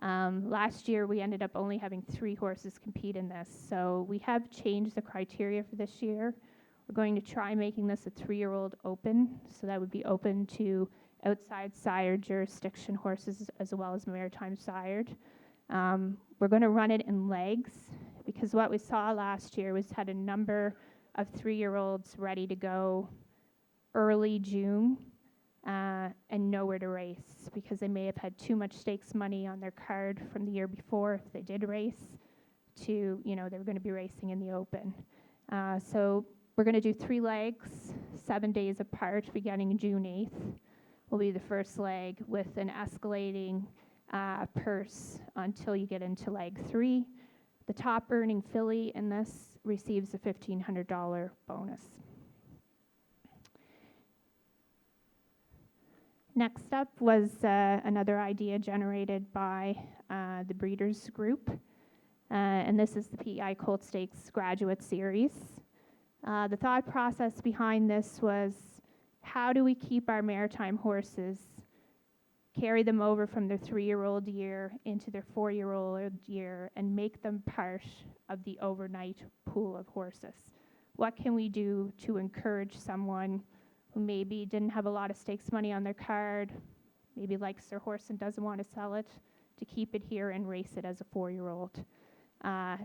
Last year, we ended up only having 3 horses compete in this, so we have changed the criteria for this year. We're going to try making this a 3-year-old open, so that would be open to outside sired jurisdiction horses as well as maritime sired. We're going to run it in legs, because what we saw last year was had a number of 3-year-olds ready to go early June and nowhere to race, because they may have had too much stakes money on their card from the year before if they did race to, they were going to be racing in the open. So we're going to do 3 legs, 7 days apart, beginning June 8th. Will be the first leg with an escalating purse until you get into leg 3. The top earning filly in this receives a $1,500 bonus. Next up was another idea generated by the Breeders Group, and this is the PEI Colt Stakes Graduate Series. The thought process behind this was, how do we keep our maritime horses, carry them over from their 3-year-old year into their 4-year-old year, and make them part of the overnight pool of horses? What can we do to encourage someone who maybe didn't have a lot of stakes money on their card, maybe likes their horse and doesn't want to sell it, to keep it here and race it as a 4-year-old?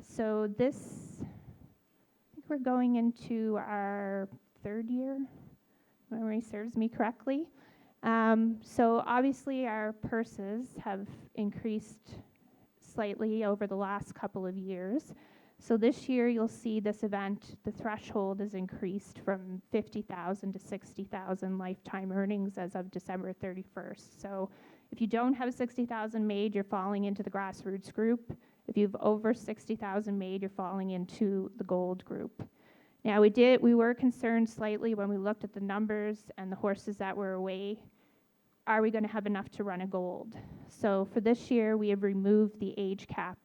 So this, I think we're going into our 3rd year, memory serves me correctly. So obviously our purses have increased slightly over the last couple of years. So this year you'll see this event, the threshold is increased from $50,000 to $60,000 lifetime earnings as of December 31st. So if you don't have $60,000 made, you're falling into the grassroots group. If you've over $60,000 made, you're falling into the gold group. Now we were concerned slightly when we looked at the numbers and the horses that were away. Are we going to have enough to run a gold? So for this year, we have removed the age cap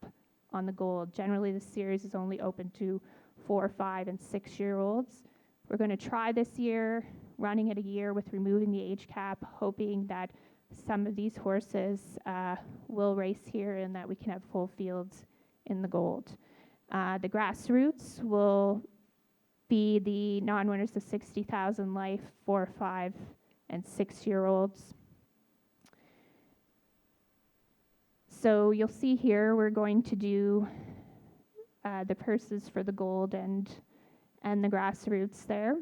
on the gold. Generally, the series is only open to 4-, 5-, and 6-year-olds. We're going to try this year, running it a year with removing the age cap, hoping that some of these horses will race here and that we can have full fields in the gold. The grassroots will be the non-winners of 60,000 life, 4-, 5-, and 6-year-olds. So you'll see here we're going to do the purses for the gold and the grassroots there.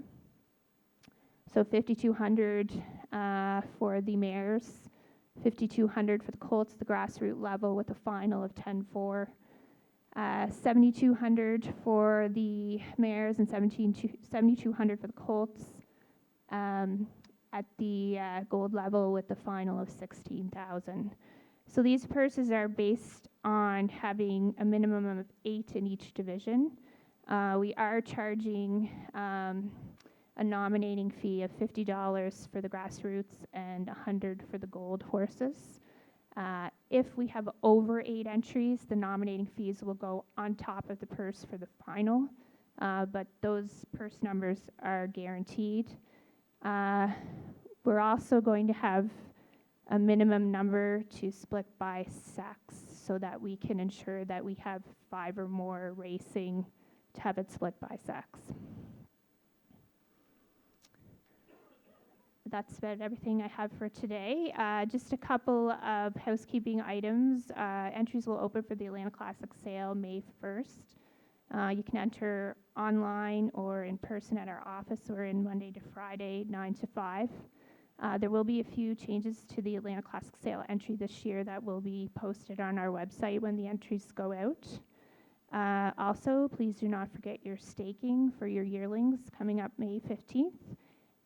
So $5,200 for the mares, $5,200 for the colts, the grassroots level, with a final of 10-4. $7,200 for the mares and $7,200 for the colts at the gold level, with the final of 16,000. So these purses are based on having a minimum of 8 in each division. We are charging a nominating fee of $50 for the grassroots and $100 for the gold horses. If we have over 8 entries, the nominating fees will go on top of the purse for the final, but those purse numbers are guaranteed. We're also going to have a minimum number to split by sex so that we can ensure that we have 5 or more racing to have it split by sex. That's about everything I have for today. Just a couple of housekeeping items. Entries will open for the Atlanta Classic sale May 1st. You can enter online or in person at our office. We're in Monday to Friday, 9 to 5. There will be a few changes to the Atlanta Classic sale entry this year that will be posted on our website when the entries go out. Also, please do not forget your staking for your yearlings coming up May 15th.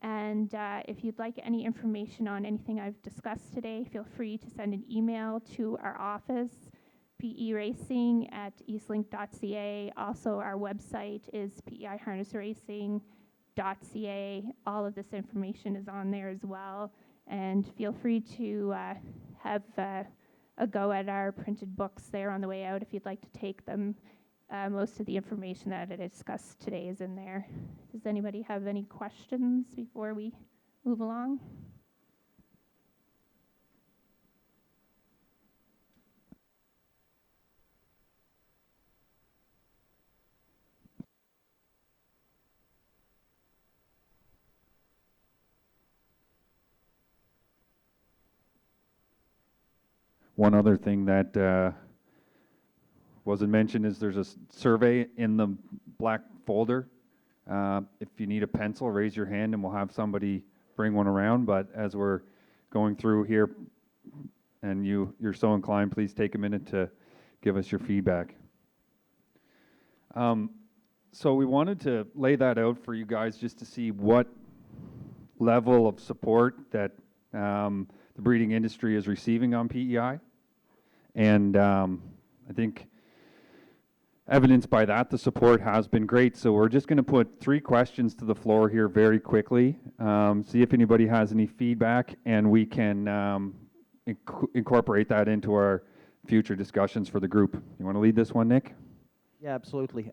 And if you'd like any information on anything I've discussed today, feel free to send an email to our office, peracing@eastlink.ca. Also, our website is peiharnessracing.ca. All of this information is on there as well. And feel free to have a go at our printed books there on the way out if you'd like to take them. Most of the information that I discussed today is in there. Does anybody have any questions before we move along? One other thing that wasn't mentioned is there's a survey in the black folder. If you need a pencil, raise your hand and we'll have somebody bring one around. But as we're going through here and you're so inclined, please take a minute to give us your feedback. So we wanted to lay that out for you guys just to see what level of support that the breeding industry is receiving on PEI. And I think evidenced by that, the support has been great. So we're just going to put 3 questions to the floor here very quickly, see if anybody has any feedback, and we can incorporate that into our future discussions for the group. You want to lead this one, Nick? Yeah, absolutely.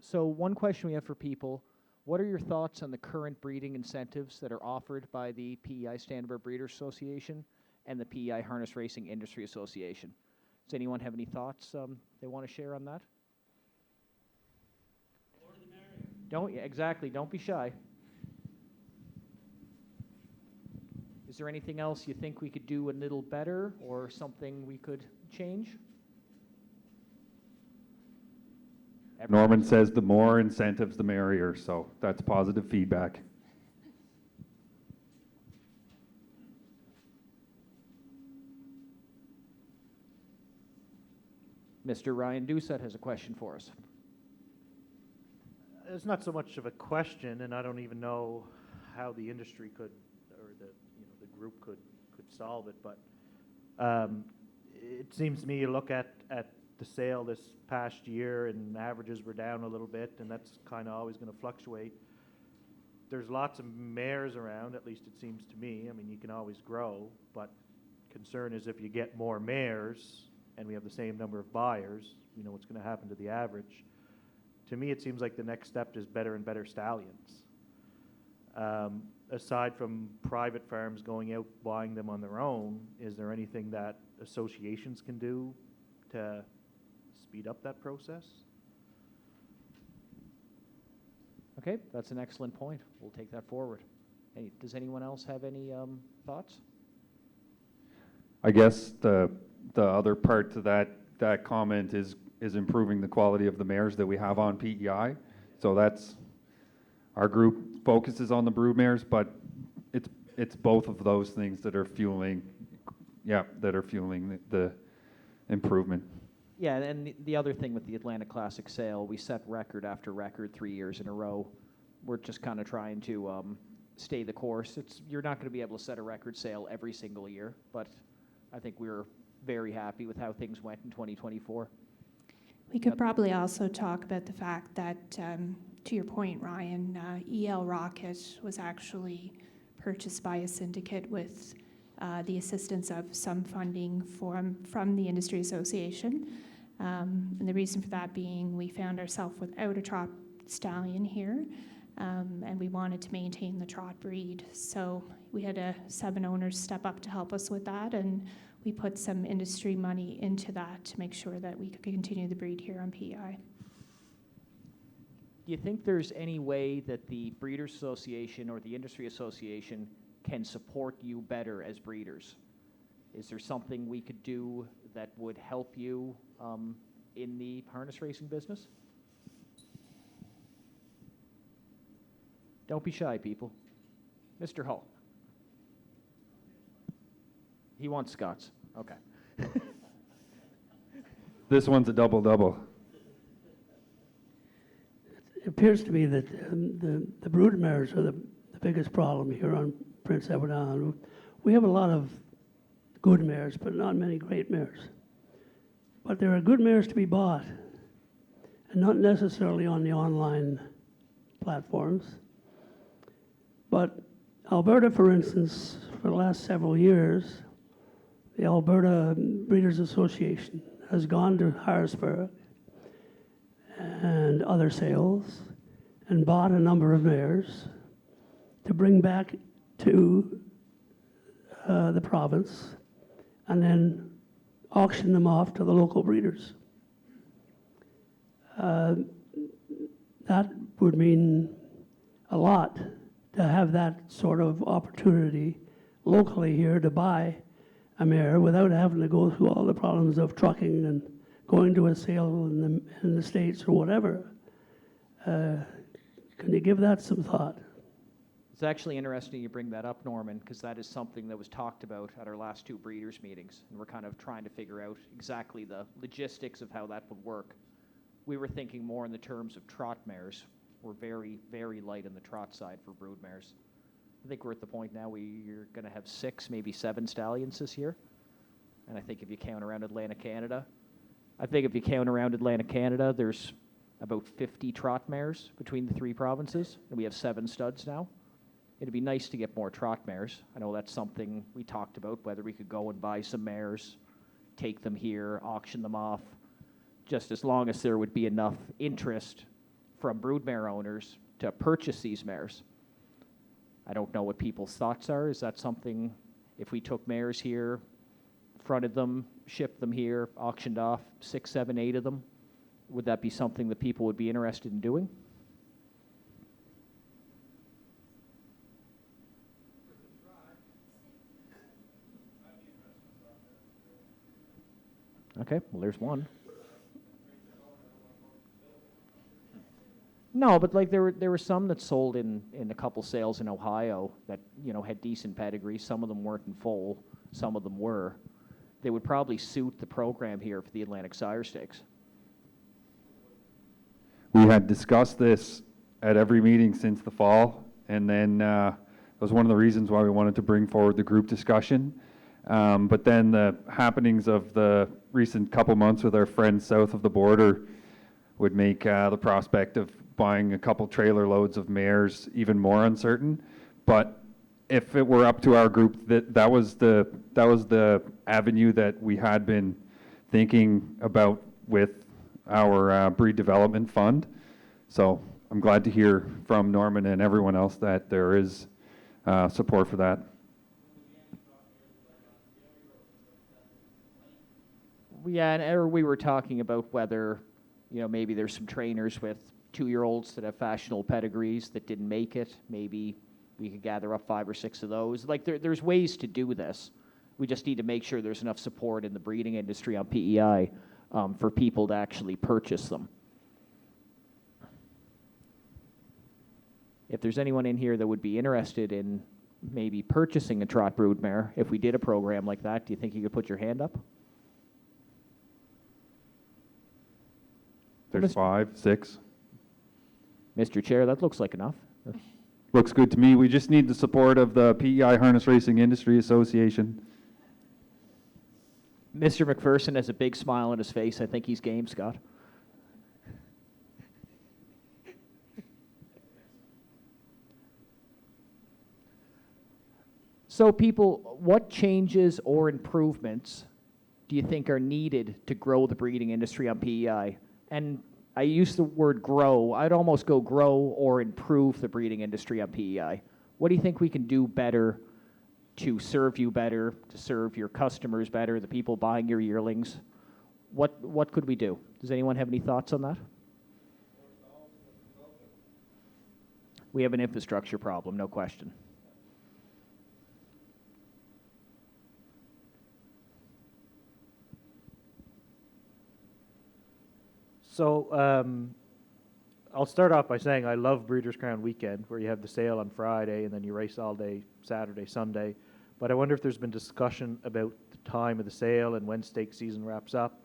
So one question we have for people, what are your thoughts on the current breeding incentives that are offered by the PEI Standard Breeders Association and the PEI Harness Racing Industry Association? Does anyone have any thoughts they want to share on that? Exactly, don't be shy. Is there anything else you think we could do a little better or something we could change? Norman says the more incentives, the merrier, so that's positive feedback. Mr. Ryan Doucette has a question for us. It's not so much of a question, and I don't even know how the industry could, or the group could solve it. But it seems to me you look at the sale this past year, and averages were down a little bit, and that's kind of always going to fluctuate. There's lots of mares around, at least it seems to me. I mean, you can always grow, but concern is if you get more mares and we have the same number of buyers, what's going to happen to the average. To me, it seems like the next step is better and better stallions. Aside from private farms going out buying them on their own, is there anything that associations can do to speed up that process? Okay, that's an excellent point. We'll take that forward. Does anyone else have any thoughts? I guess the other part to that comment is improving the quality of the mares that we have on PEI. So that's our group focuses on the brood mares, but it's both of those things that are fueling the improvement. Yeah, and the other thing with the Atlanta Classic sale, we set record after record 3 years in a row. We're just kind of trying to stay the course. You're not going to be able to set a record sale every single year, but I think we're very happy with how things went in 2024. We could probably also talk about the fact that to your point, Ryan, EL Rocket was actually purchased by a syndicate with the assistance of some funding from the Industry Association. And the reason for that being we found ourselves without a trot stallion here, and we wanted to maintain the trot breed. So we had 7 owners step up to help us with that, and we put some industry money into that to make sure that we could continue the breed here on PEI. Do you think there's any way that the Breeders Association or the Industry Association can support you better as breeders? Is there something we could do that would help you in the harness racing business? Don't be shy, people. Mr. Hull. He wants Scots. Okay. This one's a double-double. It appears to me that the brood mares are the biggest problem here on Prince Edward Island. We have a lot of good mares, but not many great mares. But there are good mares to be bought, and not necessarily on the online platforms. But Alberta, for instance, for the last several years, the Alberta Breeders Association has gone to Harrisburg and other sales and bought a number of mares to bring back to the province and then auction them off to the local breeders. That would mean a lot to have that sort of opportunity locally here to buy a mare without having to go through all the problems of trucking and going to a sale in the States or whatever. Can you give that some thought? It's actually interesting you bring that up, Norman, because that is something that was talked about at our last 2 breeders meetings, and we're kind of trying to figure out exactly the logistics of how that would work. We were thinking more in the terms of trot mares. We're very, very light on the trot side for brood mares. I think we're at the point now we're going to have 6, maybe 7 stallions this year. And I think if you count around Atlantic Canada, there's about 50 trot mares between the 3 provinces, and we have 7 studs now. It'd be nice to get more trot mares. I know that's something we talked about, whether we could go and buy some mares, take them here, auction them off, just as long as there would be enough interest from broodmare owners to purchase these mares. I don't know what people's thoughts are. Is that something, if we took mares here, fronted them, shipped them here, auctioned off 6, 7, 8 of them, would that be something that people would be interested in doing? Okay, well, there's one. No, but like there were some that sold in a couple sales in Ohio that, you know, had decent pedigree. Some of them weren't in foal, some of them were. They would probably suit the program here for the Atlantic Sire Stakes. We had discussed this at every meeting since the fall, and then that was one of the reasons why we wanted to bring forward the group discussion. But then the happenings of the recent couple months with our friends south of the border would make the prospect of buying a couple trailer loads of mares even more uncertain. But if it were up to our group, that was the avenue that we had been thinking about with our breed development fund. So I'm glad to hear from Norman and everyone else that there is support for that. Yeah, and we were talking about whether, you know, maybe there's some trainers with 2-year-olds that have fashionable pedigrees that didn't make it. Maybe we could gather up 5 or 6 of those. Like there's ways to do this. We just need to make sure there's enough support in the breeding industry on PEI for people to actually purchase them. If there's anyone in here that would be interested in maybe purchasing a trot broodmare, if we did a program like that, do you think you could put your hand up? There's 5, 6. Mr. Chair, that looks like enough. Looks good to me. We just need the support of the PEI Harness Racing Industry Association. Mr. McPherson has a big smile on his face. I think he's game, Scott. So people, what changes or improvements do you think are needed to grow the breeding industry on PEI? And I use the word grow. I'd almost go grow or improve the breeding industry on PEI. What do you think we can do better to serve you better, to serve your customers better, the people buying your yearlings? What could we do? Does anyone have any thoughts on that? We have an infrastructure problem, no question. So I'll start off by saying I love Breeders' Crown Weekend, where you have the sale on Friday and then you race all day Saturday, Sunday. But I wonder if there's been discussion about the time of the sale and when stake season wraps up.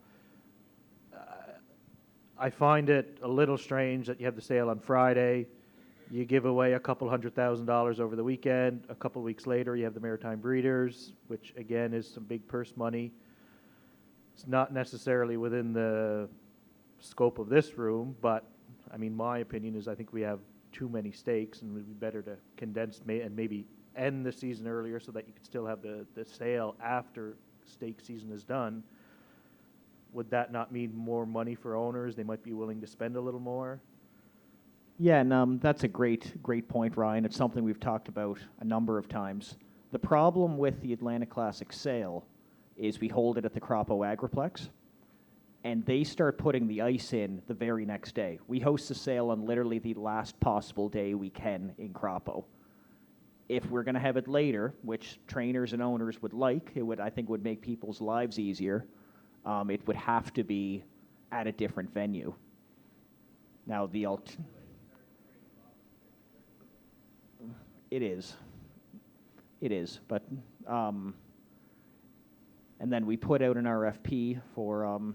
I find it a little strange that you have the sale on Friday, you give away a couple $100,000 over the weekend, a couple weeks later you have the Maritime Breeders, which again is some big purse money. It's not necessarily within the scope of this room, but I mean, my opinion is I think we have too many stakes and it would be better to condense and maybe end the season earlier so that you could still have the sale after stake season is done. Would that not mean more money for owners? They might be willing to spend a little more. Yeah, and that's a great point, Ryan. It's something we've talked about a number of times. The problem with the Atlantic Classic sale is we hold it at the Croppo Agriplex, and they start putting the ice in the very next day. We host the sale on literally the last possible day we can in Croppo. If we're going to have it later, which trainers and owners would like, I think would make people's lives easier. It would have to be at a different venue. Now it is, but and then we put out an RFP for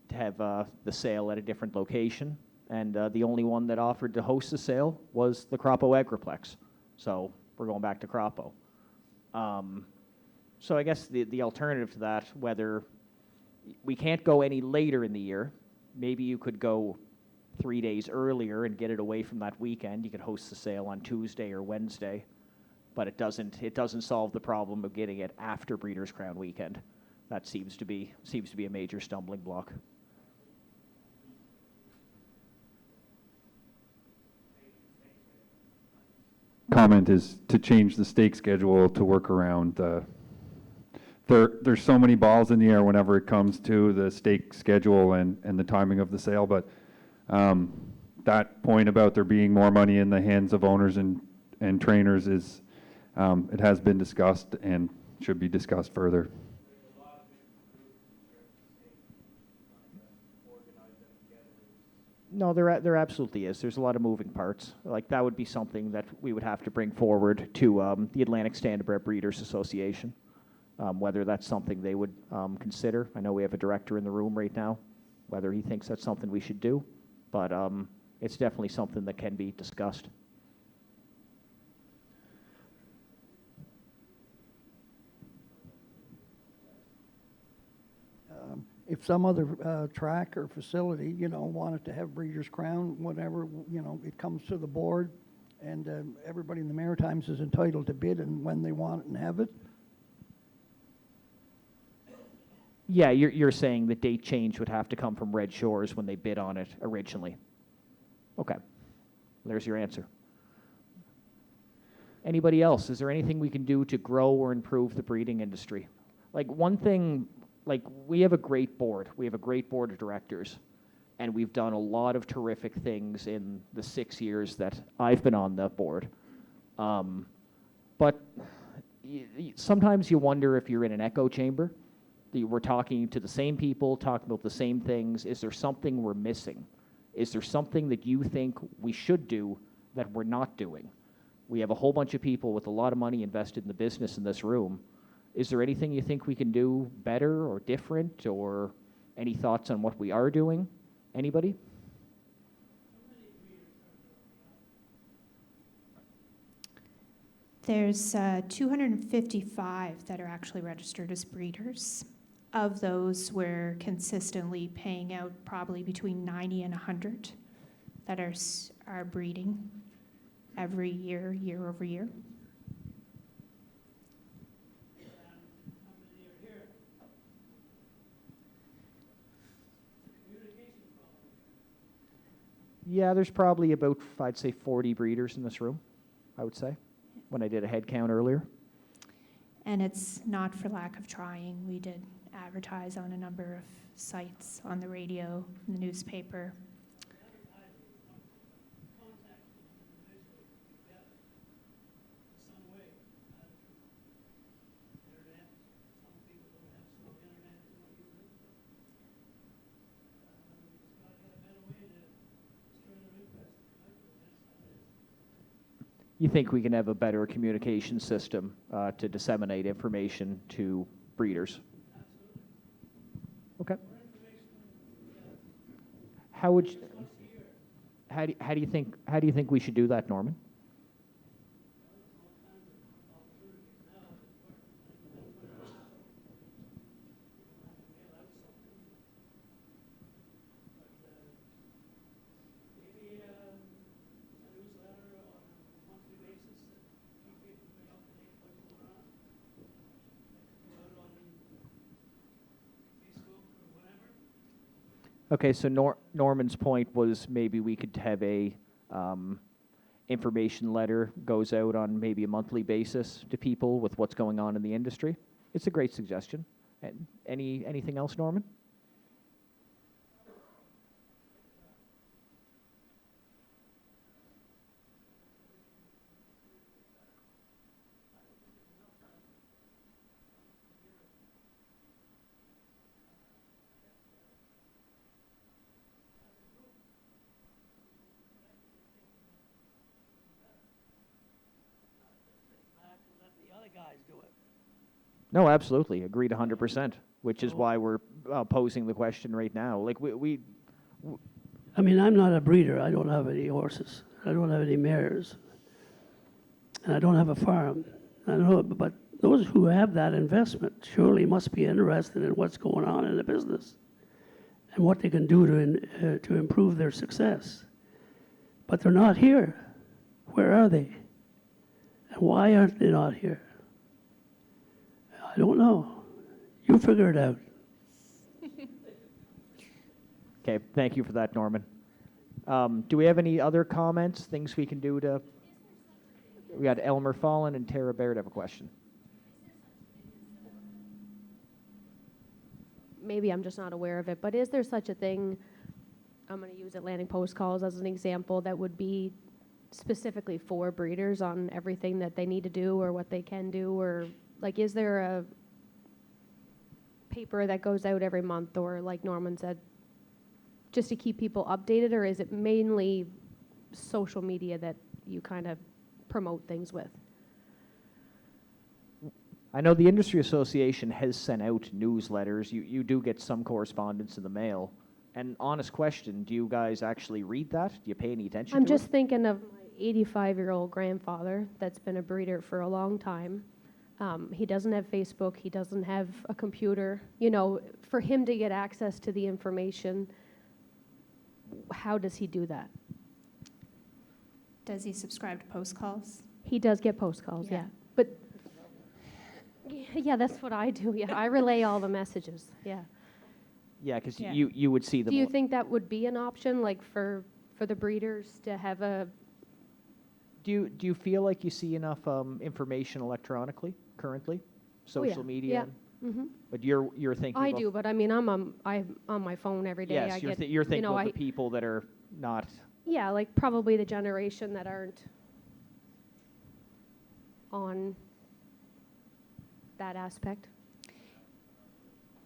to have the sale at a different location, and the only one that offered to host the sale was the Croppo Agriplex. So we're going back to Croppo. So I guess the alternative to that, whether we can't go any later in the year, maybe you could go 3 days earlier and get it away from that weekend. You could host the sale on Tuesday or Wednesday, but it doesn't solve the problem of getting it after Breeders' Crown Weekend. That seems to be a major stumbling block. Comment is to change the stake schedule to work around there's so many balls in the air whenever it comes to the stake schedule and the timing of the sale, but that point about there being more money in the hands of owners and trainers is it has been discussed and should be discussed further. No, there absolutely is. There's a lot of moving parts. Like, that would be something that we would have to bring forward to the Atlantic Standardbred Breeders Association, whether that's something they would consider. I know we have a director in the room right now, whether he thinks that's something we should do, but it's definitely something that can be discussed. If some other track or facility, wanted to have Breeders' Crown, whatever, it comes to the board, and everybody in the Maritimes is entitled to bid and when they want it and have it. Yeah, you're saying the date change would have to come from Red Shores when they bid on it originally. Okay, there's your answer. Anybody else? Is there anything we can do to grow or improve the breeding industry? Like, one thing, like, we have a great board. We have a great board of directors, and we've done a lot of terrific things in the 6 years that I've been on the board. But sometimes you wonder if you're in an echo chamber. We're talking to the same people, talking about the same things. Is there something we're missing? Is there something that you think we should do that we're not doing? We have a whole bunch of people with a lot of money invested in the business in this room. Is there anything you think we can do better or different, or any thoughts on what we are doing? Anybody? There's 255 that are actually registered as breeders. Of those, we're consistently paying out probably between 90 and 100 that are breeding every year, year over year. Yeah, there's probably about, I'd say, 40 breeders in this room, I would say, when I did a head count earlier. And it's not for lack of trying. We did advertise on a number of sites, on the radio, in the newspaper. You think we can have a better communication system to disseminate information to breeders? Okay. How would you, how do you think we should do that, Norman? Okay, so Norman's point was maybe we could have a information letter goes out on maybe a monthly basis to people with what's going on in the industry. It's a great suggestion. And anything else, Norman? No, absolutely. Agreed 100%, which is why we're posing the question right now. Like, I mean, I'm not a breeder. I don't have any horses. I don't have any mares. And I don't have a farm. I know, but those who have that investment surely must be interested in what's going on in the business and what they can do to improve their success. But they're not here. Where are they? And why aren't they not here? I don't know. You figure it out. Okay, thank you for that, Norman. Do we have any other comments, things we can do to... We got Elmer Fallon and Tara Baird have a question. Maybe I'm just not aware of it, but is there such a thing, I'm going to use Atlantic Post calls as an example, that would be specifically for breeders on everything that they need to do or what they can do, or like is there a paper that goes out every month, or like Norman said, just to keep people updated, or is it mainly social media that you kind of promote things with? I know the Industry Association has sent out newsletters. You do get some correspondence in the mail. And honest question, do you guys actually read that? Do you pay any attention I'm to it? just thinking of my 85-year-old grandfather that's been a breeder for a long time. He doesn't have Facebook. He doesn't have a computer. You know, for him to get access to the information, how does he do that? Does he subscribe to post calls? He does get post calls, yeah. But yeah, that's what I do. Yeah, I relay all the messages. Yeah. Yeah, because Yeah. you would see them. Do you think that would be an option, like for the breeders to have a? Do you feel like you see enough information electronically currently, social media? Yeah. Mm-hmm. But you're thinking. I about do, but I mean, I'm on my phone every day. Yes, I get, you're thinking you know, about the people that are not. Yeah, like probably the generation that aren't on that aspect.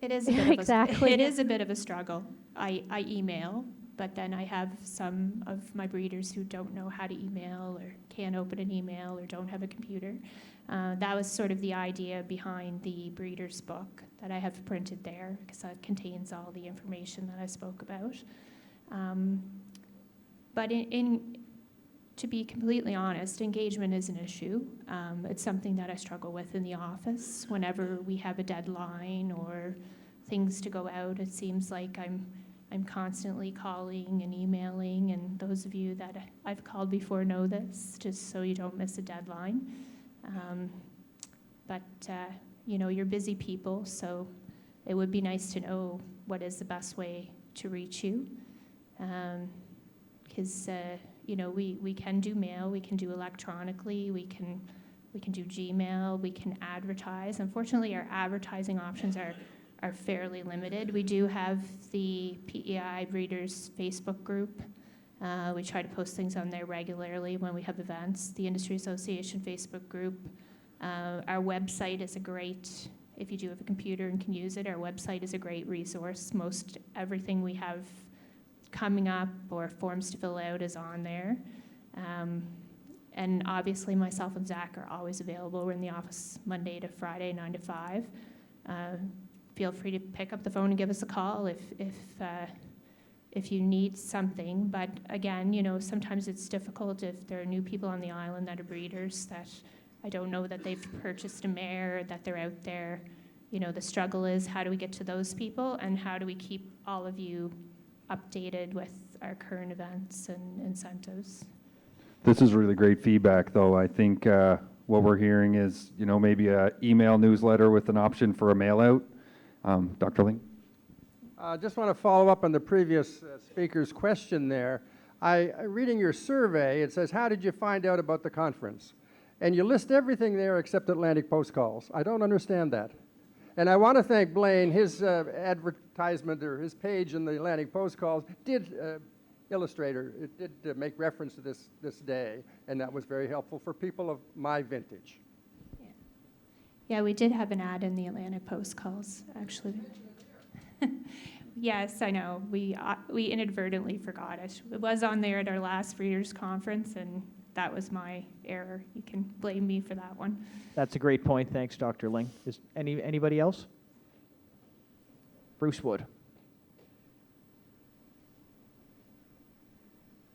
It is a bit Exactly. It is a bit of a struggle. I email, but then I have some of my breeders who don't know how to email or can't open an email or don't have a computer. That was sort of the idea behind the breeder's book that I have printed there, because that contains all the information that I spoke about. But to be completely honest, engagement is an issue. It's something that I struggle with in the office. Whenever we have a deadline or things to go out, it seems like I'm constantly calling and emailing, and those of you that I've called before know this, just so you don't miss a deadline. But you know, you're busy people, so it would be nice to know what is the best way to reach you. because we can do mail, we can do electronically, we can do Gmail, we can advertise. Unfortunately, our advertising options are fairly limited. We do have the PEI Breeders Facebook group. We try to post things on there regularly when we have events. The Industry Association Facebook group. Our website is a great, if you do have a computer and can use it, our website is a great resource. Most everything we have coming up or forms to fill out is on there. And obviously myself and Zach are always available. We're in the office Monday to Friday, 9 to 5. Feel free to pick up the phone and give us a call if you need something. But again, sometimes it's difficult if there are new people on the island that are breeders that I don't know that they've purchased a mare, that they're out there. The struggle is how do we get to those people and how do we keep all of you updated with our current events and incentives. This is really great feedback, though. I think what we're hearing is, maybe an email newsletter with an option for a mail out. Dr. Ling? I just want to follow up on the previous speaker's question there. Reading your survey, it says, how did you find out about the conference? And you list everything there except Atlantic Post calls. I don't understand that. And I want to thank Blaine. His advertisement or his page in the Atlantic Post calls did illustrate, or it did make reference to this day, and that was very helpful for people of my vintage. Yeah, we did have an ad in the Atlantic Post calls, actually. Yes, I know. We inadvertently forgot it. It was on there at our last Breeders' Conference, and that was my error. You can blame me for that one. That's a great point. Thanks, Dr. Ling. Is anybody else? Bruce Wood.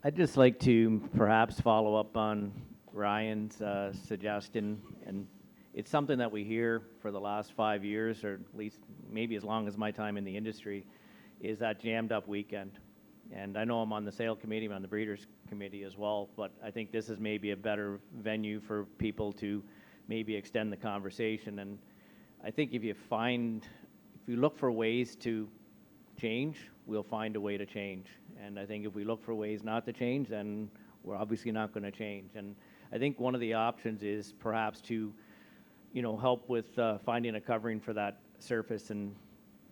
I'd just like to perhaps follow up on Ryan's suggestion, and it's something that we hear for the last 5 years, or at least maybe as long as my time in the industry, is that jammed up weekend. And I know I'm on the sale committee, I'm on the breeders committee as well, but I think this is maybe a better venue for people to maybe extend the conversation. And I think if you look for ways to change, we'll find a way to change. And I think if we look for ways not to change, then we're obviously not going to change. And I think one of the options is perhaps to, help with finding a covering for that surface in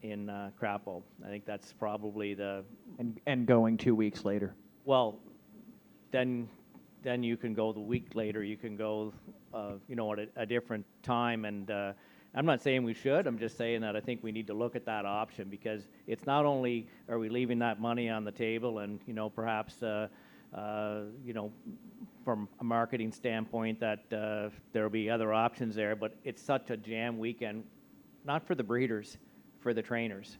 Crapo. I think that's probably the... And going 2 weeks later. Well, then you can go the week later. You can go, at a different time. And I'm not saying we should. I'm just saying that I think we need to look at that option, because it's not only are we leaving that money on the table and, perhaps, from a marketing standpoint that there will be other options there, but it's such a jam weekend, not for the breeders, for the trainers.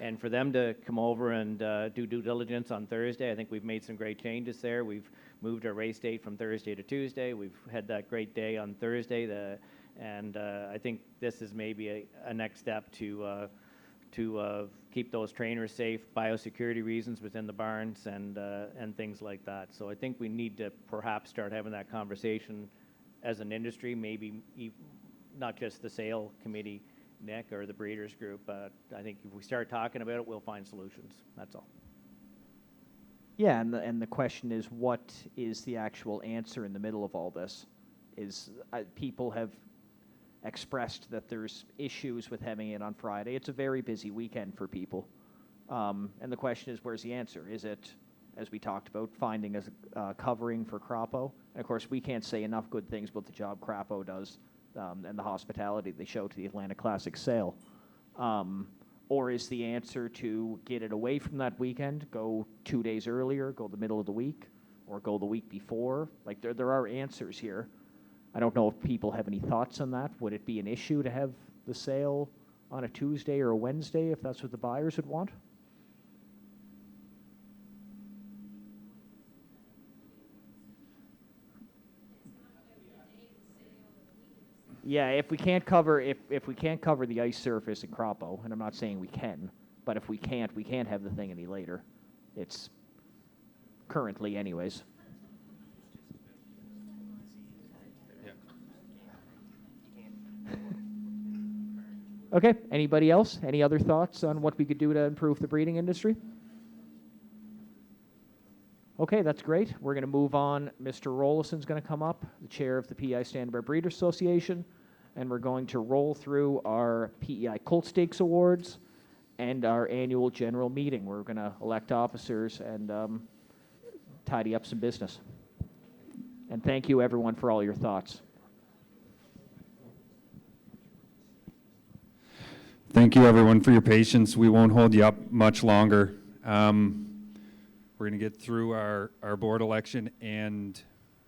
And for them to come over and do due diligence on Thursday, I think we've made some great changes there. We've moved our race date from Thursday to Tuesday. We've had that great day on Thursday. And I think this is maybe a next step to keep those trainers safe, biosecurity reasons within the barns, and things like that. So I think we need to perhaps start having that conversation as an industry, maybe not just the sale committee, Nick, or the breeders group. But I think if we start talking about it, we'll find solutions. That's all. Yeah, and the question is, what is the actual answer in the middle of all this? People have expressed that there's issues with having it on Friday. It's a very busy weekend for people. And the question is, where's the answer? Is it, as we talked about, finding a covering for Crapo? And of course, we can't say enough good things about the job Crapo does and the hospitality they show to the Atlantic Classic sale. Or is the answer to get it away from that weekend, go 2 days earlier, go the middle of the week, or go the week before? Like, there are answers here. I don't know if people have any thoughts on that. Would it be an issue to have the sale on a Tuesday or a Wednesday if that's what the buyers would want? Yeah, if we can't cover the ice surface in Crapo, and I'm not saying we can, but if we can't have the thing any later. It's currently anyways. Okay, anybody else? Any other thoughts on what we could do to improve the breeding industry? Okay, that's great. We're going to move on. Mr. Rollison's going to come up, the chair of the PEI Standard Breeders Association, and we're going to roll through our PEI Colt Stakes Awards and our annual general meeting. We're going to elect officers and tidy up some business. And thank you, everyone, for all your thoughts. Thank you, everyone, for your patience. We won't hold you up much longer. We're going to get through our board election and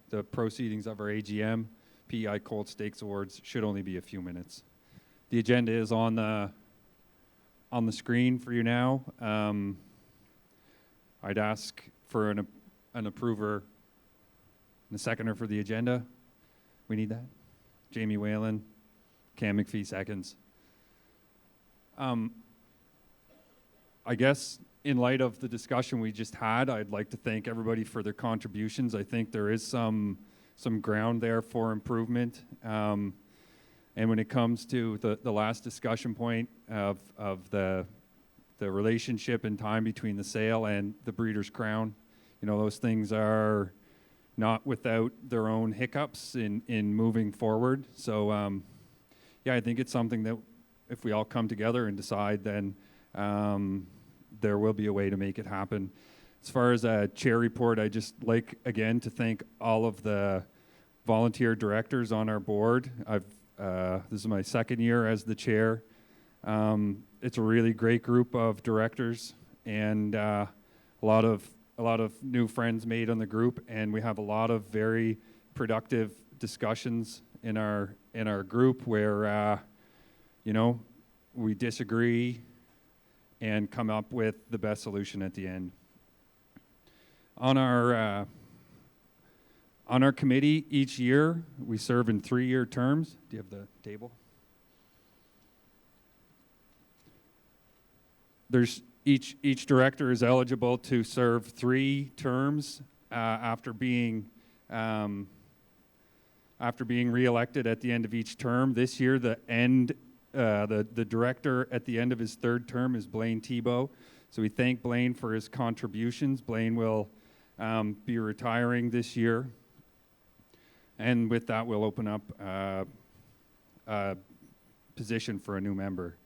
the proceedings of our AGM. PEI Colt Stakes Awards should only be a few minutes. The agenda is on the screen for you now. I'd ask for an approver and a seconder for the agenda. We need that. Jamie Whalen, Cam McPhee seconds. I guess in light of the discussion we just had, I'd like to thank everybody for their contributions. I think there is some ground there for improvement. And when it comes to the last discussion point of the relationship and time between the sale and the Breeders' Crown, you know, those things are not without their own hiccups in moving forward. So, yeah, I think it's something that if we all come together and decide, then there will be a way to make it happen. As far as a chair report, I just like, again, to thank all of the volunteer directors on our board. This is my second year as the chair. It's a really great group of directors and a lot of new friends made on the group, and we have a lot of very productive discussions in our group where you know, we disagree and come up with the best solution at the end. On our committee, each year we serve in 3-year terms. Do you have the table? There's each director is eligible to serve 3 terms after being reelected at the end of each term. This year, the director at the end of his 3rd term is Blaine Thibault. So we thank Blaine for his contributions. Blaine will be retiring this year. And with that, we'll open up a position for a new member.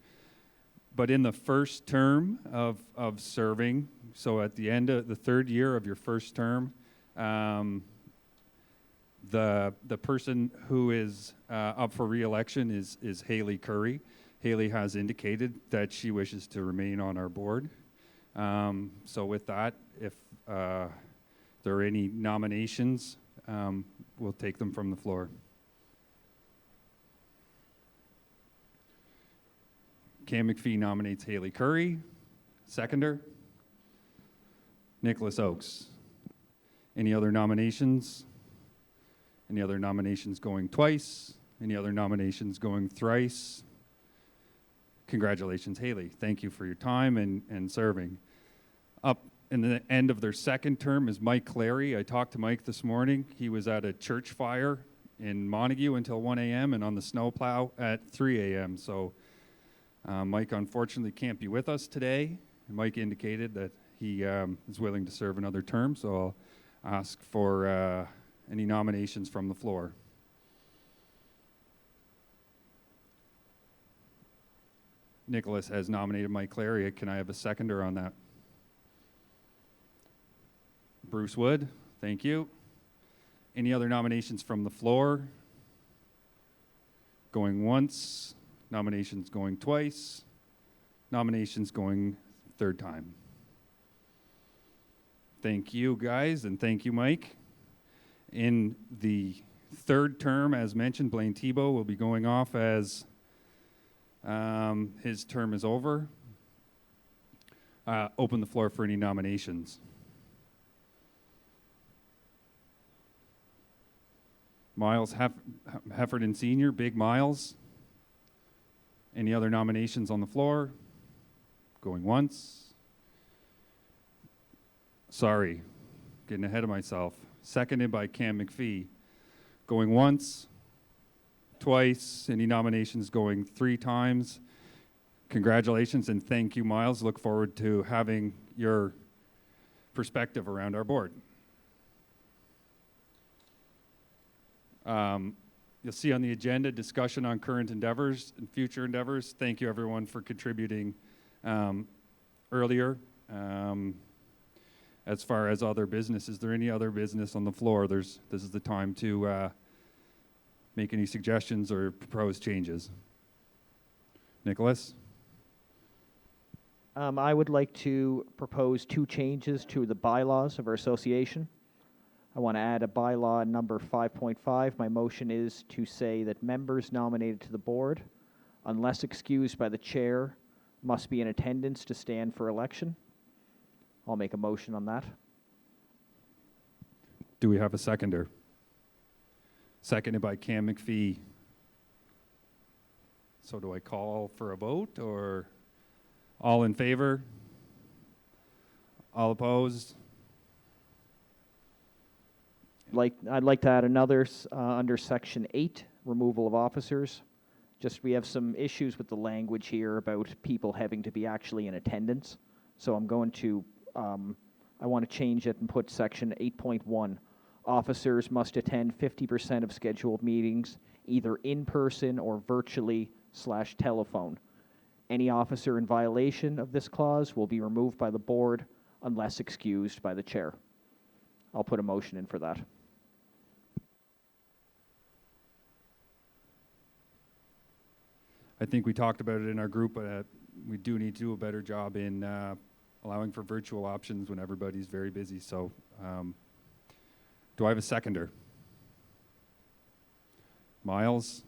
But in the first term of serving, so at the end of the 3rd year of your first term, the person who is up for re-election is Haley Curry. Haley has indicated that she wishes to remain on our board. So with that, if there are any nominations, we'll take them from the floor. Cam McPhee nominates Haley Curry. Seconder? Nicholas Oakes. Any other nominations? Any other nominations going twice? Any other nominations going thrice? Congratulations, Haley. Thank you for your time and serving. Up in the end of their 2nd term is Mike Clary. I talked to Mike this morning. He was at a church fire in Montague until 1 a.m. and on the snowplow at 3 a.m. So Mike unfortunately can't be with us today. Mike indicated that he is willing to serve another term, so I'll ask for any nominations from the floor. Nicholas has nominated Mike Clary. Can I have a seconder on that? Bruce Wood, thank you. Any other nominations from the floor? Going once. Nominations going twice. Nominations going 3rd time. Thank you, guys, and thank you, Mike. In the 3rd term, as mentioned, Blaine Thibault will be going off as his term is over. Open the floor for any nominations. Miles Heffernan Sr., Big Miles. Any other nominations on the floor? Going once. Sorry, getting ahead of myself. Seconded by Cam McPhee. Going once, twice. Any nominations going 3 times? Congratulations and thank you, Miles. Look forward to having your perspective around our board. You'll see on the agenda discussion on current endeavors and future endeavors. Thank you everyone for contributing earlier. As far as other business, is there any other business on the floor? This is the time to make any suggestions or propose changes. Nicholas? I would like to propose 2 changes to the bylaws of our association. I want to add a bylaw number 5.5. My motion is to say that members nominated to the board, unless excused by the chair, must be in attendance to stand for election. I'll make a motion on that. Do we have a seconder? Seconded by Cam McPhee. So do I call for a vote, or all in favor? All opposed? I'd like to add another under section 8, removal of officers. Just we have some issues with the language here about people having to be actually in attendance. So I'm going to, I want to change it and put section 8.1. Officers must attend 50% of scheduled meetings, either in person or virtually/telephone. Any officer in violation of this clause will be removed by the board unless excused by the chair. I'll put a motion in for that. I think we talked about it in our group, but we do need to do a better job in allowing for virtual options when everybody's very busy. So do I have a seconder? Miles?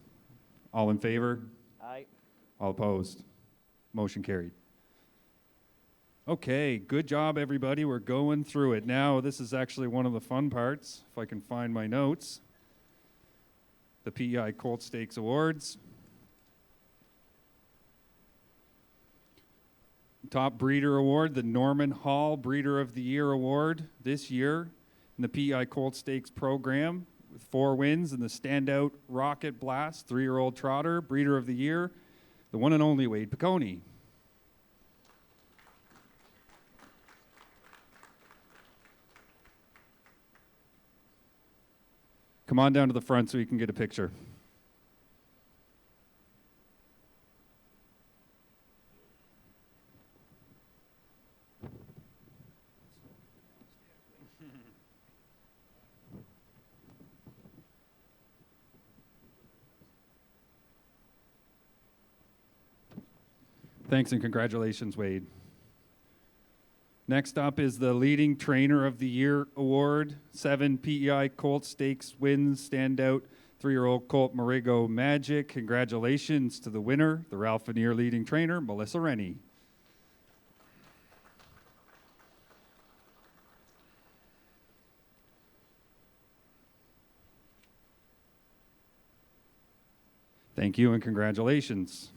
All in favor? Aye. All opposed? Motion carried. Okay, good job, everybody. We're going through it. Now, this is actually one of the fun parts, if I can find my notes. The PEI Colt Stakes Awards. Top Breeder Award, the Norman Hall Breeder of the Year Award this year in the PEI Colt Stakes program with 4 wins in the standout Rocket Blast 3-year-old trotter, Breeder of the Year, the one and only Wade Piccone. Come on down to the front so we can get a picture. Thanks and congratulations, Wade. Next up is the Leading Trainer of the Year Award. 7 PEI Colt Stakes wins, standout 3-year-old Colt Marigo Magic. Congratulations to the winner, the Ralph Veneer Leading Trainer, Melissa Rennie. Thank you and congratulations.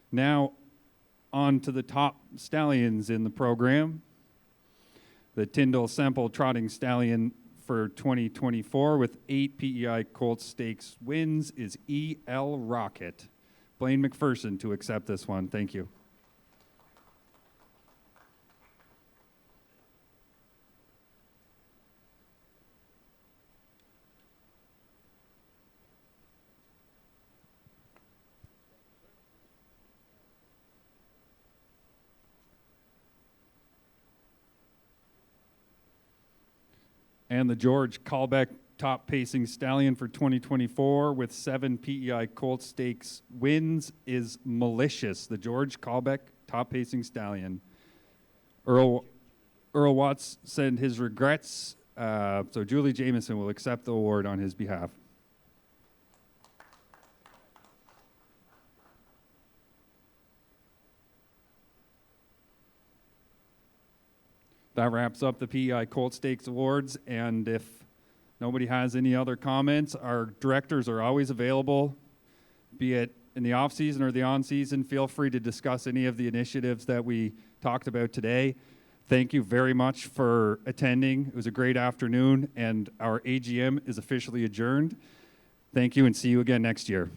Now, on to the top stallions in the program. The Tyndall Semple Trotting Stallion for 2024 with 8 PEI Colt Stakes wins is E.L. Rocket. Blaine McPherson to accept this one. Thank you. And the George Callbeck Top Pacing Stallion for 2024 with 7 PEI Colt Stakes wins is Malicious, the George Callbeck Top Pacing Stallion. Earl Watts sent his regrets, so Julie Jameson will accept the award on his behalf. That wraps up the PEI Colt Stakes Awards, and if nobody has any other comments, our directors are always available, be it in the off-season or the on-season. Feel free to discuss any of the initiatives that we talked about today. Thank you very much for attending. It was a great afternoon, and our AGM is officially adjourned. Thank you, and see you again next year.